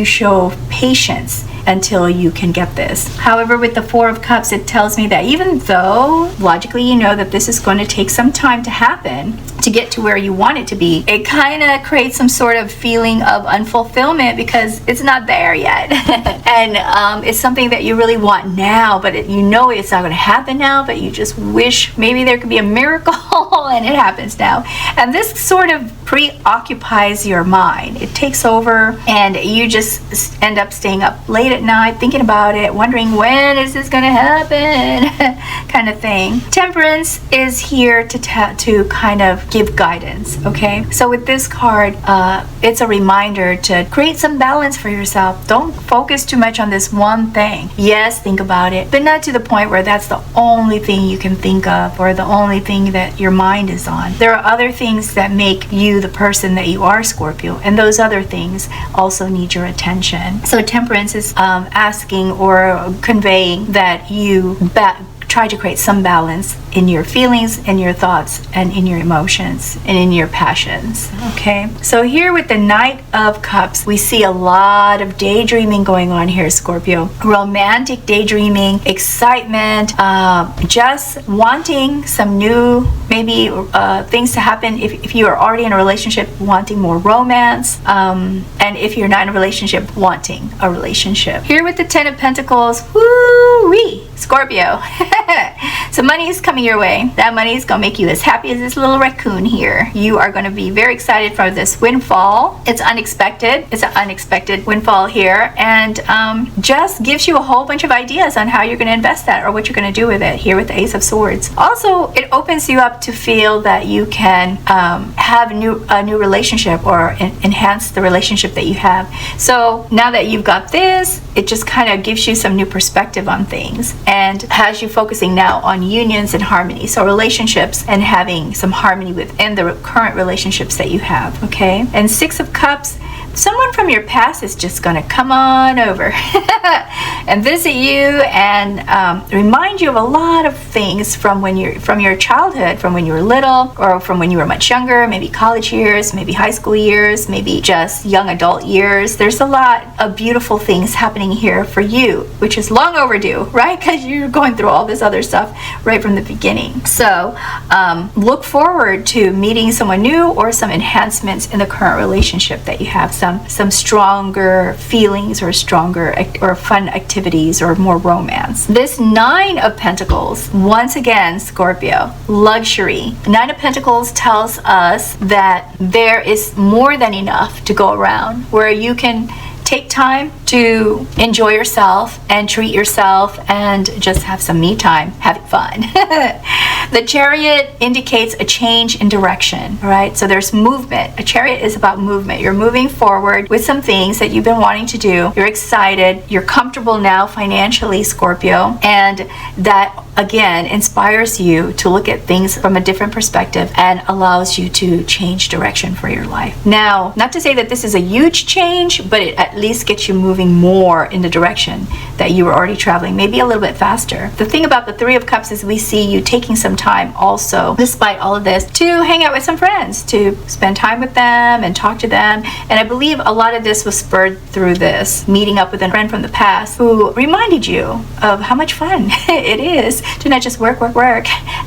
show patience until you can get this. However, with the 4 of Cups, it tells me that even though logically you know that this is going to take some time to happen to get to where you want it to be, it kind of creates some sort of feeling of unfulfillment because it's not there yet. And it's something that you really want now, but you know it's not going to happen now, but you just wish maybe there could be a miracle and it happens now. And this sort of preoccupies your mind. It takes over and you just end up staying up late at night thinking about it, wondering when is this going to happen kind of thing. Temperance is here to kind of give guidance, okay? So with this card, it's a reminder to create some balance for yourself. Don't focus too much on this one thing. Yes, think about it, but not to the point where that's the only thing you can think of or the only thing that your mind is on. There are other things that make you the person that you are, Scorpio, and those other things also need your attention. So temperance is asking or conveying that you try to create some balance in your feelings, in your thoughts, and in your emotions, and in your passions, okay? So here with the Knight of Cups, we see a lot of daydreaming going on here, Scorpio. Romantic daydreaming, excitement, just wanting some new, maybe things to happen. If you are already in a relationship, wanting more romance, and if you're not in a relationship, wanting a relationship. Here with the 10 of Pentacles, woo-wee, Scorpio. So money is coming your way. That money is gonna make you as happy as this little raccoon here. You are gonna be very excited for this windfall. It's unexpected. It's an unexpected windfall here, and just gives you a whole bunch of ideas on how you're gonna invest that or what you're gonna do with it. Here with the Ace of Swords. Also, it opens you up to feel that you can have a new relationship or enhance the relationship that you have. So now that you've got this, it just kind of gives you some new perspective on things and has you focusing now on unions and harmony. So relationships and having some harmony within the current relationships that you have, okay? And 6 of Cups, someone from your past is just going to come on over and visit you and remind you of a lot of things from your childhood, from when you were little, or from when you were much younger, maybe college years, maybe high school years, maybe just young adult years. There's a lot of beautiful things happening here for you, which is long overdue, right? Because you're going through all this other stuff right from the beginning. So look forward to meeting someone new or some enhancements in the current relationship that you have, some stronger feelings or stronger or fun activities or more romance. This Nine of Pentacles, once again, Scorpio, luxury. Nine of Pentacles tells us that there is more than enough to go around, where you can take time to enjoy yourself and treat yourself and just have some me time, having fun. The Chariot indicates a change in direction, right? So there's movement. A chariot is about movement. You're moving forward with some things that you've been wanting to do. You're excited. You're comfortable now financially, Scorpio. And that, again, inspires you to look at things from a different perspective and allows you to change direction for your life. Now, not to say that this is a huge change, but it at least gets you moving more in the direction that you were already traveling, maybe a little bit faster. The thing about the Three of Cups is we see you taking some time also, despite all of this, to hang out with some friends, to spend time with them and talk to them. And I believe a lot of this was spurred through this, meeting up with a friend from the past who reminded you of how much fun it is to not just work,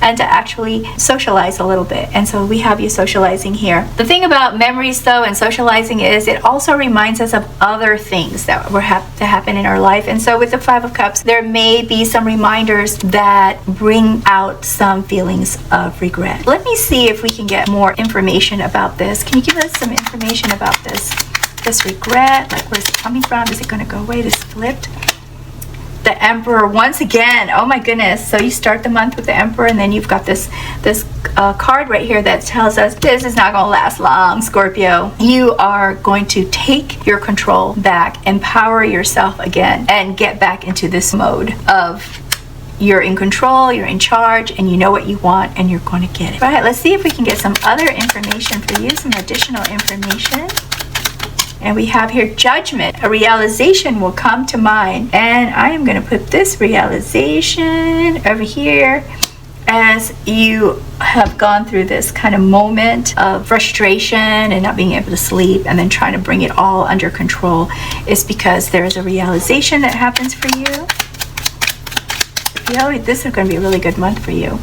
and to actually socialize a little bit. And so we have you socializing here. The thing about memories, though, and socializing is it also reminds us of other things that were to happen in our life. And so with the Five of Cups, there may be some reminders that bring out some feelings of regret. Let me see if we can get more information about this. Can you give us some information about this regret? Like, where's it coming from? Is it going to go away? This flipped. The Emperor once again. Oh my goodness. So you start the month with the Emperor, and then you've got this card right here that tells us this is not going to last long, Scorpio. You are going to take your control back, empower yourself again, and get back into this mode of you're in control, you're in charge, and you know what you want, and you're going to get it. All right, let's see if we can get some other information for you, some additional information. And we have here Judgment. A realization will come to mind. And I am going to put this realization over here. As you have gone through this kind of moment of frustration and not being able to sleep and then trying to bring it all under control, is because there is a realization that happens for you. You know, this is going to be a really good month for you.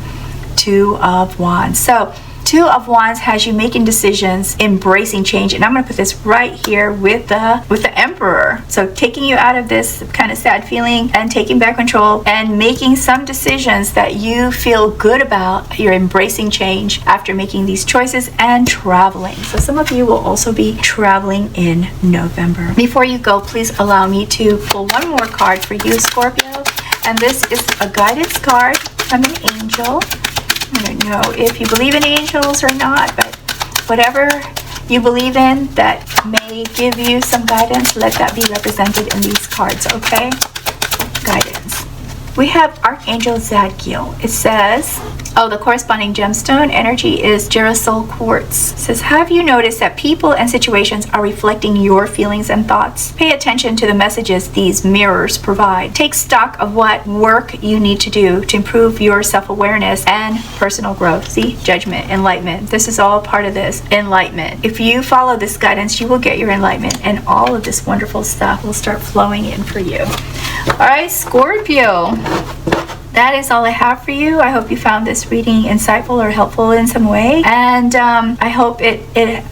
Two of Wands. So Two of Wands has you making decisions, embracing change, and I'm going to put this right here with the Emperor. So taking you out of this kind of sad feeling and taking back control and making some decisions that you feel good about. You're embracing change after making these choices and traveling. So some of you will also be traveling in November. Before you go, please allow me to pull one more card for you, Scorpio. And this is a guidance card from an angel. I don't know if you believe in angels or not, but whatever you believe in that may give you some guidance, let that be represented in these cards, okay? Guidance. We have Archangel Zadkiel. It says, the corresponding gemstone energy is Gerasol quartz. It says, have you noticed that people and situations are reflecting your feelings and thoughts? Pay attention to the messages these mirrors provide. Take stock of what work you need to do to improve your self-awareness and personal growth. See, judgment, enlightenment. This is all part of this enlightenment. If you follow this guidance, you will get your enlightenment, and all of this wonderful stuff will start flowing in for you. All right, Scorpio. That is all I have for you. I hope you found this reading insightful or helpful in some way. And I hope it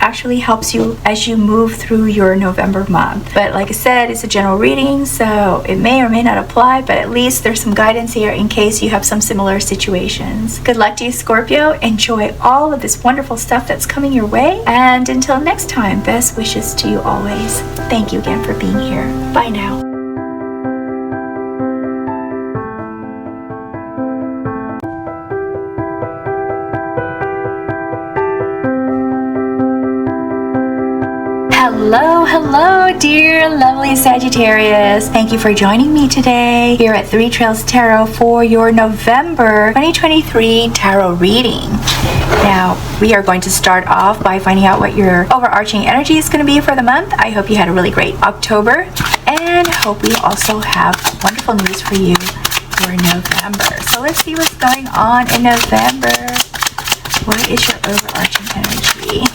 actually helps you as you move through your November month. But like I said, it's a general reading, so it may or may not apply, but at least there's some guidance here in case you have some similar situations. Good luck to you, Scorpio. Enjoy all of this wonderful stuff that's coming your way. And until next time, best wishes to you always. Thank you again for being here. Bye now. Hello, hello, dear lovely Sagittarius. Thank you for joining me today here at Three Trails Tarot for your November 2023 tarot reading. Now, we are going to start off by finding out what your overarching energy is going to be for the month. I hope you had a really great October, and hope we also have wonderful news for you for November. So let's see what's going on in November. What is your overarching energy?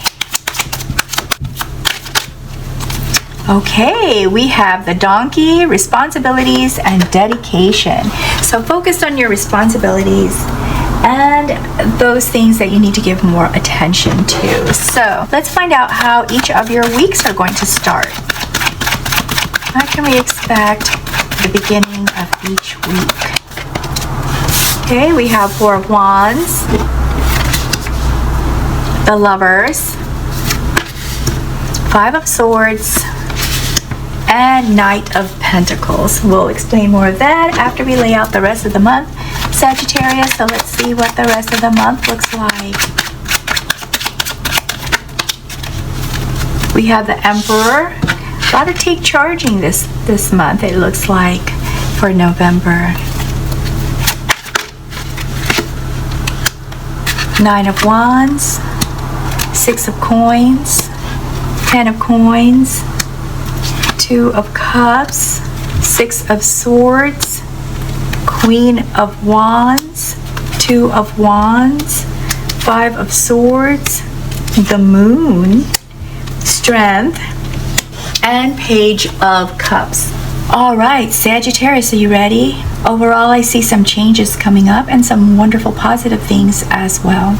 Okay, we have the donkey, responsibilities, and dedication. So focus on your responsibilities and those things that you need to give more attention to. So let's find out how each of your weeks are going to start. How can we expect the beginning of each week? Okay, we have Four of Wands, the Lovers, Five of Swords, and Knight of Pentacles. We'll explain more of that after we lay out the rest of the month, Sagittarius. So let's see what the rest of the month looks like. We have the Emperor. A lot of take charging this month, it looks like, for November. Nine of Wands, Six of Coins, Ten of Coins, Two of Cups, Six of Swords, Queen of Wands, Two of Wands, Five of Swords, the Moon, Strength, and Page of Cups. All right, Sagittarius, are you ready? Overall, I see some changes coming up and some wonderful positive things as well.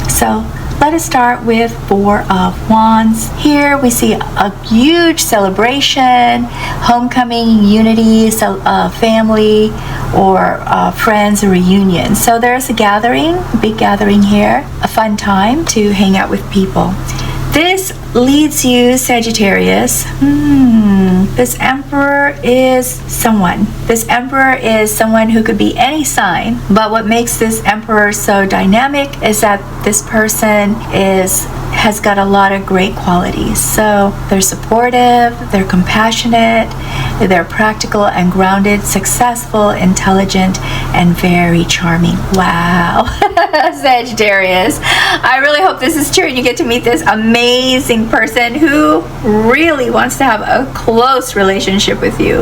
So let us start with Four of Wands. Here we see a huge celebration, homecoming, unity, family, or friends, or reunion. So there's a gathering, a big gathering here, a fun time to hang out with people. This leads you, Sagittarius. This Emperor is someone. This Emperor is someone who could be any sign. But what makes this Emperor so dynamic is that this person has got a lot of great qualities. So they're supportive, they're compassionate, they're practical and grounded, successful, intelligent, and very charming. Wow. Sagittarius, I really hope this is true and you get to meet this amazing person who really wants to have a close relationship with you,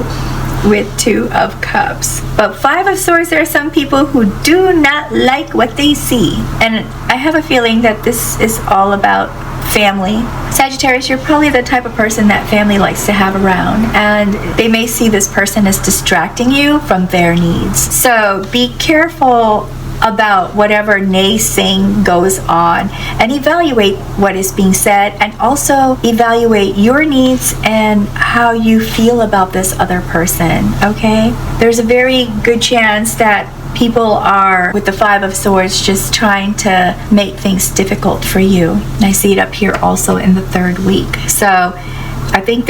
with Two of Cups. But Five of Swords, there are some people who do not like what they see, and I have a feeling that this is all about family. Sagittarius, you're probably the type of person that family likes to have around, and they may see this person as distracting you from their needs. So be careful about whatever naysaying goes on, and evaluate what is being said, and also evaluate your needs and how you feel about this other person. Okay, there's a very good chance that people are, with the Five of Swords, just trying to make things difficult for you. And I see it up here also in the third week. So I think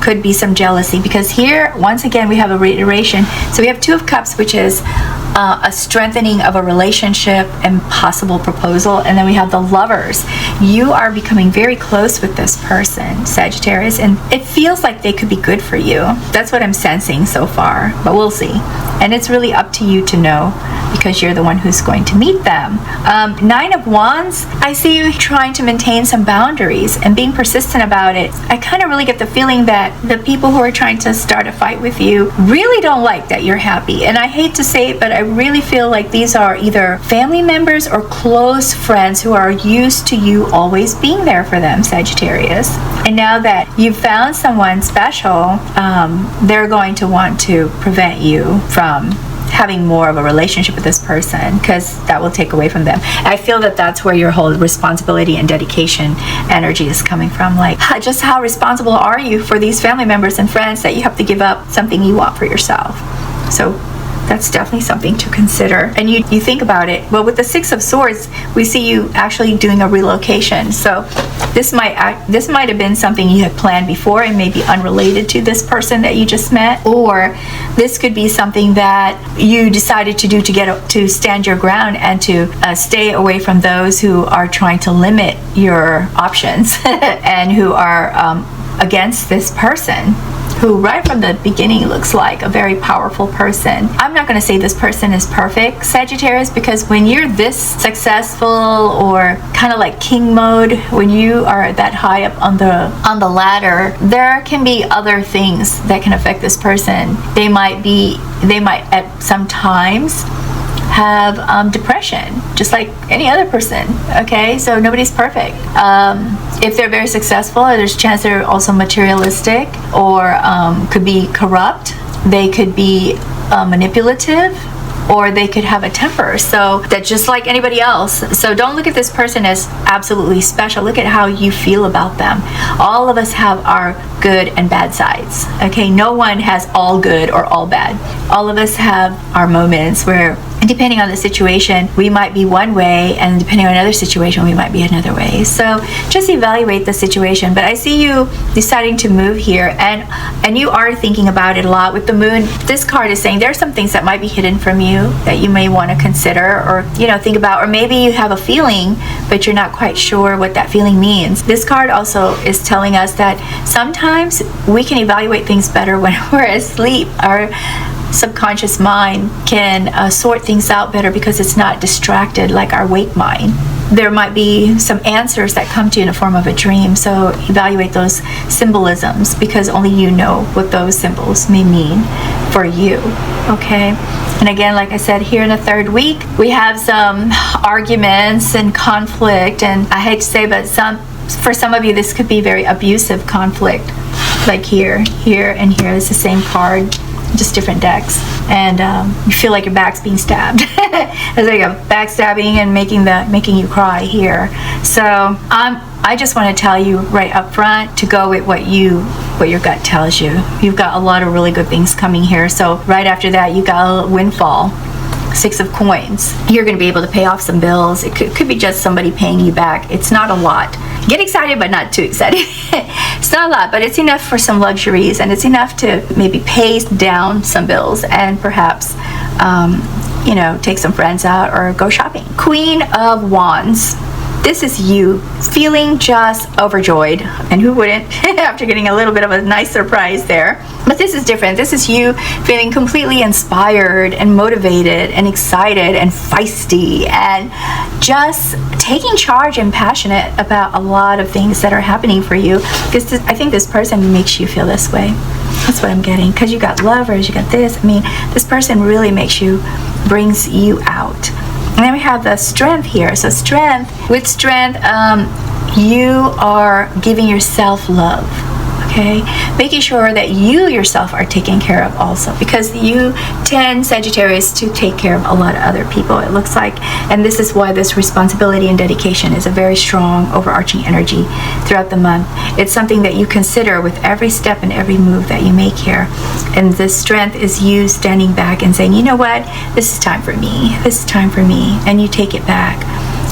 could be some jealousy, because here once again we have a reiteration. So we have Two of Cups, which is a strengthening of a relationship and possible proposal, and then we have the Lovers. You are becoming very close with this person, Sagittarius, and it feels like they could be good for you. That's what I'm sensing so far, but we'll see. And it's really up to you to know, because you're the one who's going to meet them. Nine of Wands, I see you trying to maintain some boundaries and being persistent about it. I kind of really get the feeling that the people who are trying to start a fight with you really don't like that you're happy. And I hate to say it, but I really feel like these are either family members or close friends who are used to you always being there for them, Sagittarius. And now that you've found someone special, they're going to want to prevent you from having more of a relationship with this person, because that will take away from them. And I feel that that's where your whole responsibility and dedication energy is coming from. Like, just how responsible are you for these family members and friends that you have to give up something you want for yourself? So that's definitely something to consider. And you think about it. Well, with the Six of Swords, we see you actually doing a relocation. So this might have been something you had planned before and maybe unrelated to this person that you just met, or this could be something that you decided to do to stand your ground and to stay away from those who are trying to limit your options and who are against this person who right from the beginning looks like a very powerful person. I'm not going to say this person is perfect, Sagittarius, because when you're this successful or kind of like king mode, when you are that high up on the ladder, there can be other things that can affect this person. They might at sometimes have depression, just like any other person. Okay, so nobody's perfect. If they're very successful, there's a chance they're also materialistic, or could be corrupt. They could be manipulative, or they could have a temper, so that's just like anybody else. So don't look at this person as absolutely special. Look at how you feel about them. All of us have our good and bad sides. Okay, no one has all good or all bad. All of us have our moments where, depending on the situation, we might be one way, and depending on another situation, we might be another way. So just evaluate the situation. But I see you deciding to move here, and you are thinking about it a lot. With the moon, this card is saying there are some things that might be hidden from you that you may want to consider, or think about, or maybe you have a feeling but you're not quite sure what that feeling means. This card also is telling us that sometimes we can evaluate things better when we're asleep. Our subconscious mind can sort things out better because it's not distracted like our wake mind. There might be some answers that come to you in the form of a dream, so evaluate those symbolisms, because only you know what those symbols may mean for you. Okay, and again, like I said, here in the third week we have some arguments and conflict, and I hate to say, but for some of you this could be very abusive conflict, like here, and here. It's the same card, just different decks, and you feel like your back's being stabbed. It's like a backstabbing and making you cry here. So I just want to tell you right up front to go with what your gut tells you. You've got a lot of really good things coming here. So right after that, you got a windfall. 6 of coins. You're going to be able to pay off some bills. It could be just somebody paying you back. It's not a lot. Get excited, but not too excited. It's not a lot, but it's enough for some luxuries, and it's enough to maybe pay down some bills, and perhaps take some friends out or go shopping. Queen of Wands. This is you feeling just overjoyed, and who wouldn't after getting a little bit of a nice surprise there. But this is different. This is you feeling completely inspired and motivated and excited and feisty and just taking charge and passionate about a lot of things that are happening for you. Because I think this person makes you feel this way. That's what I'm getting. Because you got lovers, you got this. I mean, this person really brings you out. And then we have the strength here. So with strength, you are giving yourself love, okay? Making sure that you yourself are taken care of also, because you tend, Sagittarius, to take care of a lot of other people, it looks like. And this is why this responsibility and dedication is a very strong overarching energy throughout the month. It's something that you consider with every step and every move that you make here. And this strength is you standing back and saying, you know what, this is time for me. This is time for me. And you take it back.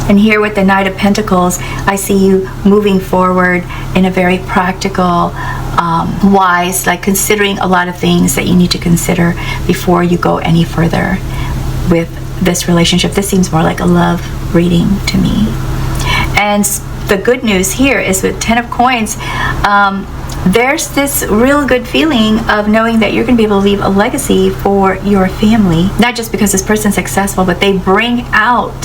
And here with the Knight of Pentacles, I see you moving forward in a very practical, wise, like considering a lot of things that you need to consider before you go any further with this relationship. This seems more like a love reading to me. And the good news here is with 10 of Coins, there's this real good feeling of knowing that you're going to be able to leave a legacy for your family. Not just because this person's successful, but they bring out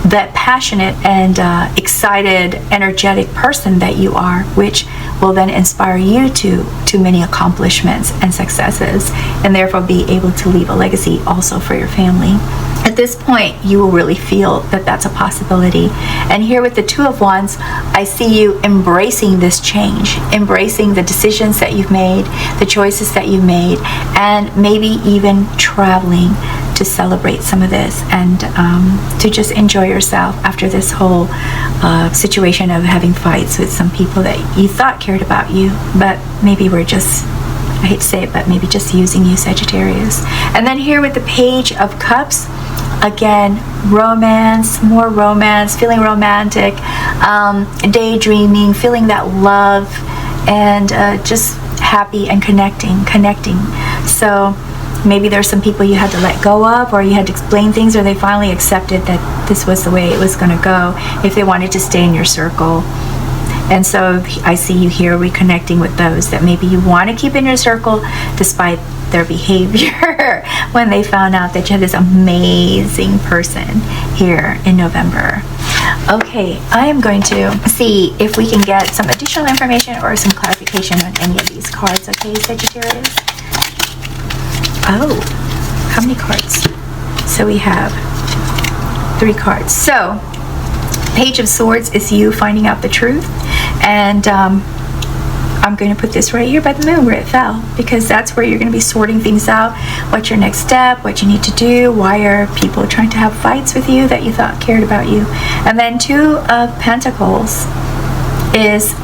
that passionate and excited, energetic person that you are, which will then inspire you to many accomplishments and successes, and therefore be able to leave a legacy also for your family. At this point, you will really feel that that's a possibility. And here with the 2 of Wands, I see you embracing this change, embracing the decisions that you've made, the choices that you've made, and maybe even traveling to celebrate some of this, and to just enjoy yourself after this whole situation of having fights with some people that you thought cared about you, but maybe were just, I hate to say it, but maybe just using you, Sagittarius. And then here with the Page of Cups, again, romance, more romance, feeling romantic, daydreaming, feeling that love, and just happy and connecting. So maybe there's some people you had to let go of, or you had to explain things, or they finally accepted that this was the way it was going to go if they wanted to stay in your circle. And so I see you here reconnecting with those that maybe you want to keep in your circle despite their behavior when they found out that you had this amazing person here in November. Okay, I am going to see if we can get some additional information or some clarification on any of these cards. Okay, Sagittarius? Oh, how many cards? So we have 3 cards. So, Page of Swords is you finding out the truth. And I'm going to put this right here by the moon where it fell, because that's where you're going to be sorting things out. What's your next step? What you need to do? Why are people trying to have fights with you that you thought cared about you? And then 2 of Pentacles is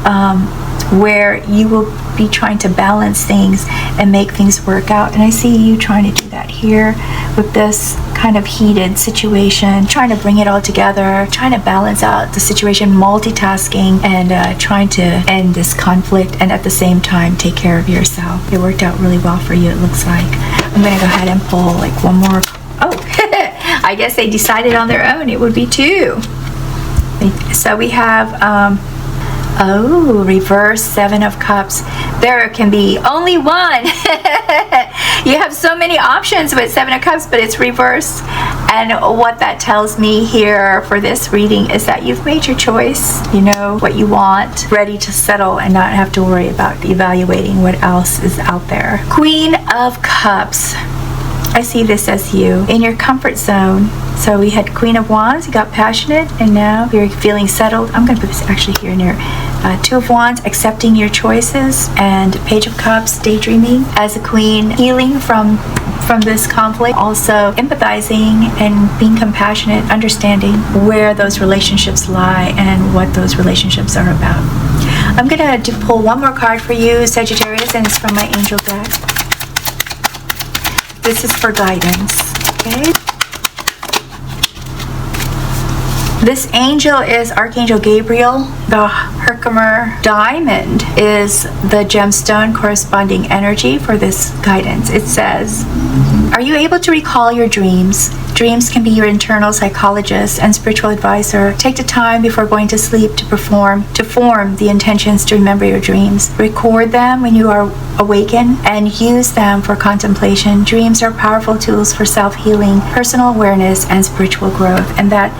where you will be trying to balance things and make things work out. And I see you trying to do that here with this kind of heated situation, trying to bring it all together, trying to balance out the situation, multitasking, and trying to end this conflict and at the same time take care of yourself. It worked out really well for you, it looks like. I'm going to go ahead and pull like one more. Oh, I guess they decided on their own it would be 2. So we have reverse 7 of Cups. There can be only one. You have so many options with 7 of Cups, but it's reverse. And what that tells me here for this reading is that you've made your choice. You know what you want, ready to settle and not have to worry about evaluating what else is out there. Queen of Cups. I see this as you in your comfort zone. So we had Queen of Wands, you got passionate, and now you're feeling settled. I'm going to put this actually here near 2 of Wands, accepting your choices, and Page of Cups, daydreaming as a queen, healing from this conflict, also empathizing and being compassionate, understanding where those relationships lie and what those relationships are about. I'm going to pull one more card for you, Sagittarius, and it's from my angel deck. This is for guidance, okay? This angel is Archangel Gabriel. The Herkimer diamond is the gemstone corresponding energy for this guidance. It says, are you able to recall your dreams? Dreams can be your internal psychologist and spiritual advisor. Take the time before going to sleep to form the intentions to remember your dreams. Record them when you are awakened and use them for contemplation. Dreams are powerful tools for self-healing, personal awareness, and spiritual growth. And that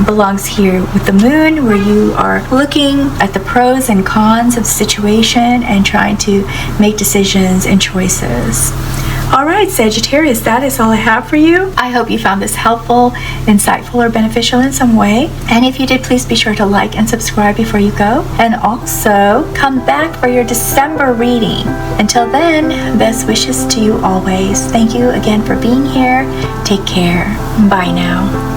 belongs here with the moon, where you are looking at the pros and cons of the situation and trying to make decisions and choices. All right, Sagittarius, that is all I have for you. I hope you found this helpful, insightful, or beneficial in some way. And if you did, please be sure to like and subscribe before you go. And also, come back for your December reading. Until then, best wishes to you always. Thank you again for being here. Take care. Bye now.